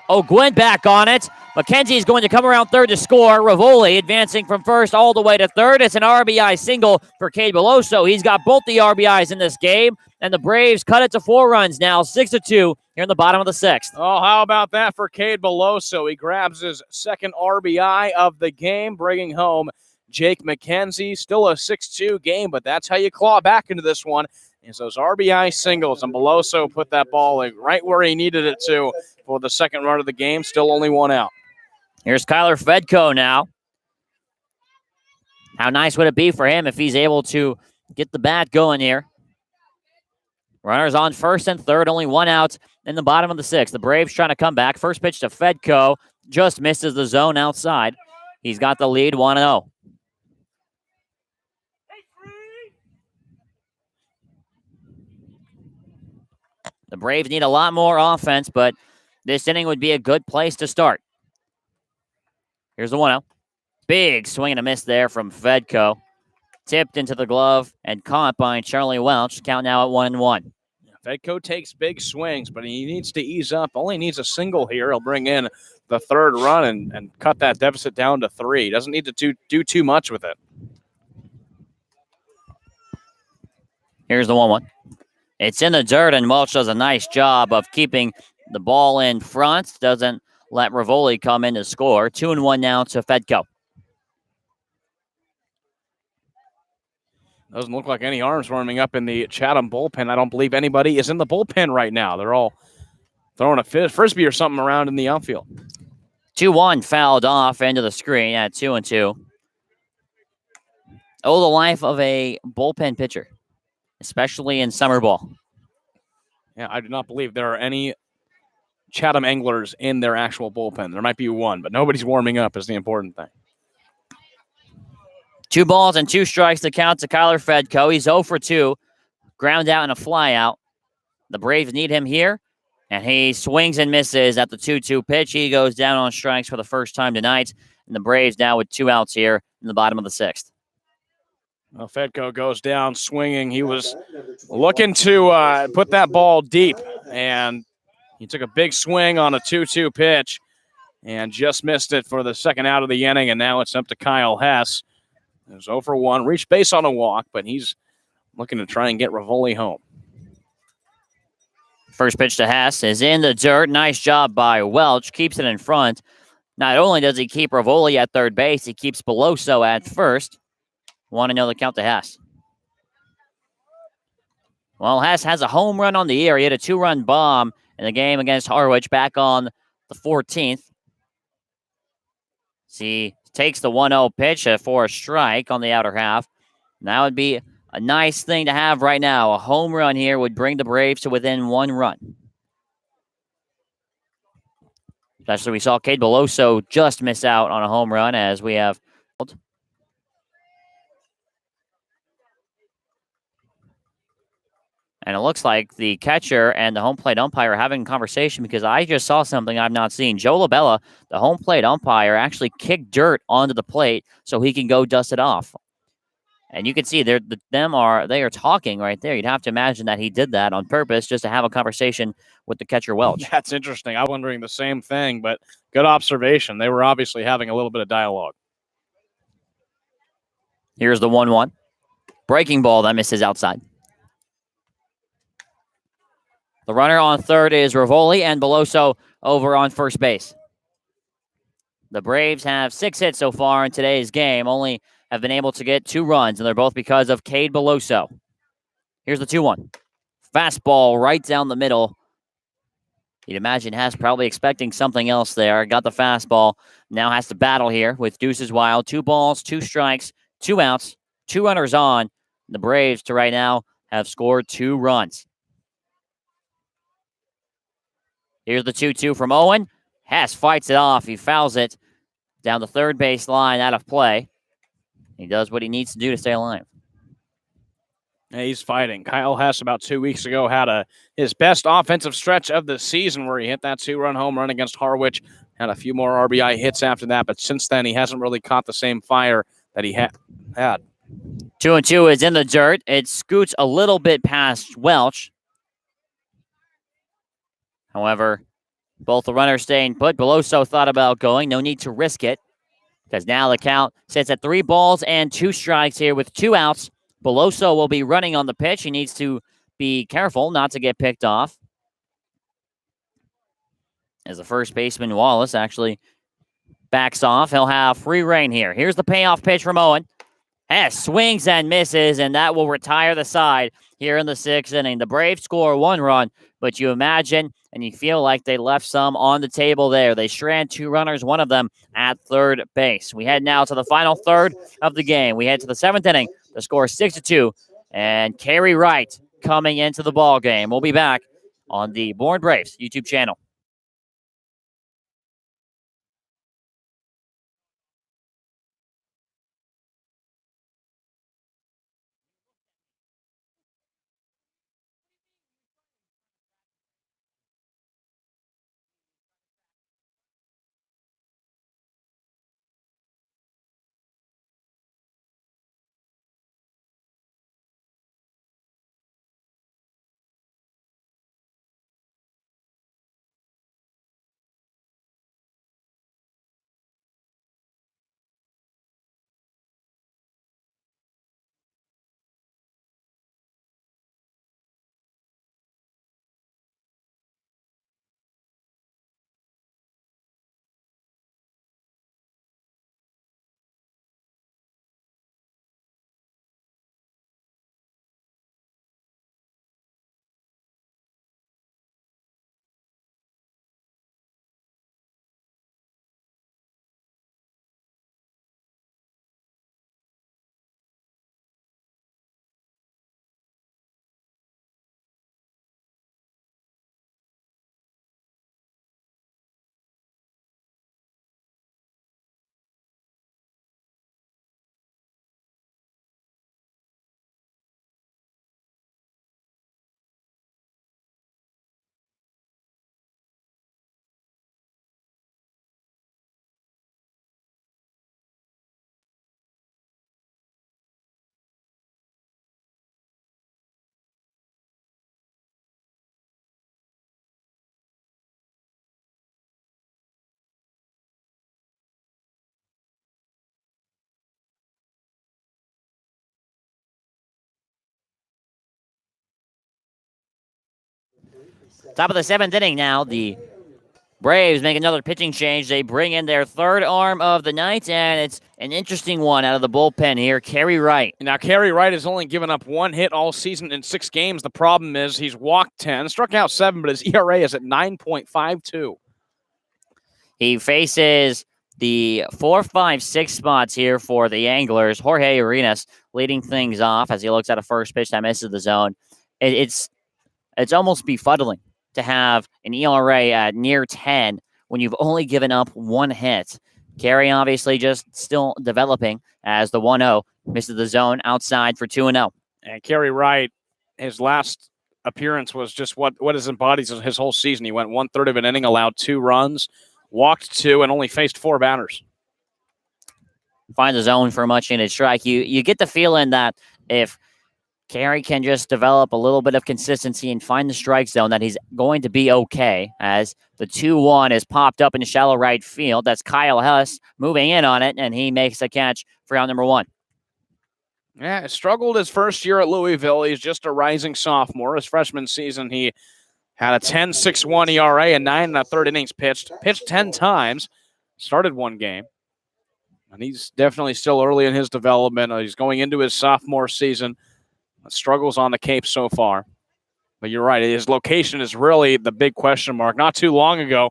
O'Gwen back on it. Mackenzie is going to come around third to score. Rivoli advancing from first all the way to third. It's an RBI single for Cade Beloso. He's got both the RBIs in this game, and the Braves cut it to 4 runs now, 6-2 here in the bottom of the 6th. Oh, how about that for Cade Beloso? He grabs his second RBI of the game, bringing home Jake Mackenzie. Still a 6-2 game, but that's how you claw back into this one, is those RBI singles, and Beloso put that ball right where he needed it to for the second run of the game. Still only 1 out. Here's Kyler Fedko now. How nice would it be for him if he's able to get the bat going here? Runners on first and third, only 1 out in the bottom of the 6th. The Braves trying to come back. First pitch to Fedko, just misses the zone outside. He's got the lead 1-0. The Braves need a lot more offense, but this inning would be a good place to start. Here's the 1-0. Big swing and a miss there from Fedko. Tipped into the glove and caught by Charlie Welch. Count now at 1-1. Fedko takes big swings, but he needs to ease up. Only needs a single here. He'll bring in the third run and cut that deficit down to 3. Doesn't need to do too much with it. Here's the 1-1. It's in the dirt, and Welch does a nice job of keeping the ball in front. Doesn't let Rivoli come in to score. 2-1 now to Fedko. Doesn't look like any arms warming up in the Chatham bullpen. I don't believe anybody is in the bullpen right now. They're all throwing a frisbee or something around in the outfield. 2-1 fouled off into the screen at 2-2. Oh, the life of a bullpen pitcher, especially in summer ball. Yeah, I do not believe there are any Chatham anglers in their actual bullpen. There might be one, but nobody's warming up is the important thing. 2 balls and 2 strikes to count to Kyler Fedko. He's 0 for 2. Ground out and a fly out. The Braves need him here, and he swings and misses at the 2-2 pitch. He goes down on strikes for the first time tonight, and the Braves now with 2 outs here in the bottom of the 6th. Well, Fedko goes down swinging. He was looking to put that ball deep, and he took a big swing on a 2-2 pitch and just missed it for the second out of the inning, and now it's up to Kyle Hess. It was 0 for 1, reached base on a walk, but he's looking to try and get Rivoli home. First pitch to Hess is in the dirt. Nice job by Welch. Keeps it in front. Not only does he keep Rivoli at third base, he keeps Beloso at first. 1-0 the count to Hess. Well, Hess has a home run on the year. He hit a 2-run bomb in the game against Harwich back on the 14th. He takes the 1-0 pitch for a strike on the outer half. And that would be a nice thing to have right now. A home run here would bring the Braves to within 1 run. Especially we saw Cade Beloso just miss out on a home run as we have. And it looks like the catcher and the home plate umpire are having a conversation because I just saw something I've not seen. Joe LaBella, the home plate umpire, actually kicked dirt onto the plate so he can go dust it off. And you can see they are talking right there. You'd have to imagine that he did that on purpose just to have a conversation with the catcher Welch. That's interesting. I'm wondering the same thing, but good observation. They were obviously having a little bit of dialogue. Here's the 1-1. Breaking ball that misses outside. The runner on third is Rivoli and Beloso over on first base. The Braves have 6 hits so far in today's game, only have been able to get 2 runs, and they're both because of Cade Beloso. Here's the 2-1. Fastball right down the middle. You'd imagine Hess probably expecting something else there. Got the fastball. Now has to battle here with Deuces Wild. 2 balls, 2 strikes, 2 outs, 2 runners on. The Braves to right now have scored 2 runs. Here's the 2-2 from Owen. Hess fights it off. He fouls it down the third base line out of play. He does what he needs to do to stay alive. Yeah, he's fighting. Kyle Hess about 2 weeks ago had his best offensive stretch of the season where he hit that 2-run home run against Harwich. Had a few more RBI hits after that, but since then he hasn't really caught the same fire that he had. 2-2 is in the dirt. It scoots a little bit past Welch. However, both the runners staying put. Beloso thought about going. No need to risk it because now the count sits at 3 balls and 2 strikes here with 2 outs. Beloso will be running on the pitch. He needs to be careful not to get picked off. As the first baseman, Wallace, actually backs off. He'll have free rein here. Here's the payoff pitch from Owen. Hess swings and misses, and that will retire the side here in the 6th inning. The Braves score 1 run, but you imagine and you feel like they left some on the table there. They strand 2 runners, one of them at third base. We head now to the final third of the game. We head to the 7th inning. The score is 6-2, and Kerry Wright coming into the ball game. We'll be back on the Bourne Braves YouTube channel. Top of the 7th inning now. The Braves make another pitching change. They bring in their third arm of the night, and it's an interesting one out of the bullpen here, Kerry Wright. Now, Kerry Wright has only given up 1 hit all season in 6 games. The problem is he's walked 10, struck out 7, but his ERA is at 9.52. He faces the 4, 5, 6 spots here for the Anglers. Jorge Arenas leading things off as he looks at a first pitch that misses the zone. It's almost befuddling to have an ERA at near 10 when you've only given up 1 hit. Kerry obviously just still developing as the 1-0 misses the zone outside for 2-0. And Kerry Wright, his last appearance was just what is embodies his whole season. He went 1/3 of an inning, allowed 2 runs, walked 2, and only faced 4 batters. Find the zone for a much needed strike. You get the feeling that if Kerry can just develop a little bit of consistency and find the strike zone, that he's going to be okay, as the 2-1 is popped up in the shallow right field. That's Kyle Hess moving in on it, and he makes a catch for out number 1. Yeah, struggled his first year at Louisville. He's just a rising sophomore. His freshman season, he had a 10.61 ERA and 9 1/3 innings pitched 10 times, started 1 game. And he's definitely still early in his development. He's going into his sophomore season. Struggles on the Cape so far. But you're right, his location is really the big question mark. Not too long ago,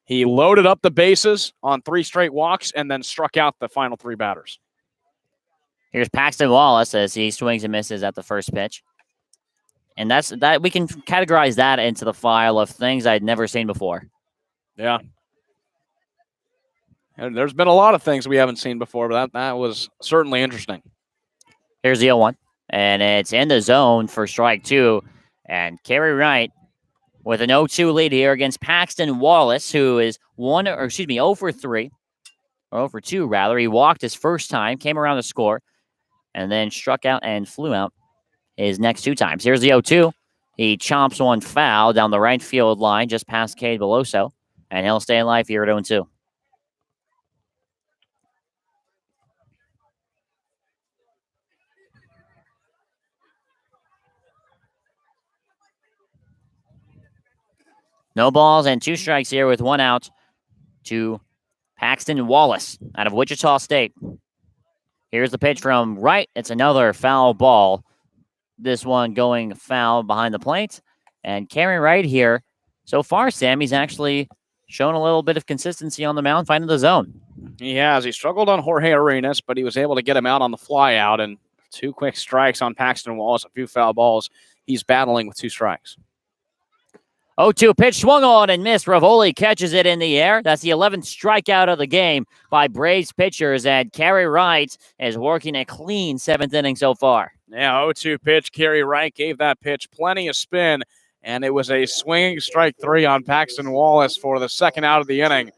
he loaded up the bases on 3 straight walks and then struck out the final 3 batters. Here's Paxton Wallace as he swings and misses at the first pitch. And that's that. We can categorize that into the file of things I'd never seen before. Yeah. And there's been a lot of things we haven't seen before, but that was certainly interesting. Here's the 0-1. And it's in the zone for strike 2. And Kerry Wright with an 0-2 lead here against Paxton Wallace, who is 0 for 3, or 0 for 2 rather. He walked his first time, came around to score, and then struck out and flew out his next 2 times. Here's the 0-2. He chomps one foul down the right field line just past Cade Beloso, and he'll stay alive here at 0-2. No balls and 2 strikes here with 1 out to Paxton Wallace out of Wichita State. Here's the pitch from Wright. It's another foul ball. This one going foul behind the plate. And Kerry Wright here, so far, Sam, he's actually shown a little bit of consistency on the mound, finding the zone. He has. He struggled on Jorge Arenas, but he was able to get him out on the fly out, and 2 quick strikes on Paxton Wallace, a few foul balls. He's battling with 2 strikes. 0-2 pitch swung on and missed. Ravoli catches it in the air. That's the 11th strikeout of the game by Braves pitchers, and Kerry Wright is working a clean 7th inning so far. Yeah, 0-2 pitch. Kerry Wright gave that pitch plenty of spin, and it was a swinging strike 3 on Paxton Wallace for the 2nd out of the inning.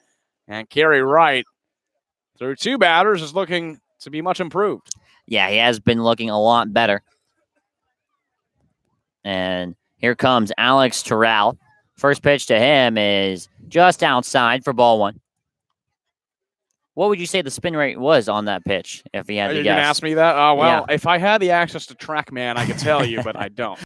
And Kerry Wright, through 2 batters, is looking to be much improved. Yeah, he has been looking a lot better. And here comes Alex Terrell. First pitch to him is just outside for ball 1. What would you say the spin rate was on that pitch, if he had to guess? You're going to ask me that? If I had the access to TrackMan, I could tell you, but I don't.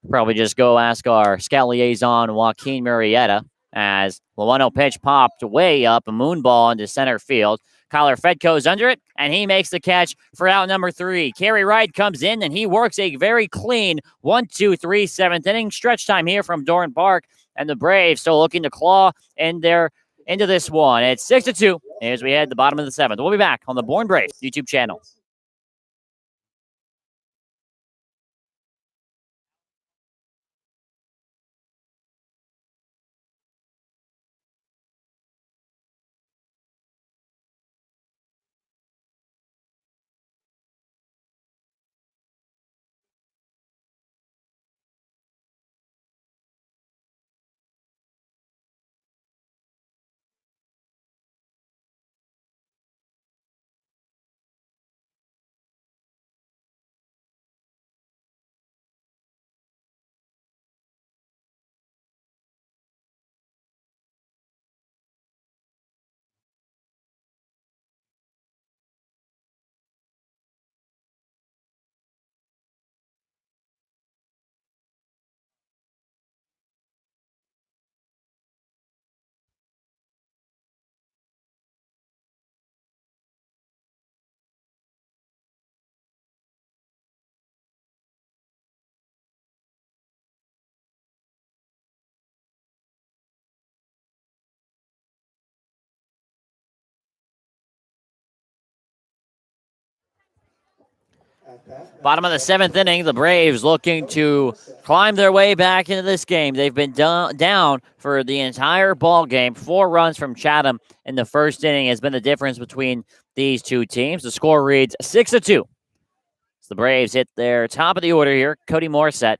Probably just go ask our scout liaison, Joaquin Murrieta, as the 1-0 pitch popped way up, a moon ball into center field. Kyler Fedko's under it, and he makes the catch for out number 3. Kerry Wright comes in, and he works a very clean 1-2-3 7th inning stretch time here from Dorn Park, and the Braves still looking to claw into this one. It's 6-2 as we head to the bottom of the 7th. We'll be back on the Bourne Braves YouTube channel. Bottom of the 7th inning, the Braves looking to climb their way back into this game. They've been down for the entire ball game. 4 runs from Chatham in the first inning has been the difference between these two teams. The score reads 6-2. The Braves hit their top of the order here. Cody Morissette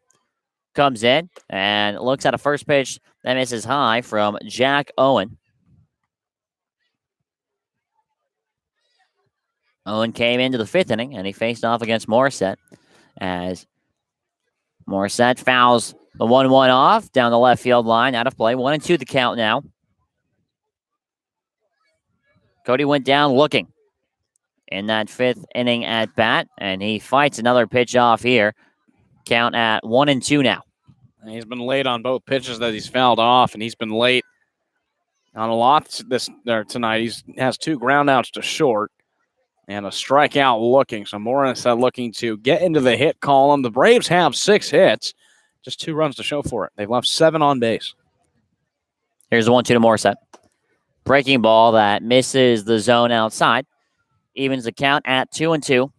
comes in and looks at a first pitch that misses high from Jack Owen. Owen came into the 5th inning and he faced off against Morissette as Morissette fouls the 1-1 off down the left field line, out of play. 1-2 the count now. Cody went down looking in that 5th inning at bat, and he fights another pitch off here. Count at 1-2 now. He's been late on both pitches that he's fouled off, and he's been late on a lot tonight. He has 2 groundouts to short and a strikeout looking. So Morissette looking to get into the hit column. The Braves have 6 hits, just 2 runs to show for it. They've left 7 on base. Here's the 1-2 to Morissette. Breaking ball that misses the zone outside. Evens the count at 2-2.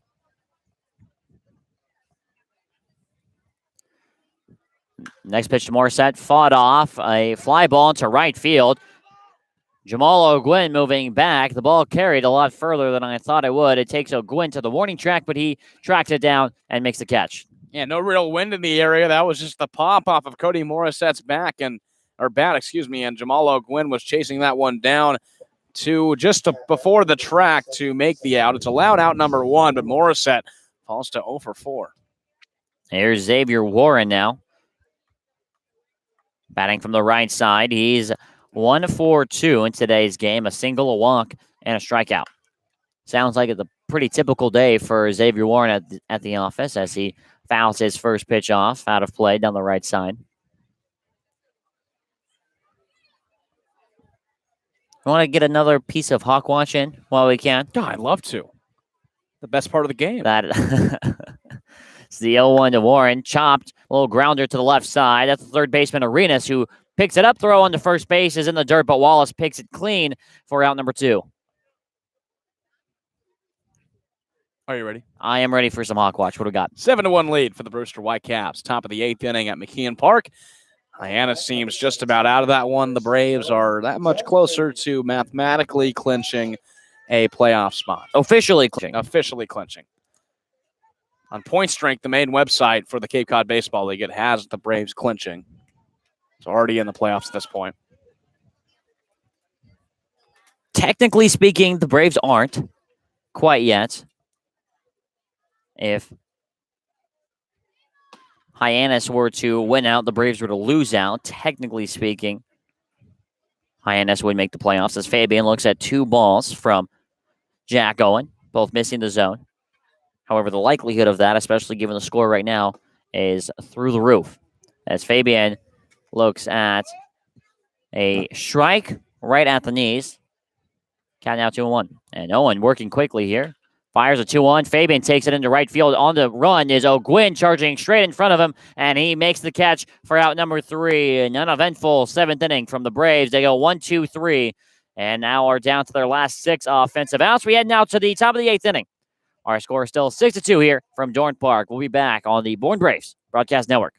Next pitch to Morissette. Fought off a fly ball into right field. Jamal O'Gwyn moving back. The ball carried a lot further than I thought it would. It takes O'Gwyn to the warning track, but he tracks it down and makes the catch. Yeah, no real wind in the area. That was just the pop off of Cody Morissette's bat, and Jamal O'Gwyn was chasing that one down to before the track to make the out. It's allowed out number 1, but Morissette falls to 0 for 4. Here's Xavier Warren now. Batting from the right side. He's 1 for 2 in today's game. A single, a walk, and a strikeout. Sounds like it's a pretty typical day for Xavier Warren at the office as he fouls his first pitch off out of play down the right side. Want to get another piece of Hawk Watch in while we can? Yeah, I'd love to. The best part of the game. It's the 0-1 to Warren. Chopped, a little grounder to the left side. That's the third baseman, Arenas, who picks it up. Throw on to first base is in the dirt, but Wallace picks it clean for out number 2. Are you ready? I am ready for some Hawk Watch. What do we got? 7-1 lead for the Brewster Whitecaps. Top of the 8th inning at McKeon Park. Hyannis seems just about out of that one. The Braves are that much closer to mathematically clinching a playoff spot. Officially clinching. Officially clinching. On Point Strength, the main website for the Cape Cod Baseball League, it has the Braves clinching. It's already in the playoffs at this point. Technically speaking, the Braves aren't quite yet. If Hyannis were to win out, the Braves were to lose out. Technically speaking, Hyannis would make the playoffs as Fabian looks at 2 balls from Jack Owen, both missing the zone. However, the likelihood of that, especially given the score right now, is through the roof. As Fabian looks at a strike right at the knees. Count now 2-1. And Owen working quickly here. Fires a 2-1. Fabian takes it into right field. On the run is O'Gwyn charging straight in front of him, and he makes the catch for out number 3. An uneventful 7th inning from the Braves. They go 1-2-3, and now are down to their last 6 offensive outs. We head now to the top of the 8th inning. Our score is still 6-2 here from Dorn Park. We'll be back on the Bourne Braves Broadcast Network.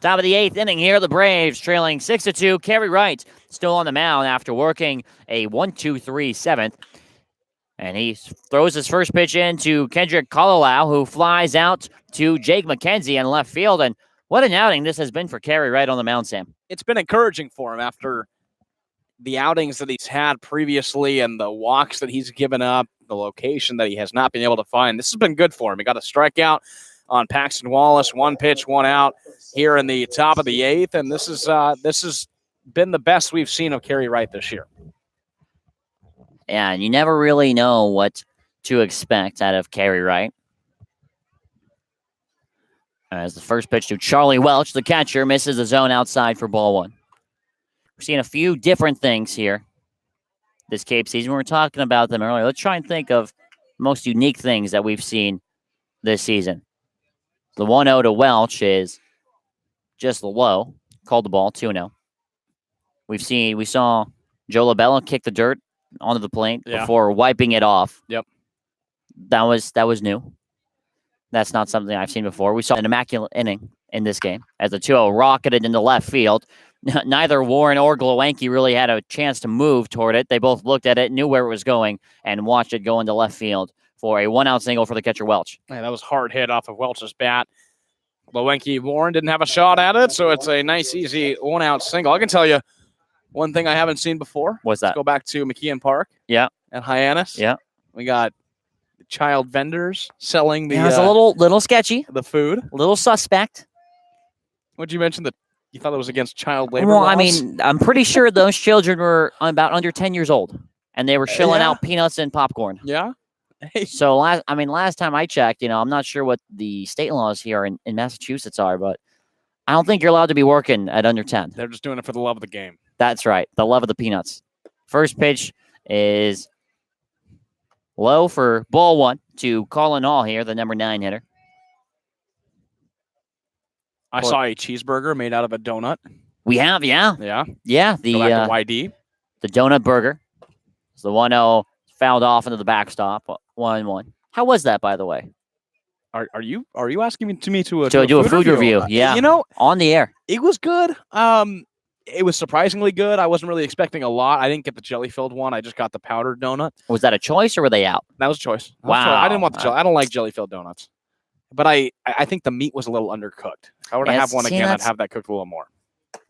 Top of the 8th inning here, the Braves trailing 6-2. Kerry Wright still on the mound after working a 1-2-3 7th. And he throws his first pitch in to Kendrick Cololau, who flies out to Jake McKenzie in left field. And what an outing this has been for Kerry Wright on the mound, Sam. It's been encouraging for him after the outings that he's had previously and the walks that he's given up, the location that he has not been able to find. This has been good for him. He got a strikeout on Paxton Wallace, 1 pitch, 1 out here in the top of the 8th. And this has been the best we've seen of Kerry Wright this year. And you never really know what to expect out of Kerry Wright. As the first pitch to Charlie Welch, the catcher, misses the zone outside for ball 1. We're seeing a few different things here this Cape season. We were talking about them earlier. Let's try and think of the most unique things that we've seen this season. The 1-0 to Welch is just low. Called the ball, 2-0. We saw Joe Labella kick the dirt onto the plate before wiping it off. Yep. That was new. That's not something I've seen before. We saw an immaculate inning in this game as the 2-0 rocketed into left field. Neither Warren or Glowanki really had a chance to move toward it. They both looked at it, knew where it was going, and watched it go into left field for a 1-out single for the catcher Welch. Yeah, that was hard hit off of Welch's bat. Glowanki Warren didn't have a shot at it, so it's a nice, easy 1-out single. I can tell you one thing I haven't seen before. What's that? Let's go back to McKeon Park. Yeah. At Hyannis. Yeah. We got child vendors selling the. It was a little sketchy. The food. A little suspect. What'd you mention that you thought it was against child labor? Well, laws? I mean, I'm pretty sure those children were about under 10 years old, and they were shilling out peanuts and popcorn. Yeah. Hey. So last time I checked, I'm not sure what the state laws here in Massachusetts are, but I don't think you're allowed to be working at under 10. They're just doing it for the love of the game. That's right. The love of the peanuts. First pitch is low for ball 1 to Colin Hall here, the number 9 hitter. I saw a cheeseburger made out of a donut. We have, yeah. Yeah. Yeah. Go back to YD. The donut burger. It's the 1-0 fouled off into the backstop. 1-1. How was that, by the way? Are you asking me to do a food review? Yeah. On the air. It was good. It was surprisingly good. I wasn't really expecting a lot. I didn't get the jelly-filled one. I just got the powdered donut. Was that a choice or were they out? That was a choice. Wow. I didn't want the jelly. I don't like jelly-filled donuts. But I think the meat was a little undercooked. If I were to have one again, I'd have that cooked a little more.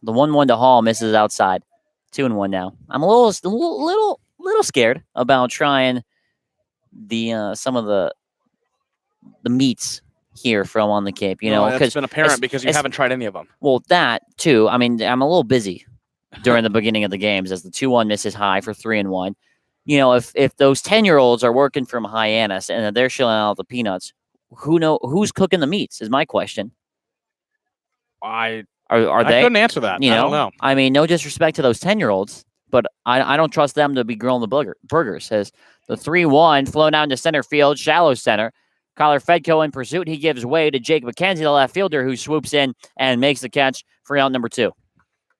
The 1-1 to Hall misses outside. 2-1 now. I'm a little scared about trying the some of the meats here from on the Cape, because it's been apparent because you haven't tried any of them. Well, that too. I mean, I'm a little busy during the beginning of the games as the 2-1 misses high for 3-1. If those 10-year-olds are working from Hyannis and they're shilling out the peanuts, who's cooking the meats is my question. I they? Couldn't answer that. I don't know. I mean, no disrespect to those 10-year-olds, but I don't trust them to be grilling the burgers. As the 3-1 flow down to center field, shallow center. Kyler Fedko in pursuit. He gives way to Jake McKenzie, the left fielder, who swoops in and makes the catch for out number 2.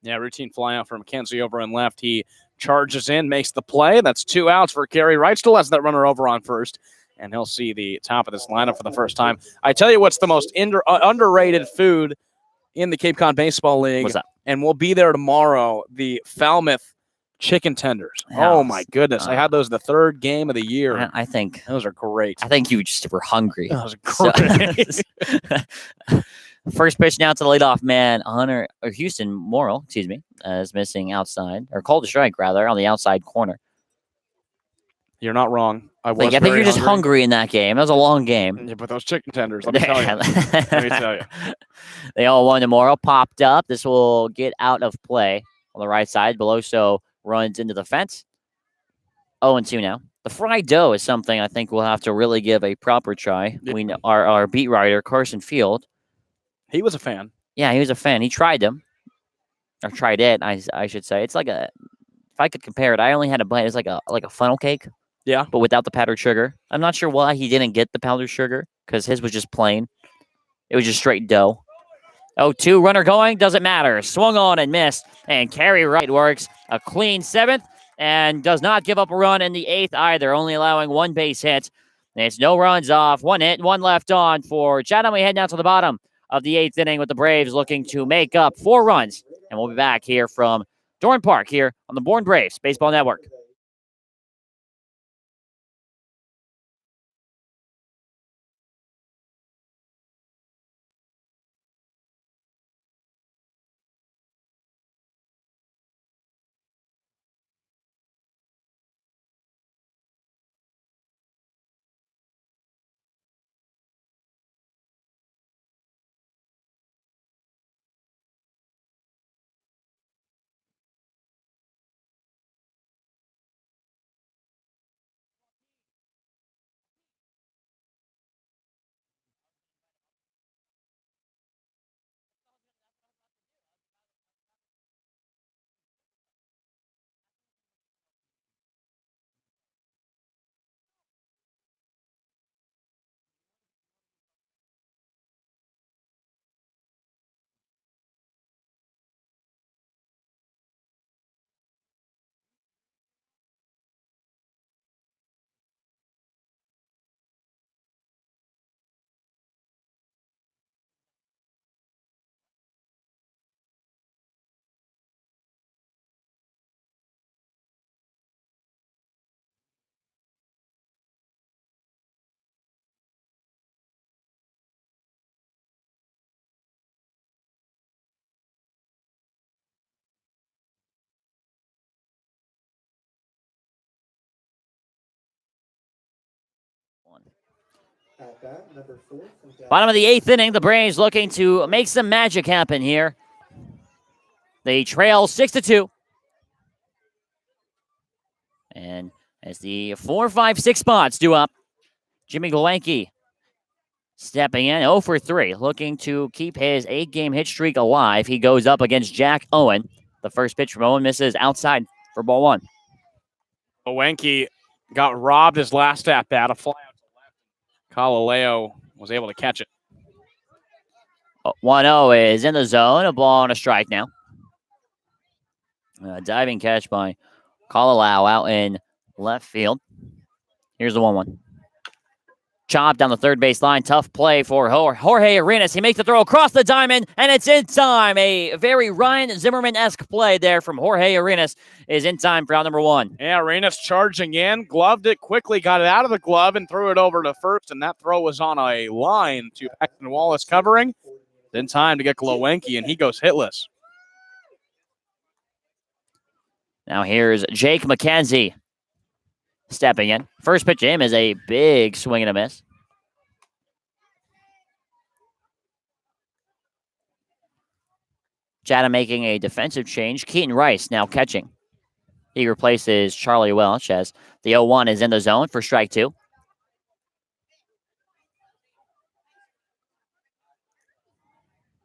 Yeah, routine fly out for McKenzie over in left. He charges in, makes the play. That's 2 outs for Kerry Wright. Still has that runner over on first, and he'll see the top of this lineup for the first time. I tell you what's the most underrated food in the Cape Cod Baseball League. What's that? And we'll be there tomorrow, the Falmouth chicken tenders. Oh, my goodness. I had those the 3rd game of the year. I think those are great. I think you just were hungry. Those are great. First pitch now to the leadoff man, Houston Morrill, is missing outside, or called a strike, rather, on the outside corner. You're not wrong. I think you're just hungry in that game. It was a long game. Yeah, but those chicken tenders, let me tell you. Let me tell you. They all won tomorrow. Popped up. This will get out of play on the right side. Beloso runs into the fence. 0-2 now. The fried dough is something I think we'll have to really give a proper try. Yeah. Our beat writer, Carson Field. He was a fan. Yeah, he was a fan. He tried them. Or tried it, I should say. It's like if I could compare it, I only had a bite. It's like a funnel cake. Yeah. But without the powdered sugar. I'm not sure why he didn't get the powdered sugar, because his was just plain. It was just straight dough. 0-2, runner going, doesn't matter. Swung on and missed, and Kerry Wright works a clean 7th and does not give up a run in the 8th either, only allowing 1 base hit. And it's no runs off, 1 hit, 1 left on for Chatham. We head down to the bottom of the 8th inning with the Braves looking to make up 4 runs. And we'll be back here from Dorn Park here on the Bourne Braves Baseball Network. Bottom of the 8th inning, the Braves looking to make some magic happen here. They trail 6-2. And as the 4, 5, 6 spots due up, Jimmy Glenke stepping in 0 for 3, looking to keep his 8-game hit streak alive. He goes up against Jack Owen. The first pitch from Owen misses outside for ball 1. Glenke got robbed his last at bat. A fly out to left. Galileo was able to catch it. 1-0 is in the zone. A ball and a strike now. Diving catch by Galileo out in left field. Here's the 1-1. Chop down the third base line. Tough play for Jorge Arenas. He makes the throw across the diamond, and it's in time. A very Ryan Zimmerman-esque play there from Jorge Arenas is in time for out number 1. Yeah, Arenas charging in, gloved it quickly, got it out of the glove, and threw it over to first, and that throw was on a line to Paxton Wallace covering. In time to get Glenke, and he goes hitless. Now here's Jake McKenzie stepping in. First pitch to him is a big swing and a miss. Chatham making a defensive change. Keaton Rice now catching. He replaces Charlie Welch as the 0-1 is in the zone for strike 2.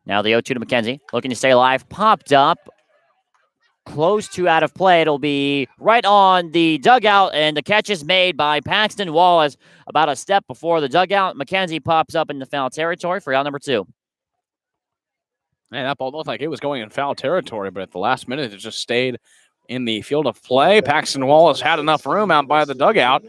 Now the 0-2 to McKenzie. Looking to stay alive. Popped up. Close to out of play. It'll be right on the dugout, and the catch is made by Paxton Wallace about a step before the dugout. McKenzie pops up in the foul territory for out number 2. Man, that ball looked like it was going in foul territory, but at the last minute, it just stayed in the field of play. Paxton Wallace had enough room out by the dugout,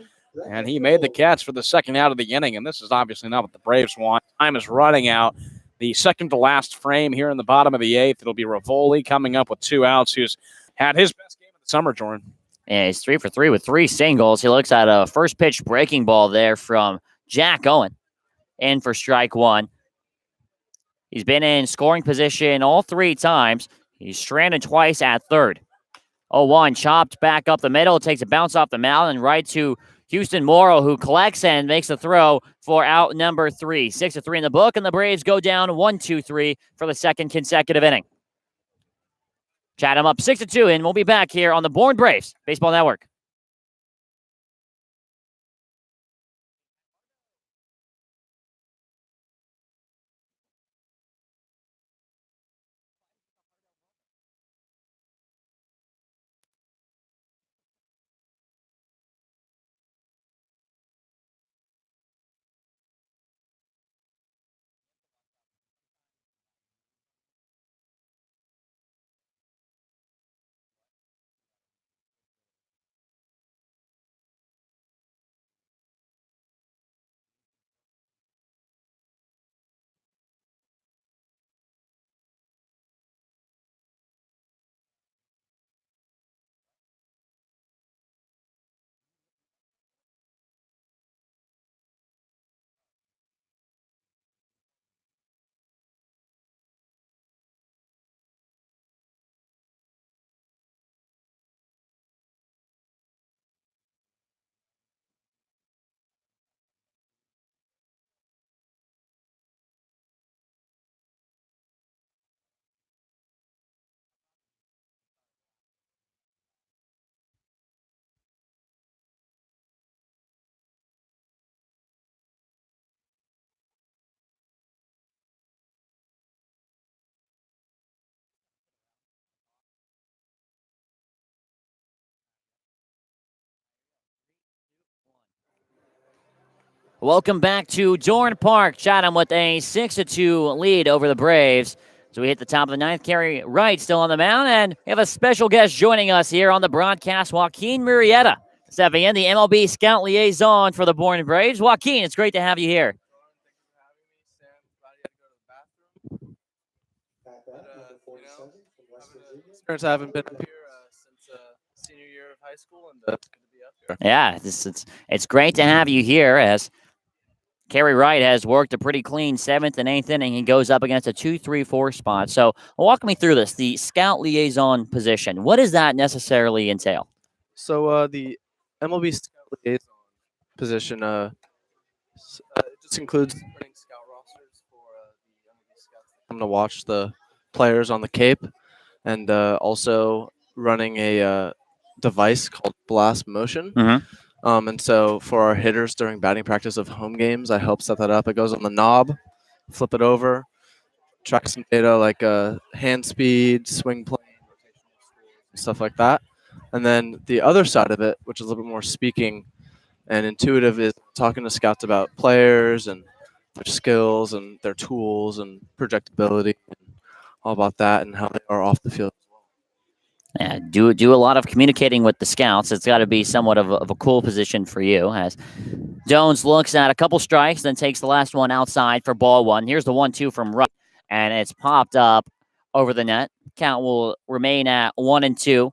and he made the catch for the second out of the inning, and this is obviously not what the Braves want. Time is running out. The second to last frame here in the bottom of the 8th. It'll be Rivoli coming up with 2 outs, who's had his best game of the summer, Jordan. Yeah, he's 3 for 3 with 3 singles. He looks at a first pitch breaking ball there from Jack Owen in for strike 1. He's been in scoring position all 3 times. He's stranded twice at third. 0-1 chopped back up the middle. Takes a bounce off the mound and right to Houston Morrow, who collects and makes the throw for out number 3. 6-3 in the book, and the Braves go down 1-2-3 for the second consecutive inning. Chatham up 6-2, and we'll be back here on the Bourne Braves Baseball Network. Welcome back to Dorn Park. Chatham with a 6-2 lead over the Braves. So we hit the top of the ninth. Kerry Wright still on the mound, and we have a special guest joining us here on the broadcast, Joaquin Murrieta, stepping in, the MLB scout liaison for the Bourne Braves. Joaquin, it's great to have you here. I haven't been up here since senior year of high school, and it's good to be up here. Yeah, it's great to have you here as Kerry Wright has worked a pretty clean 7th and 8th inning. He goes up against a 2-3-4 spot. So walk me through this, the scout liaison position. What does that necessarily entail? So the MLB scout liaison position it just includes printing scout rosters for the MLB scouts that come to watch the players on the Cape, and also running a device called Blast Motion. Mm-hmm. And so for our hitters during batting practice of home games, I help set that up. It goes on the knob, flip it over, track some data like hand speed, swing plane, stuff like that. And then the other side of it, which is a little bit more speaking and intuitive, is talking to scouts about players and their skills and their tools and projectability and all about that and how they are off the field. Yeah, do a lot of communicating with the scouts. It's got to be somewhat of a cool position for you. As Jones looks at a couple strikes, then takes the last one outside for ball one. Here's the 1-2 from Wright, and it's popped up over the net. Count will remain at 1-2.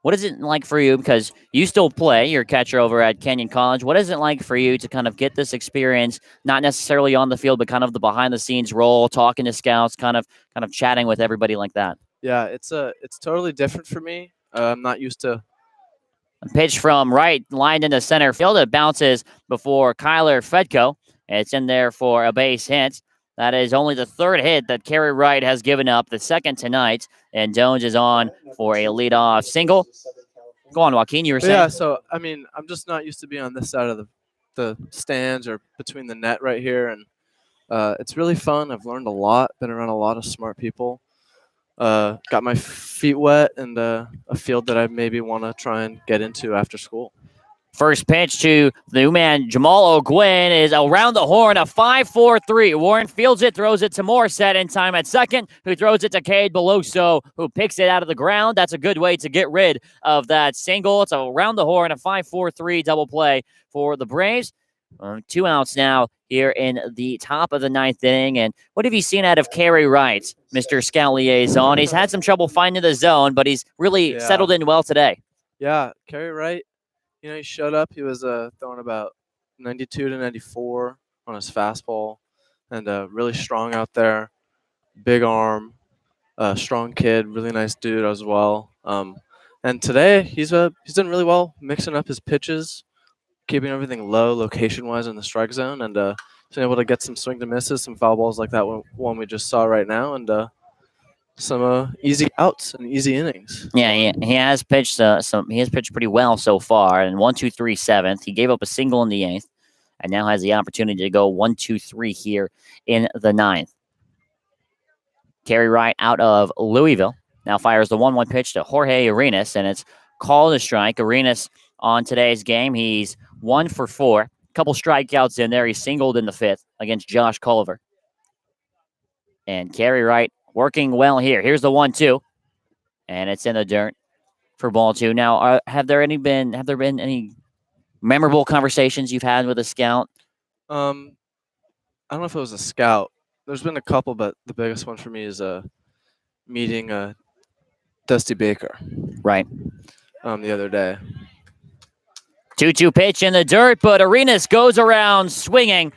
What is it like for you? Because you still play, you're a catcher over at Kenyon College. What is it like for you to kind of get this experience, not necessarily on the field, but kind of the behind the scenes role, talking to scouts, kind of chatting with everybody like that? Yeah, it's totally different for me. I'm not used to. A pitch from Wright, lined into center field. It bounces before Kyler Fedko. It's in there for a base hit. That is only the third hit that Kerry Wright has given up, the second tonight. And Jones is on for a leadoff single. Go on, Joaquin, you were saying? Yeah, so I mean, I'm just not used to being on this side of the stands or between the net right here, and it's really fun. I've learned a lot, been around a lot of smart people. Got my feet wet, and a field that I maybe want to try and get into after school. First pitch to the new man, Jamal O'Gwin, is around the horn, a 5-4-3. Warren fields it, throws it to Morissette in time at second, who throws it to Cade Beloso, who picks it out of the ground. That's a good way to get rid of that single. It's around the horn, a 5-4-3 double play for the Braves. 2 outs now here in the top of the ninth inning. And what have you seen out of Kerry Wright, Mr. Scout Liaison? He's had some trouble finding the zone, but he's really settled in well today. Yeah, Kerry Wright, he showed up. He was throwing about 92 to 94 on his fastball, and really strong out there. Big arm, strong kid, really nice dude as well. And today he's done really well, mixing up his pitches, keeping everything low location-wise in the strike zone, and been able to get some swing to misses, some foul balls like that one we just saw right now, and some easy outs and easy innings. Yeah, he has pitched he has pitched pretty well so far. And 1-2-3 7th. He gave up a single in the 8th, and now has the opportunity to go 1-2-3 here in the 9th. Kerry Wright out of Louisville now fires the 1-1 pitch to Jorge Arenas, and it's called a strike. Arenas on today's game, he's 1 for 4. Couple strikeouts in there. He singled in the 5th against Josh Culliver. And Kerry Wright working well here. Here's the 1-2, and it's in the dirt for ball 2. Now, have there been any memorable conversations you've had with a scout? I don't know if it was a scout. There's been a couple, but the biggest one for me is meeting Dusty Baker. Right. The other day. 2-2 pitch in the dirt, but Arenas goes around swinging,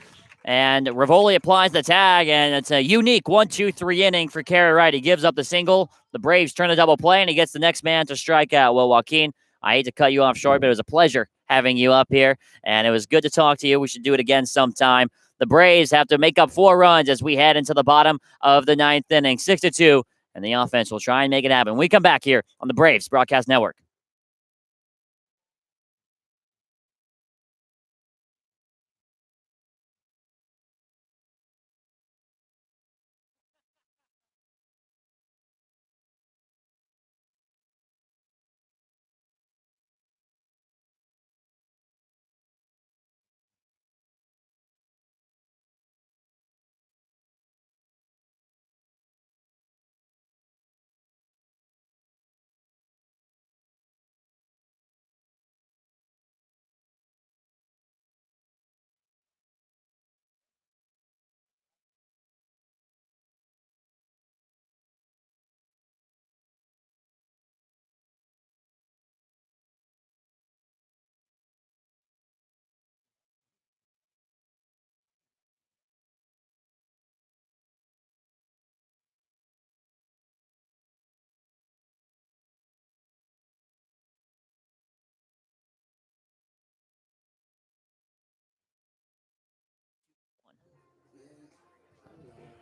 and Rivoli applies the tag, and it's a unique 1-2-3 inning for Kerry Wright. He gives up the single. The Braves turn a double play, and he gets the next man to strike out. Well, Joaquin, I hate to cut you off short, but it was a pleasure having you up here, and it was good to talk to you. We should do it again sometime. The Braves have to make up 4 runs as we head into the bottom of the 9th inning, 6-2, and the offense will try and make it happen. We come back here on the Braves Broadcast Network.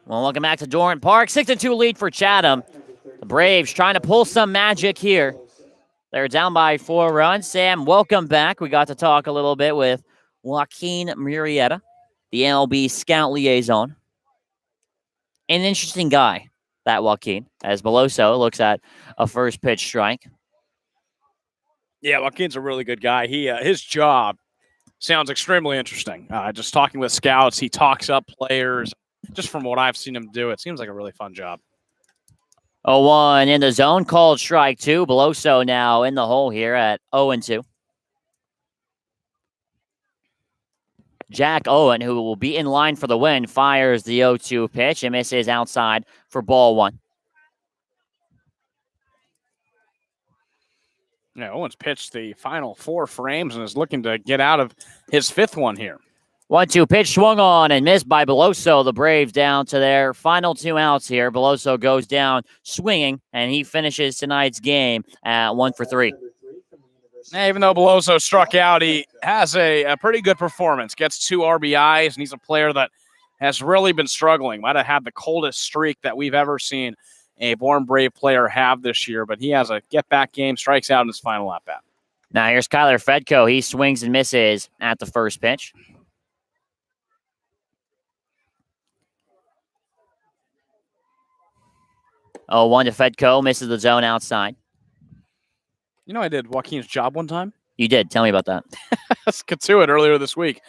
Well, welcome back to Dorn Park. 6-2 lead for Chatham. The Braves trying to pull some magic here. They're down by 4 runs. Sam, welcome back. We got to talk a little bit with Joaquin Murrieta, the MLB scout liaison. An interesting guy, that Joaquin, as Beloso looks at a first pitch strike. Yeah, Joaquin's a really good guy. His job sounds extremely interesting. Just talking with scouts, he talks up players. Just from what I've seen him do, it seems like a really fun job. 0-1 in the zone, called strike 2. Beloso now in the hole here at 0-2. Jack Owen, who will be in line for the win, fires the 0-2 pitch and misses outside for ball 1. Yeah, Owen's pitched the final 4 frames and is looking to get out of his 5th one here. 1-2 pitch swung on and missed by Beloso. The Braves down to their final 2 outs here. Beloso goes down swinging, and he finishes tonight's game at 1 for 3. Even though Beloso struck out, he has a pretty good performance. Gets 2 RBIs, and he's a player that has really been struggling. Might have had the coldest streak that we've ever seen a Bourne Brave player have this year, but he has a get-back game, strikes out in his final at-bat. Now here's Kyler Fedko. He swings and misses at the first pitch. 0-1 to Fedko, misses the zone outside. You know, I did Joaquin's job one time. You did. Tell me about that. Let's get to it. Earlier this week,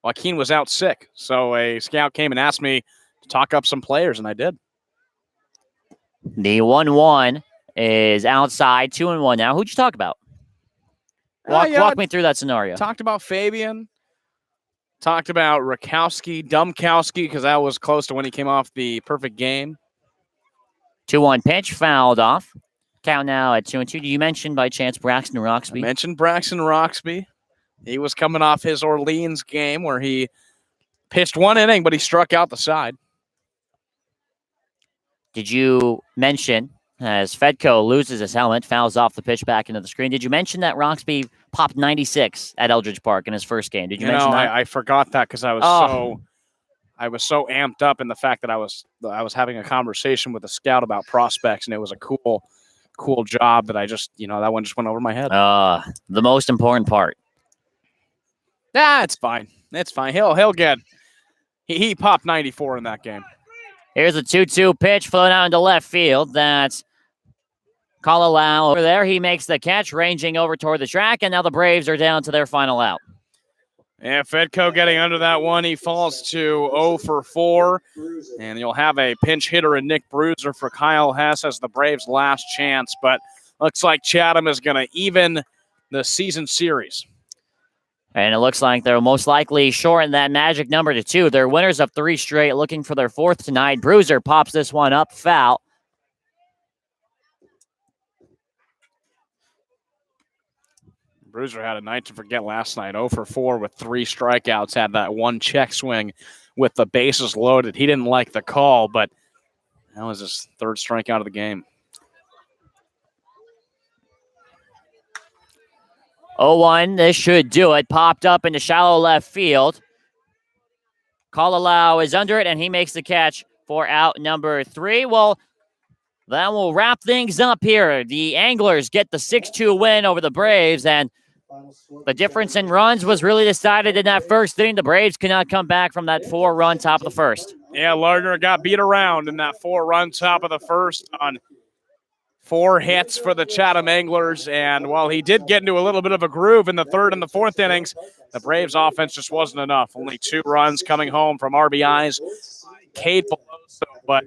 Joaquin was out sick, so a scout came and asked me to talk up some players, and I did. The 1-1 is outside, 2-1 now. Who'd you talk about? Walk me through that scenario. Talked about Fabian. Talked about Rakowski, Dumkowski, because that was close to when he came off the perfect game. 2-1 pitch, fouled off. Count now at 2-2. Did you mention by chance Braxton Roxby? I mentioned Braxton Roxby. He was coming off his Orleans game where he pitched 1 inning, but he struck out the side. Did you mention, as Fedko loses his helmet, fouls off the pitch back into the screen, did you mention that Roxby popped 96 at Eldridge Park in his first game? Did you mention that? I forgot that because I was so amped up in the fact that I was having a conversation with a scout about prospects, and it was a cool job that I just, that one just went over my head. The most important part. It's fine. It's fine. He'll get. He popped 94 in that game. Here's a 2-2 pitch flown out into left field. That's Kalalau over there. He makes the catch, ranging over toward the track, and now the Braves are down to their final out. Yeah, Fedko getting under that one. He falls to 0 for 4, and you'll have a pinch hitter in Nick Bruiser for Kyle Hess as the Braves' last chance, but looks like Chatham is going to even the season series. And it looks like they'll most likely shorten that magic number to 2. They're winners of 3 straight, looking for their 4th tonight. Bruiser pops this one up, foul. Bruiser had a night to forget last night. 0 for 4 with 3 strikeouts. Had that 1 check swing with the bases loaded. He didn't like the call, but that was his 3rd strikeout of the game. 0-1, this should do it. Popped up into shallow left field. Kalalau is under it, and he makes the catch for out number 3. Well, that will wrap things up here. The Anglers get the 6-2 win over the Braves, and the difference in runs was really decided in that first inning. The Braves could not come back from that 4-run top of the first. Yeah, Lardner got beat around in that 4-run top of the first on 4 hits for the Chatham Anglers, and while he did get into a little bit of a groove in the 3rd and the 4th innings, the Braves' offense just wasn't enough. Only 2 runs coming home from RBIs. Cade Beloso, but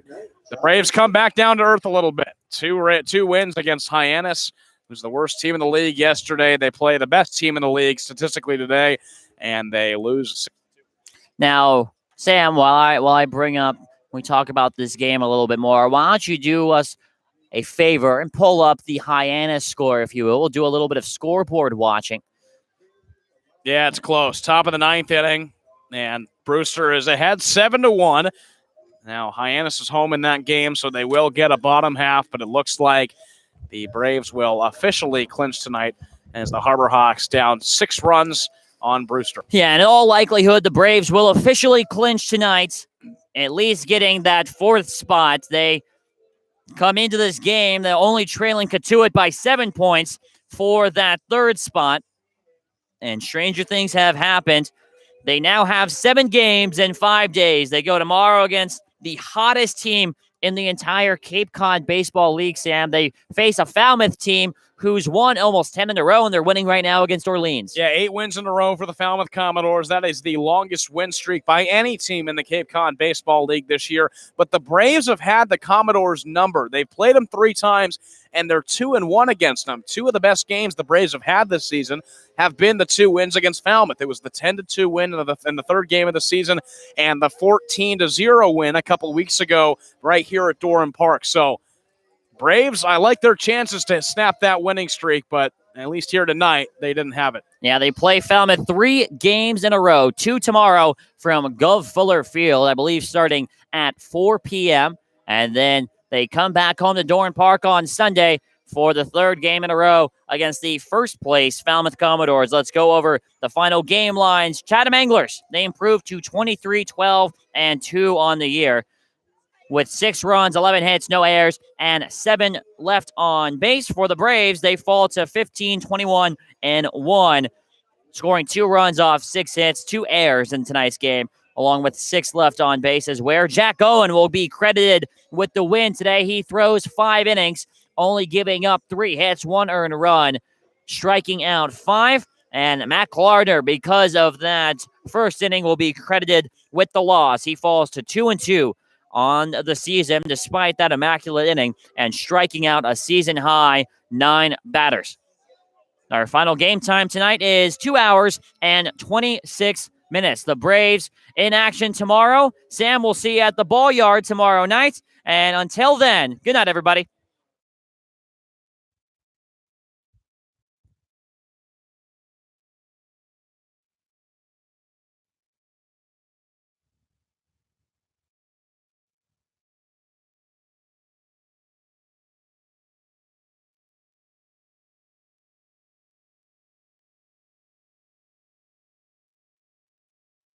the Braves come back down to earth a little bit. 2 wins against Hyannis, who's the worst team in the league yesterday. They play the best team in the league statistically today, and they lose. Now, Sam, while I bring up, we talk about this game a little bit more, why don't you do us a favor and pull up the Hyannis score, if you will. We'll do a little bit of scoreboard watching. Yeah, it's close. Top of the 9th inning, and Brewster is ahead 7-1. Now, Hyannis is home in that game, so they will get a bottom half, but it looks like the Braves will officially clinch tonight as the Harbor Hawks down 6 runs on Brewster. Yeah, in all likelihood, the Braves will officially clinch tonight at least getting that 4th spot. They come into this game, they're only trailing Katuitt by 7 points for that 3rd spot. And stranger things have happened. They now have 7 games in 5 days. They go tomorrow against the hottest team in the entire Cape Cod Baseball League, Sam. They face a Falmouth team who's won almost 10 in a row, and they're winning right now against Orleans. Yeah, 8 wins in a row for the Falmouth Commodores. That is the longest win streak by any team in the Cape Cod Baseball League this year. But the Braves have had the Commodores number. They've played them 3 times, and they're 2-1 against them. 2 of the best games the Braves have had this season have been the 2 wins against Falmouth. It was the 10-2 win in the 3rd game of the season and the 14-0 win a couple weeks ago right here at Doran Park. So Braves, I like their chances to snap that winning streak, but at least here tonight, they didn't have it. Yeah, they play Falmouth 3 games in a row, 2 tomorrow from Gov Fuller Field, I believe starting at 4 p.m., and then they come back home to Doran Park on Sunday for the 3rd game in a row against the 1st place Falmouth Commodores. Let's go over the final game lines. Chatham Anglers, they improved to 23-12-2 on the year with 6 runs, 11 hits, no errors, and 7 left on base. For the Braves, they fall to 15-21-1, scoring 2 runs off 6 hits, 2 errors in tonight's game, along with 6 left on bases, where Jack Owen will be credited with the win today. He throws 5 innings, only giving up 3 hits, 1 earned run, striking out 5. And Matt Lardner, because of that first inning, will be credited with the loss. He falls to 2-2 on the season, despite that immaculate inning, and striking out a season-high 9 batters. Our final game time tonight is 2 hours and 26 minutes. The Braves in action tomorrow. Sam, we'll see you at the Ball Yard tomorrow night. And until then, good night, everybody.